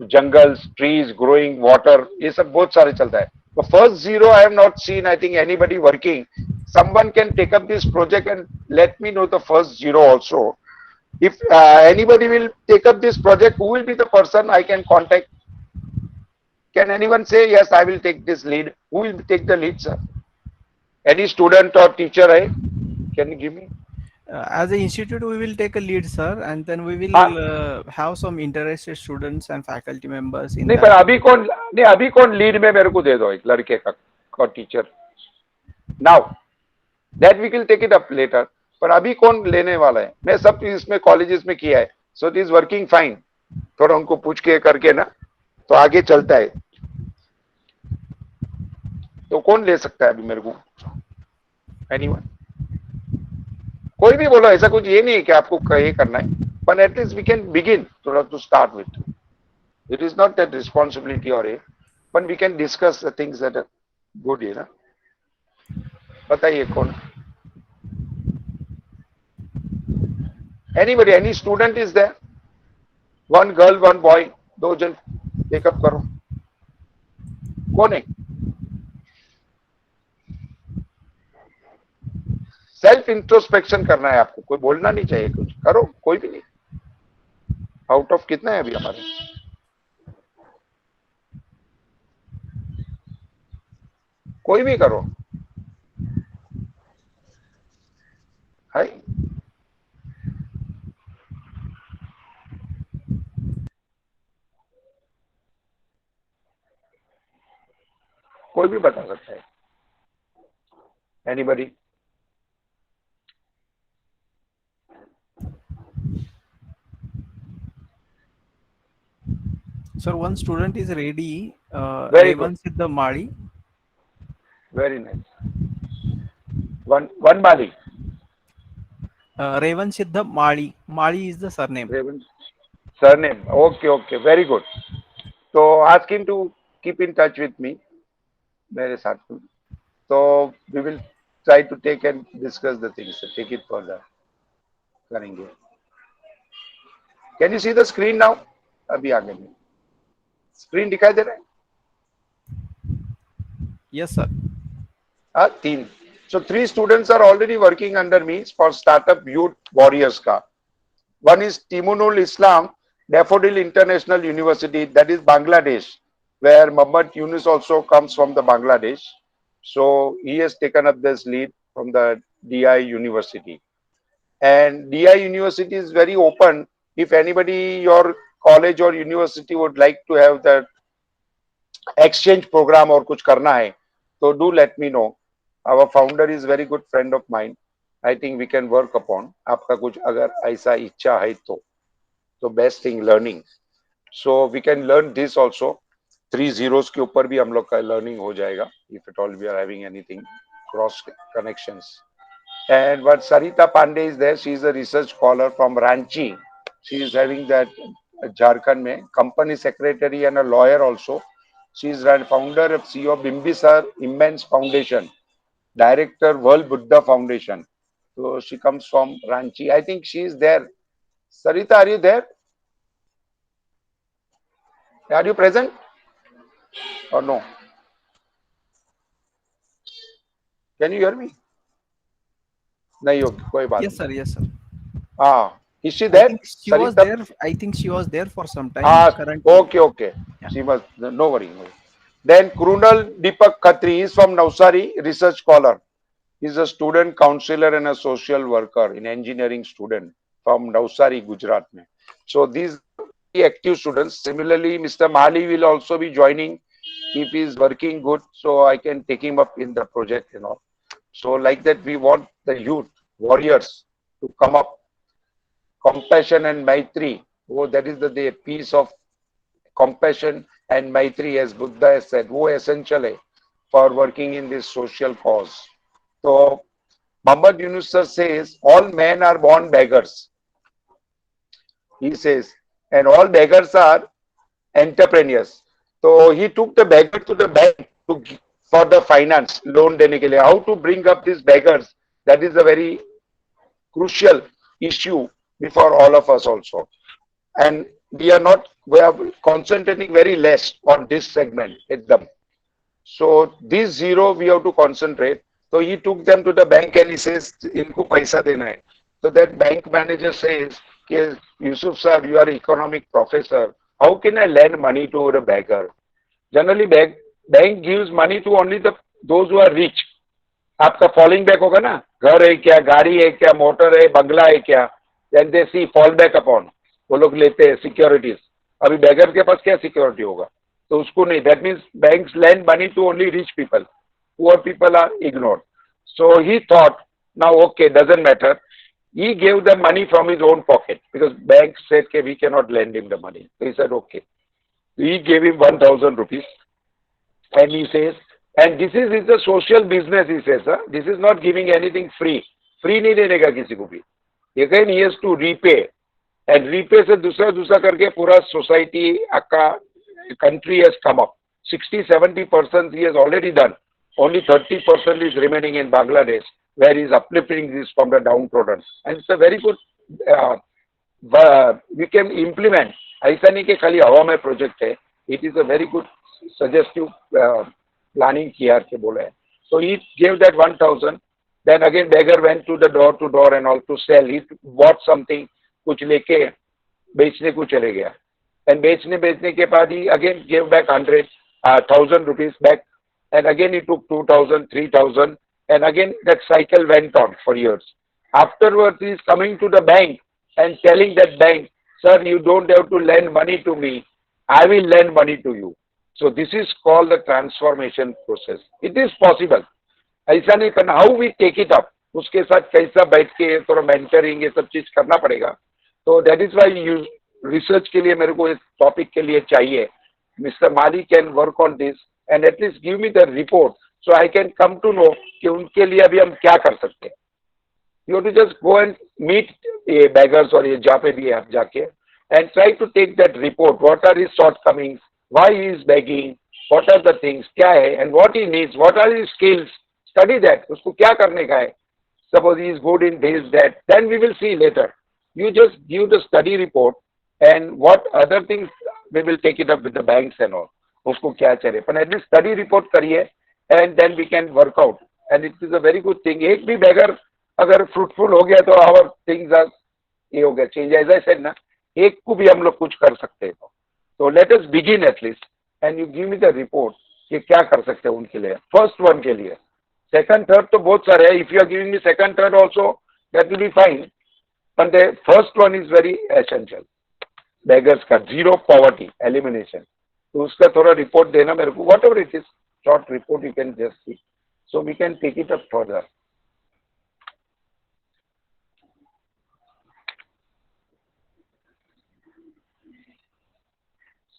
jungles, trees, growing water, ये सब बहुत सारे चलता है. The first zero I have not seen, I think anybody working. Someone can take up this project and let me know the first zero also. If anybody will take up this project, who will be the person I can contact? Can anyone say, yes, I will take this lead? Who will take the lead, sir? Any student or teacher, can you give me? As an institute, we will take a lead, sir, and then we will हाँ, have some interested students and faculty members in नहीं पर that. अभी कौन lead में मेरे को दे दो एक लड़के का teacher. Now that we will take it up later. पर अभी कौन लेने वाला है? मैं सब इसमें कॉलेजेस में किया है, so it is working fine. थोड़ा उनको पूछ के करके ना तो आगे चलता है. तो कौन ले सकता है अभी मेरे को? एनीवन? कोई भी बोलो, ऐसा कुछ ये नहीं है कि आपको ये करना है, but at least we can begin to start with. It is not that responsibility or but we can discuss the things that are good, you know. बताइए कौन? Anybody, any student is there? One girl, one boy, दो जन take up करो. कौन है? Self introspection करना है आपको, कोई बोलना नहीं चाहिए, कुछ करो, कोई भी नहीं. आउट ऑफ कितना है अभी हमारे? कोई भी करो. है कोई भी बता सकता है. Anybody? Sir, one student is ready. Very Revan good. Siddha Mali. Very nice. One Mali. Revan Siddha Mali. Mali is the surname. Raven. Surname. Okay. Very good. So ask him to keep in touch with me. मेरे साथ में. So we will try to take and discuss the things. Take it further. करेंगे. Can you see the screen now? अभी आगे में. Screen दिखाई दे रहा है? Yes, sir. तीन. So 3 students are already working under me for Startup Youth Warriors का. One is Timunul Islam, Daffodil International University, that is Bangladesh, where Muhammad Yunus also comes from the Bangladesh. So he has taken up this lead from the DI University. And DI University is very open. If anybody, your college or university would like to have the exchange program or kuch karna hai, so do let me know. Our founder is very good friend of mine. I think we can work upon. आपका कुछ अगर ऐसा इच्छा है तो best thing learning. So we can learn this also. 3 zeros के ऊपर भी हम लोग का learning हो जाएगा. If at all we are having anything cross connections. And what Sarita Pandey is there. She is a research scholar from Ranchi. She is having that Jharkhand mein company secretary and a lawyer also. She is founder of CEO of Bimbisar Immense Foundation, director World Buddha Foundation. So she comes from Ranchi. I think she is there. Sarita, are you there? Are you present or no? Can you hear me? नहीं होगी, कोई बात Yes, sir. Yes, sir. हाँ, is she I there? think she was Sarita? there. I think she was there for some time. हाँ, Currently, okay. She must, no worry. No. Then Krunal Deepak Khatri is from Navsari, research scholar. He's a student counselor and a social worker in engineering student from Navsari, Gujarat. Mein. So these are very active students. Similarly, Mr. Mali will also be joining if he is working good. So I can take him up in the project, So like that, we want the youth warriors to come up. Compassion and Maitri. Oh, that is the piece of compassion and Maitri, as Buddha has said. वो essential है for working in this social cause. So Muhammad Yunus sir says all men are born beggars. He says, and all beggars are entrepreneurs. So he took the beggar to the bank for the finance loan देने के लिए. How to bring up these beggars? That is a very crucial issue before all of us also. And we are concentrating very less on this segment at them. So this zero we have to concentrate. So he took them to the bank and he says, "Inko paisa dena hai." So that bank manager says, "Yusuf sir, you are economic professor. How can I lend money to a beggar? Generally, bank gives money to only those who are rich." आपका falling back होगा ना, घर है क्या, गाड़ी है क्या, motor है, बंगला है क्या, then they see fall back upon, वो लोग लेते हैं सिक्योरिटीज. अभी बेगर के पास क्या सिक्योरिटी होगा, तो उसको नहीं. That means banks land money to only rich people, poor people are ignored. So he thought now okay doesn't matter. He gave the money from his own pocket because bank said okay, we cannot lend him the money. So he said okay. He gave him 1,000 rupees and he says, and this is a social business, he says, this is not giving anything free. Free नहीं देने का किसी को भी. Again he has to repay, and repay से दूसरा करके पूरा society का country has come up. 60-70% he has already done. Only 30% is remaining in Bangladesh, where he is uplifting this from the downtrodden. And it's a very good, we can implement. ऐसा नहीं कि खाली हवा में project है. It is a very good suggestive planning किया के बोला है. So he gave that 1,000. Then again beggar went to the door and all to sell. He bought something, कुछ लेके बेचने को चले गया. And बेचने के बाद he again gave back 1,000 rupees back. And again he took 2,000, 3,000. And again that cycle went on for years. Afterwards he is coming to the bank and telling that bank, "Sir, you don't have to lend money to me. I will lend money to you." So this is called the transformation process. It is possible. ऐसा नहीं करना. How we take it up? उसके साथ कैसा बैठ के थोड़ा mentoring ये सब चीज करना पड़ेगा. So that is why research के लिए मेरे को इस topic के लिए चाहिए. Mr. Mali can work on this and at least give me the report so I can come to know कि उनके लिए अभी हम क्या कर सकते हैं. You have to just go and meet a beggars or जहाँ पे भी आप जाके and try to take that report. What are his shortcomings? Why he is begging? What are the things? क्या है? And what he needs? What are his skills? Study that. उसको क्या करने का है? Suppose he is good in this, that. Then we will see later. You just give the study report and what other things we will take it up with the banks and all. उसको क्या चाहिए? पर at least study report करिए and then we can work out. And it is a very good thing. एक भी beggar अगर fruitful हो गया तो our things are ये हो गया change. As I said ना, एक को भी हम लोग कुछ कर सकते हैं. So let us begin at least and you give me the report कि क्या कर सकते हैं उनके लिए. First one के लिए. Second, third तो बहुत सारे हैं. If you are giving me second, third also, that will be fine. But the first one is very essential. Beggars का zero poverty elimination. तो उसका थोड़ा report देना मेरे को. Whatever it is, short report you can just see. So we can take it up further.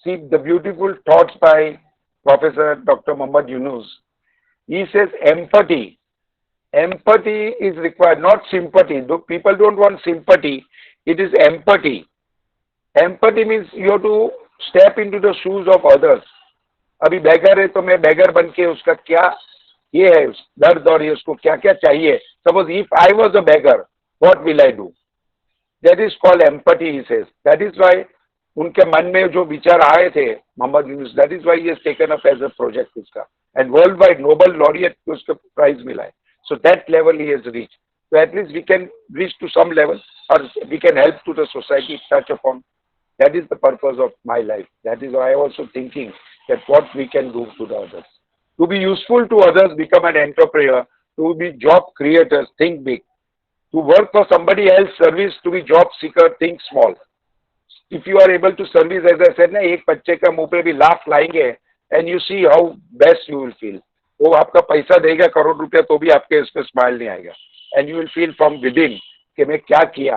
See the beautiful thoughts by Professor Dr. Muhammad Yunus. He says empathy. Empathy is required, not sympathy. People don't want sympathy. It is empathy. Empathy means you have to step into the shoes of others. अभी beggar है तो मैं beggar बन के उसका क्या ये है दर्द और ये उसको क्या क्या चाहिए. Suppose if I was a beggar, what will I do? That is called empathy, he says. That is why उनके मन में जो विचार आए थे Mohammad Yunus, that is why he has taken up as a project उसका. And worldwide Nobel laureate को उसका prize मिला है. So that level he has reached. So at least we can reach to some level or we can help to the society touch upon That is the purpose of my life. That is why I also thinking that what we can do to the others. To be useful to others, become an entrepreneur. To be job creators, think big. To work for somebody else service, to be job seeker, think small. If you are able to service, as I said ना, एक बच्चे का मुंह पे भी लाख लाएंगे, and you see how best you will feel. वो आपका पैसा देगा करोड़ रुपया तो भी आपके इस पे स्माइल नहीं आएगा, and you will feel from within कि मैं क्या किया.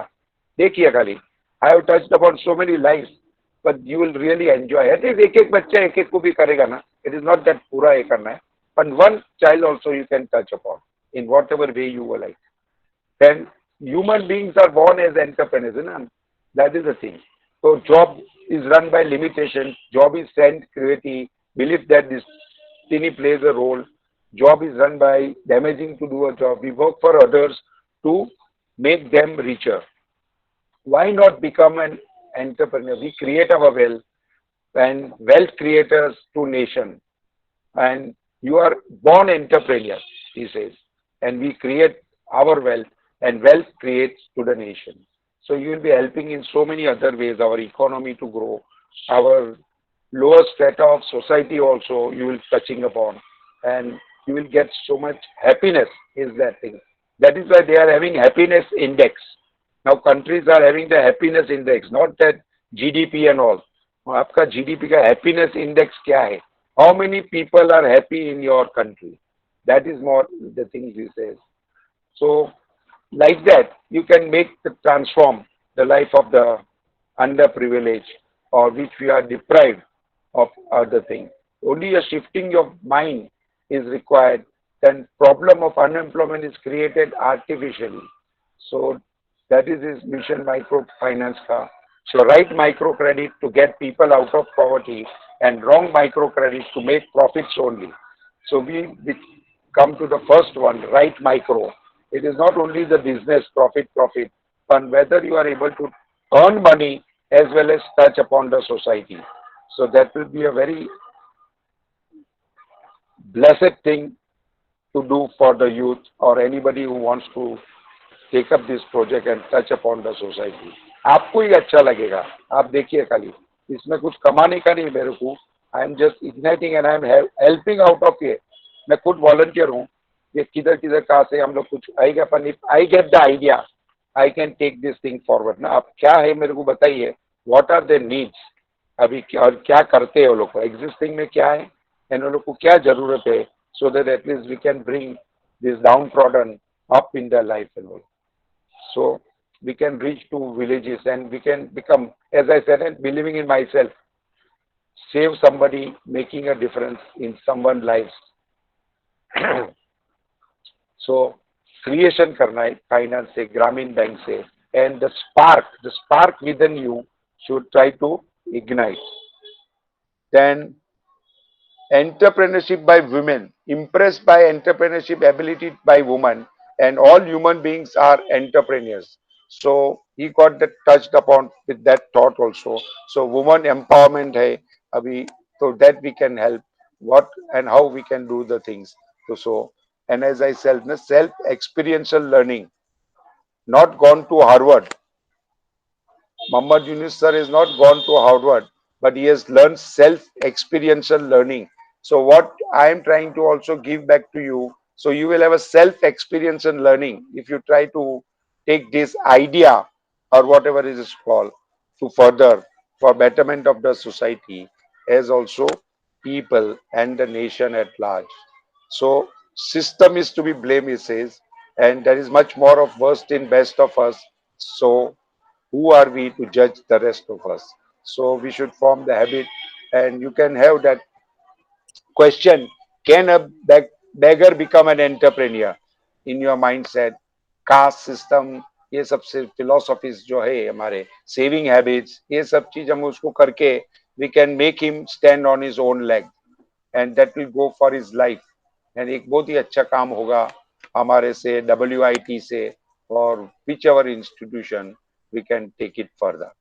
देखिए खाली, I have touched upon so many lives, but you will really enjoy. At least एक एक बच्चा एक एक को भी करेगा ना. It is not that पूरा ये करना है, but one child also you can touch upon in whatever way you will like. Then human beings are born as entrepreneurs, and that is the thing. So job is run by limitation. Job is sent creativity. Believe that destiny plays a role. Job is run by damaging to do a job. We work for others to make them richer. Why not become an entrepreneur? We create our wealth and wealth creators to nation. And you are born entrepreneur, he says. And we create our wealth and wealth creates to the nation. So you will be helping in so many other ways, our economy to grow, our lower strata of society also you will touching upon, and you will get so much happiness is that thing. That is why they are having happiness index. Now countries are having the happiness index, not that GDP and all. आपका GDP का happiness index क्या है? How many people are happy in your country? That is more the things he says. So like that, you can make the transform the life of the underprivileged or which we are deprived of other things. Only a shifting of mind is required. Then problem of unemployment is created artificially. So that is his mission microfinance ka. So right microcredit to get people out of poverty and wrong microcredit to make profits only. So we come to the first one, right micro. It is not only the business profit, but whether you are able to earn money as well as touch upon the society. So that will be a very blessed thing to do for the youth or anybody who wants to take up this project and touch upon the society. आपको ही अच्छा लगेगा. आप देखिए खाली इसमें कुछ कमाने का नहीं मेरे को. आई am just igniting and I am helping out of ये. मैं खुद वॉलंटियर हूँ. ये किधर किधर कहाँ से हम लोग कुछ आएगा, पर I get the idea I can take this thing forward ना. आप क्या है मेरे को बताइए, व्हाट आर देयर नीड्स अभी और क्या करते हैं वो लोग को, एग्जिस्टिंग में क्या है एंड उन लोग को क्या जरूरत है, so that at least we can bring this downtrodden up in the life and all. So we can reach to villages and we can become, as I said, and believing in myself, save somebody, making a difference in someone's lives. So creation करना है finance से, ग्रामीण bank से, and the spark within you should try to ignite. Then entrepreneurship by women, impressed by entrepreneurship ability by women, and all human beings are entrepreneurs. So he got that touched upon with that thought also. So woman empowerment hai abhi, so that we can help what and how we can do the things. So and as I said, self experiential learning, not gone to Harvard. Muhammad Yunus sir has not gone to Harvard, but he has learned self-experiential learning. So what I am trying to also give back to you, so you will have a self-experiential learning if you try to take this idea or whatever it is called to further for betterment of the society as also people and the nation at large. So system is to be blamed, he says, and there is much more of worst in best of us. So who are we to judge the rest of us? So we should form the habit, and you can have that question: can a beggar become an entrepreneur? In your mindset, caste system, ये सबसे philosophies जो है हमारे saving habits, ये सब चीज हम उसको करके we can make him stand on his own leg, and that will go for his life. And एक बहुत ही अच्छा काम होगा हमारे से WIT से or whichever institution we can take it further.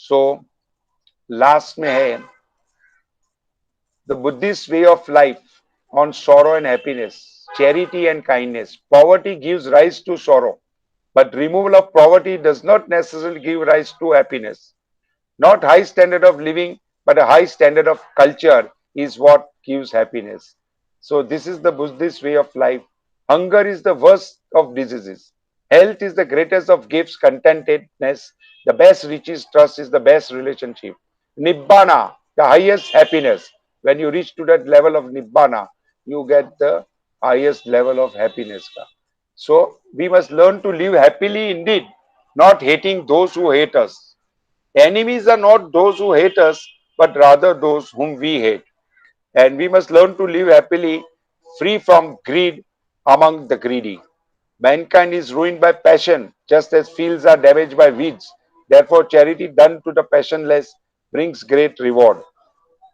So last में है the Buddhist way of life on sorrow and happiness, charity and kindness. Poverty gives rise to sorrow, But removal of poverty does not necessarily give rise to happiness. Not high standard of living, but a high standard of culture is what gives happiness. So this is the Buddhist way of life. Hunger is the worst of diseases. Health is the greatest of gifts, contentedness. The best riches, trust is the best relationship. Nibbana, the highest happiness. When you reach to that level of Nibbana, you get the highest level of happiness. So we must learn to live happily indeed, not hating those who hate us. Enemies are not those who hate us, but rather those whom we hate. And we must learn to live happily, free from greed among the greedy. Mankind is ruined by passion, just as fields are damaged by weeds. Therefore, charity done to the passionless brings great reward.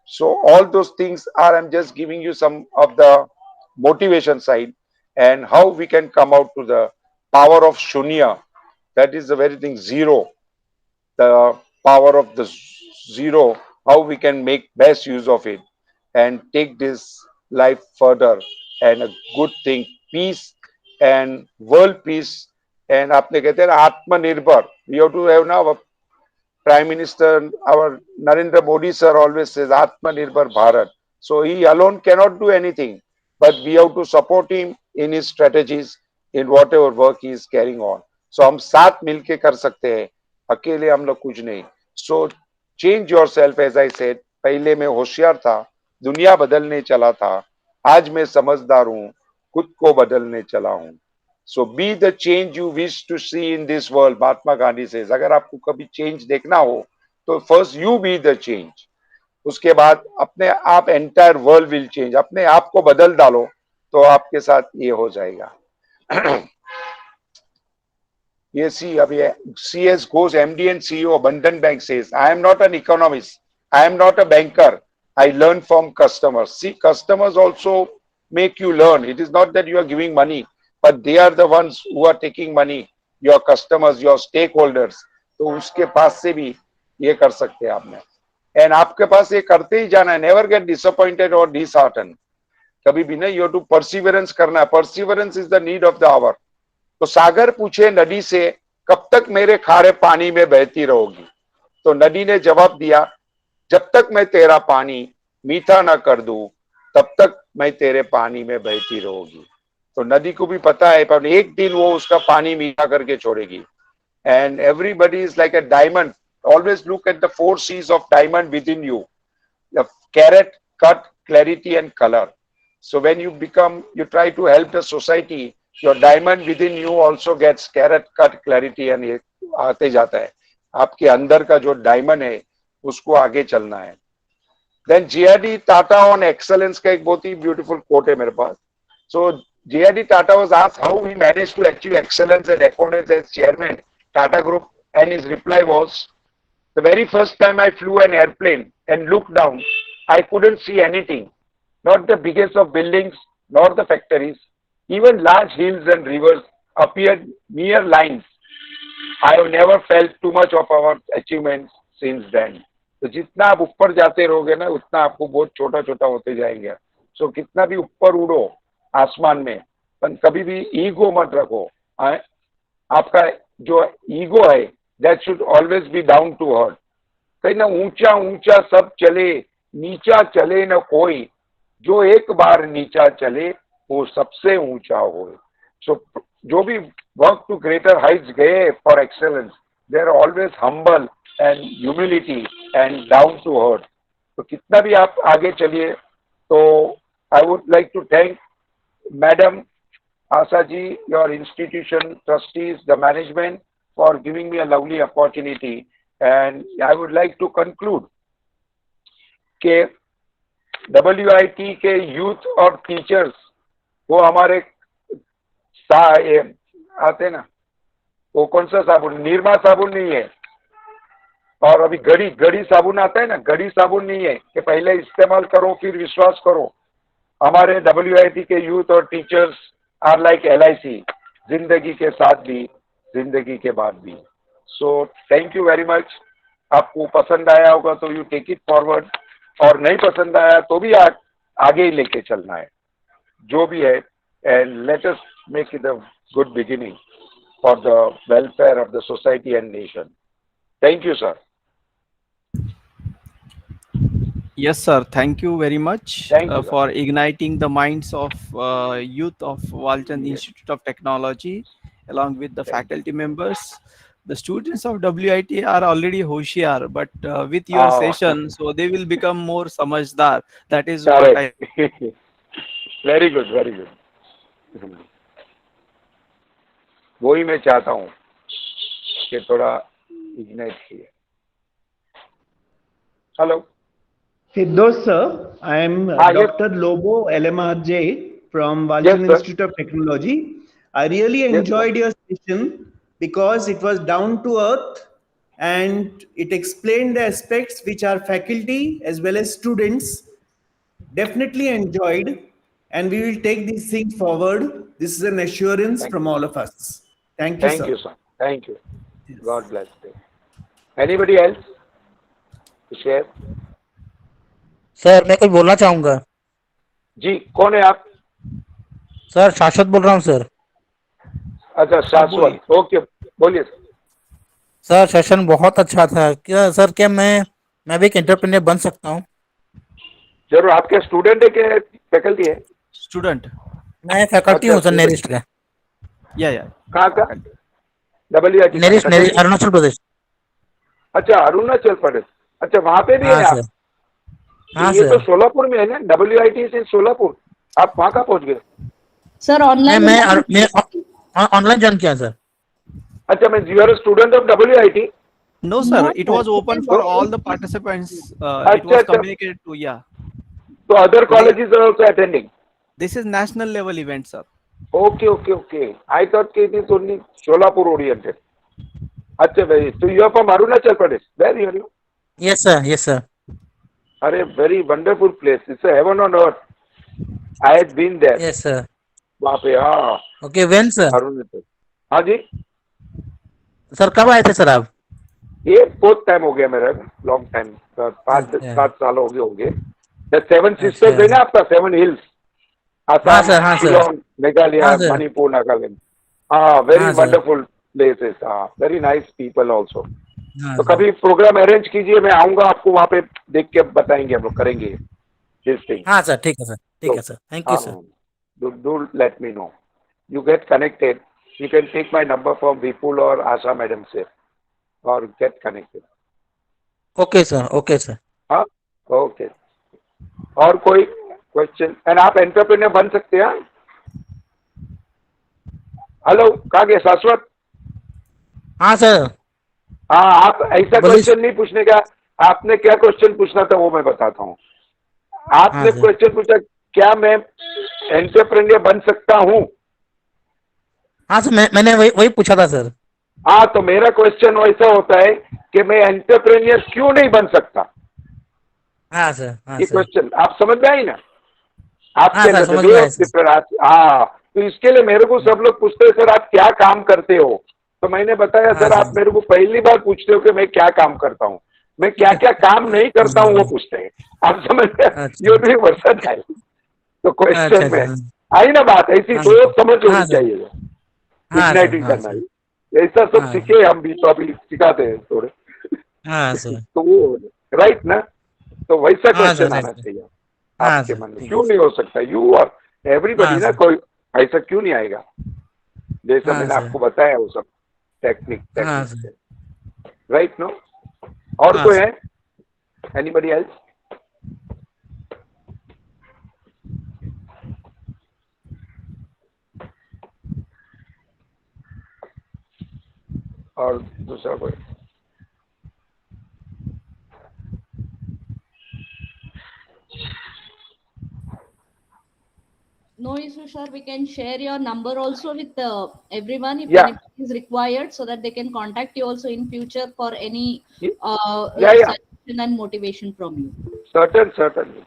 So, all those things are, I'm just giving you some of the motivation side and how we can come out to the power of Shunya. That is the very thing, zero, the power of the zero, how we can make best use of it and take this life further and a good thing, peace and world peace. And आपने कहते हैं ना आत्मनिर्भर, we have to have now Prime Minister, our Narendra Modi sir always says Atmanirbhar Bharat. So he alone cannot do anything, but we have to support him in his strategies, in whatever work he is carrying on. So हम साथ मिलके कर सकते हैं, अकेले हम लोग कुछ नहीं. So change yourself, as I said. पहले मैं होशियार था, दुनिया बदलने चला था, आज मैं समझदार हूँ, खुद को बदलने चला हूँ. So be the change you wish to see in this world. Mahatma Gandhi से अगर आपको कभी चेंज देखना हो तो first you be the change. उसके बाद अपने आप एंटायर वर्ल्ड विल चेंज. अपने आप को बदल डालो तो आपके साथ ये हो जाएगा. ये सी अभी CS Ghosh, MD and CEO Bandhan Bank says, I am not an economist, I am not a banker, I learn from customers. See, customers also make you learn. It is not that you are giving money, but they are the ones who are taking money, your customers, your stakeholders. तो उसके पास से भी ये कर सकते हैं आपने. And आपके पास ये करते ही जाना है. नेवर गेट डिसअपॉइंटेड और डिसहार्टन. कभी भी नहीं. यू हैव टू परसिवरेंस करना है. Perseverance is the need of the hour. तो सागर पूछे नदी से, कब तक मेरे खारे पानी में बहती रहोगी? तो नदी ने जवाब दिया, जब तक मैं तेरा पानी मीठा ना कर दूं, तब तक मैं तेरे पानी में बहती रहूंगी. तो नदी को भी पता है, पर एक दिन वो उसका पानी मीठा करके छोड़ेगी. And everybody is like a diamond. Always look at the 4 C's of diamond within you. Carat, cut, clarity and colour. So when you become, you try to help the society, your diamond within you also gets carrot, cut, clarity and ये आते जाता है. आपके अंदर का जो diamond है उसको आगे चलना है. Then J.R.D. Tata on excellence का एक बहुत ही beautiful quote है मेरे पास. So J.R.D. Tata was asked how he managed to achieve excellence and excellence as chairman Tata Group, and his reply was, the very first time I flew an airplane and looked down, I couldn't see anything. Not the biggest of buildings, nor the factories. Even large hills and rivers appeared mere lines. I have never felt too much of our achievements since then. तो जितना आप ऊपर जाते रहोगे ना, उतना आपको बहुत छोटा छोटा होते जाएंगे. सो कितना भी ऊपर उड़ो आसमान में, पर कभी भी ईगो मत रखो. आपका जो ईगो है, that should always be down to earth. कहीं ना ऊंचा ऊंचा सब चले, नीचा चले न कोई. जो एक बार नीचा चले वो सबसे ऊंचा हो. सो जो भी वर्क टू ग्रेटर हाइट्स गए for excellence, they are always humble and humility and down to earth. तो कितना भी आप आगे चलिए. तो I would like to thank madam Asha ji, your institution, trustees, the management for giving me a lovely opportunity. And I would like to conclude के WIT के youth और टीचर्स वो हमारे आते ना, वो कौन सा साबुन, निरमा साबुन नहीं है, और अभी गड़ी गड़ी साबुन आता है ना, गड़ी साबुन नहीं है कि पहले इस्तेमाल करो फिर विश्वास करो. हमारे WIT के यूथ और टीचर्स आर लाइक LIC, जिंदगी के साथ भी जिंदगी के बाद भी. So thank you very much. आपको पसंद आया होगा तो यू टेक इट फॉरवर्ड, और नहीं पसंद आया तो भी आगे ही लेके चलना है जो भी है. And let us make it a good beginning. for the welfare of the society and nation. Thank you, sir. Yes, sir. Thank you very much Thank you, sir. for igniting the minds of youth of Walchand Yes. Institute of Technology, along with the Thank you. faculty members. The students of WIT are already Hoshiar, but with your Oh, session, so they will become more Samajdar. That is what correct. I. Very good, very good. वही मैं चाहता हूँ कि थोड़ा ignite किए. Hello. Firdos sir, I am Yes. Dr. Lobo LMRJ from Yes, Walchand sir. Institute of Technology. I really Yes, sir. enjoyed your session because it was down to earth and it explained the aspects which our faculty as well as students definitely enjoyed, and we will take these things forward. This is an assurance Thank from you. all of us. Thank you, Thank sir. you, sir. Thank you. Yes. God bless you. Anybody else to share? Sir मैं कुछ बोलना चाहूंगा. जी, कौन है आप? Sir शाश्वत बोल रहा हूँ सर. अच्छा, शाश्वत. ओके, बोलिए सर. सर सेशन बहुत अच्छा था. क्या सर, क्या मैं भी एक एंटरप्रेन्योर बन सकता हूँ? जरूर. आपके स्टूडेंट है कि फैकल्टी है? Student. मैं फैकल्टी अच्छा, हूँ सर, student. नेरिस्ट का. Yeah. कहाँ का? WIT का नेरिस्ट faculty? अरुणाचल प्रदेश. अच्छा, अरुणाचल प्रदेश. अच्छा, वहाँ पे भी हाँ है आप? सर. हाँ ये तो सर. सोलापुर में है ना. WIT से सोलापुर. आप वहाँ कहाँ पहुँच गए? Sir, online. मैं ऑनलाइन ज्वाइन किया सर. अच्छा, मैं you are student of WIT? No, sir. No, It sir. was open It for is- all the participants. It अच्छा, was अच्छा. communicated to, yeah. तो other colleges are also attending. This is national level event, sir. Okay, okay, okay. I thought कि it is only Solapur oriented. अच्छा भाई, तो you are from Arunachal Pradesh. Where are you? Yes sir, yes sir. अरे, very wonderful place. It's heaven on earth. I had been there. Yes sir. वहाँ पे. हाँ, okay, when sir? Arunachal. हाँ जी. Sir कब आए थे सर आप? ये बहुत टाइम हो गया मेरा. Long time. 5-7 साल हो गए होंगे. द 7 सिस्टर्स है ना आपका, 7 हिल्स. हाँ आसाम, सर, हाँ सर. शिलोंग, मेघालय, हाँ सर. मणिपुर, नागालैंड. हाँ, वेरी हाँ सर. Wonderful places. हाँ, वेरी नाइस पीपल ऑल्सो. हाँ तो सर. कभी प्रोग्राम अरेंज कीजिए, मैं आऊंगा, आपको वहाँ पे देख के बताएंगे, हम लोग करेंगे दिस थिंग. हाँ सर, ठीक है सर, ठीक है sir. Thank you sir. Do let me know. You get connected. You can take my number from Vipul और आशा मैडम से और get connected. Okay sir, okay sir. हाँ, ओके. और कोई क्वेश्चन? एंड आप एंटरप्रेन्योर बन सकते हैं. हेलो, कहाँ गए शाश्वत? हाँ सर. हाँ, आप ऐसा बोलिए. क्वेश्चन नहीं पूछने का. आपने क्या क्वेश्चन पूछना था वो मैं बताता हूँ. हाँ आपने सर. क्वेश्चन पूछा, क्या मैं एंटरप्रेन्योर बन सकता हूँ? हाँ सर, मैंने वही पूछा था सर. हाँ, तो मेरा क्वेश्चन वैसा होता है कि मैं एंटरप्रेन्योर क्यों नहीं बन सकता. हाँ सर, हाँ ये सर. क्वेश्चन आप समझ में आई ना? हाँ आपके सर, समझ वे में आया ऑफ सर. प्रिपरेशन. हाँ, तो इसके लिए मेरे को सब लोग पूछते हैं, सर आप क्या काम करते हो? तो मैंने बताया, हाँ सर आप सर. मेरे को पहली बार पूछते हो कि मैं क्या काम करता हूँ. मैं क्या क्या काम नहीं करता हूँ वो पूछते हैं. आप समझ गए? अच्छा. ये भी वर्षन है. तो अच्छा क्वेश्चन में अच्छा. आई ना बात. ऐसी हाँ सोच समझ हाँ होनी सर. चाहिए. हाँ सर. इग्नाइटिंग हाँ करना सर. है. ऐसा सब हाँ सर. सीखे हम भी, तो अभी सिखाते हैं थोड़े. हाँ सर. तो वो राइट ना. तो वैसा हाँ सर, क्वेश्चन आना राइट सर. चाहिए हाँ आपके सर, मन में. ठीक है क्यों सर. नहीं हो सकता? यू और एवरीबडी हाँ ना. सर. कोई ऐसा क्यों नहीं आएगा? जैसा हाँ मैंने सर. आपको बताया वो सब टेक्निक हाँ टेक्निक सर. से. Right no. और हाँ कोई सर. है? Anybody else? और दूसरा कोई? No issue, sir. We can share your number also with everyone if Yeah. anything is required, so that they can contact you also in future for any Yeah. suggestion and motivation from you. Certainly.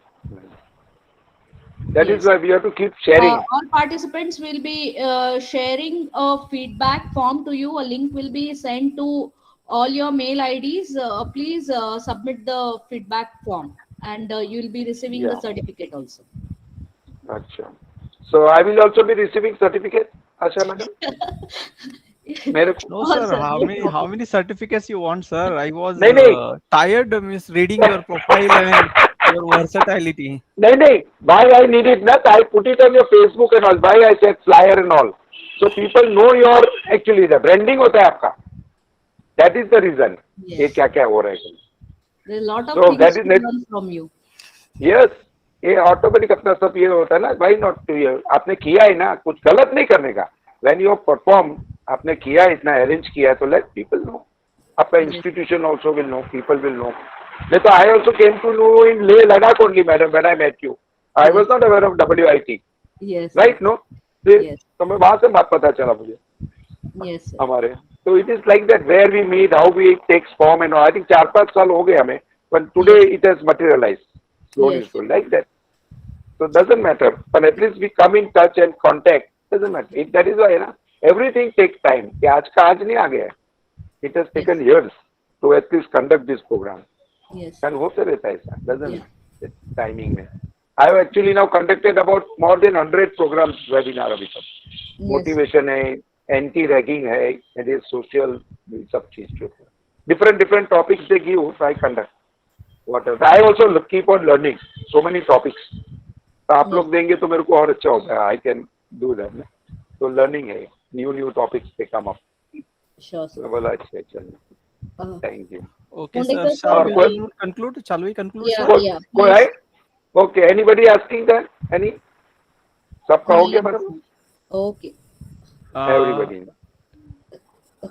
That is Yes. why we have to keep sharing. All participants will be sharing a feedback form to you. A link will be sent to all your mail IDs. Please submit the feedback form, and you will be receiving the Yeah. certificate also. Acha. So I will also be receiving certificate, Asha madam? मेरे को No, Sure, sir. sir, no How problem. many certificates you want, sir? I was नहीं नहीं tired, miss, reading your profile and your versatility. नहीं नहीं why I need it ना I put it on your Facebook and all why I said flyer and all so people know your actually the branding होता है आपका that is the reason ये Yes, क्या क्या हो रहा है there are a lot of so things that to is net learn from you. yes ये ऑटोमेटिक अपना सब ये होता है ना why not to you आपने किया है ना कुछ गलत नहीं करने का when you perform आपने किया है इतना अरेंज किया है तो let people know आपका Yes, institution also will know people will know नहीं तो I also came to know in Leh Ladakh only madam when I met you I yes, was not aware of WIT yes, sir. right no Yes, तो मैं वहां से बात पता चला मुझे yes, sir. हमारे so it is like that where we meet how we takes form and all I think 4-5 साल हो गए हमें but today Yes, it has materialized slowly yes, slowly like that so it doesn't matter but at least we come in touch and contact doesn't matter it, that is why ना everything takes time कि आज का आज नहीं आ गया it has yes, taken years to at least conduct this program yes, and होते रहता है ऐसा yeah, doesn't timing में I have actually now conducted about more than 100 programs webinar अभी तक yes, motivation है anti ragging है it is social सब चीज जो different topics they give so I conduct whatever I also keep on learning so many topics तो आप yes, लोग देंगे तो मेरे को और अच्छा होता है आई कैन डू दैट ना तो लर्निंग है न्यू टॉपिक्स पे कम अप sure, sir. तो बोला अच्छा चलो Uh, thank you Okay, sir. Kondekar Shall sir, और we कोई conclude? Shall we conclude, yeah, sir? yeah, कोई है please. Okay anybody asking that any सबका हो गया Yes, madam sir. Okay. Uh, everybody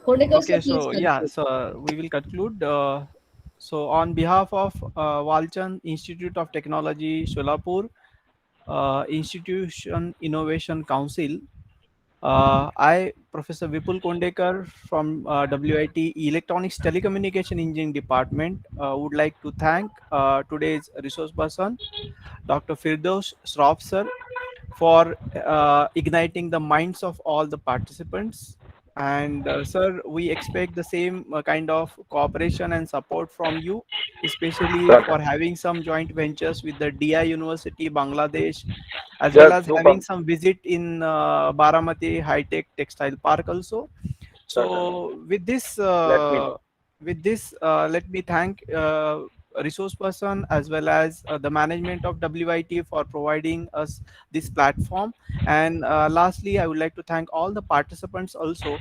Kondekar sir, okay, please so yeah, conclude. so we will conclude. So on behalf of Walchand Institute of Technology, Sholapur, Institution Innovation Council, I, Professor Vipul Kondekar from WIT Electronics Telecommunication Engineering Department, would like to thank today's resource person, Dr. Firdos Shroff sir, for igniting the minds of all the participants. And sir, we expect the same kind of cooperation and support from you, especially for having some joint ventures with the DI University, Bangladesh, as well just as no having some visit in Baramati High Tech Textile Park also. Problem So late me no with this, let me thank resource person as well as the management of WIT for providing us this platform. And lastly, I would like to thank all the participants also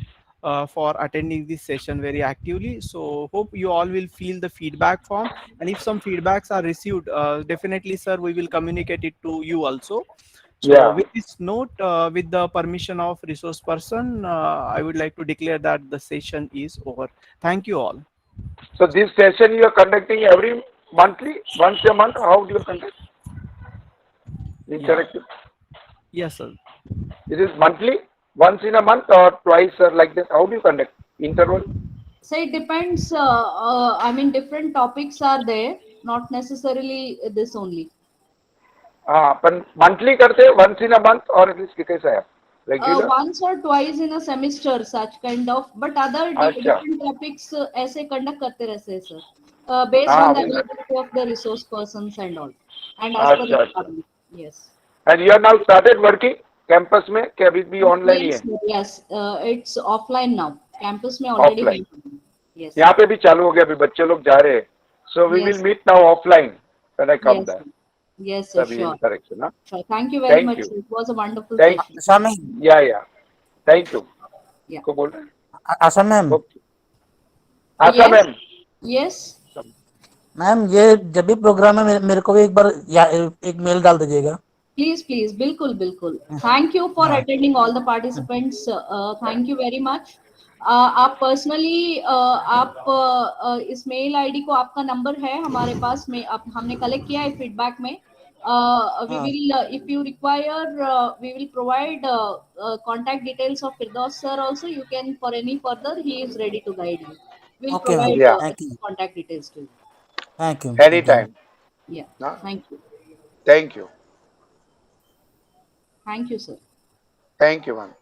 for attending this session very actively. So hope you all will feel the feedback form. And if some feedbacks are received, definitely, sir, we will communicate it to you also. So या with this note, with the permission of resource person, I would like to declare that the session is over. Thank you all. So this session you are conducting every monthly once a month how do you conduct Yeah. Interactive Yes, sir. It is monthly, once in a month or twice or like that. How do you conduct? Interval? So it depends. I mean, different topics are there, not necessarily this only. हाँ पर monthly करते once in a month or at least कैसा है regular? Once or twice in a semester, such kind of. But other अच्छा different topics ऐसे conduct करते रहते हैं sir. Based हाँ on the वही ना availability of the resource persons and all, and as per the अच्छा अच्छा requirement. Yes. and you are now started working campus में कि अभी भी online ही Yes, है sir, yes. It's offline now. Campus में already offline है. Yes, यहाँ sir. पे भी चालू हो गया अभी बच्चे लोग जा रहे हैं so we will Yes, meet now offline when I come yes, there sir. Yes, sir. तभी Sure. interaction हाँ Sure. Thank you very thank much. you It was a wonderful thank session. Asha ma'am या thank you Yeah. को बोल रहे आशा ma'am हैं okay आशा Yes. Ma'am Yes. Ma'am ये जब भी प्रोग्राम है मेरे को भी एक बार एक मेल डाल दीजिएगा Please, please. बिल्कुल, बिल्कुल. Thank you for हाँ attending all the participants. Thank you very much. आप पर्सनली आप इस मेल आईडी को आपका नंबर है हमारे पास में आप हमने कलेक्ट किया है फीडबैक में वी हाँ will if you require we will provide contact details of Firdos sir also you can for any further he is ready to guide you we'll okay ma'am provide या thank you contact details to you thank you anytime yeah हाँ thank you thank you thank you sir thank you ma'am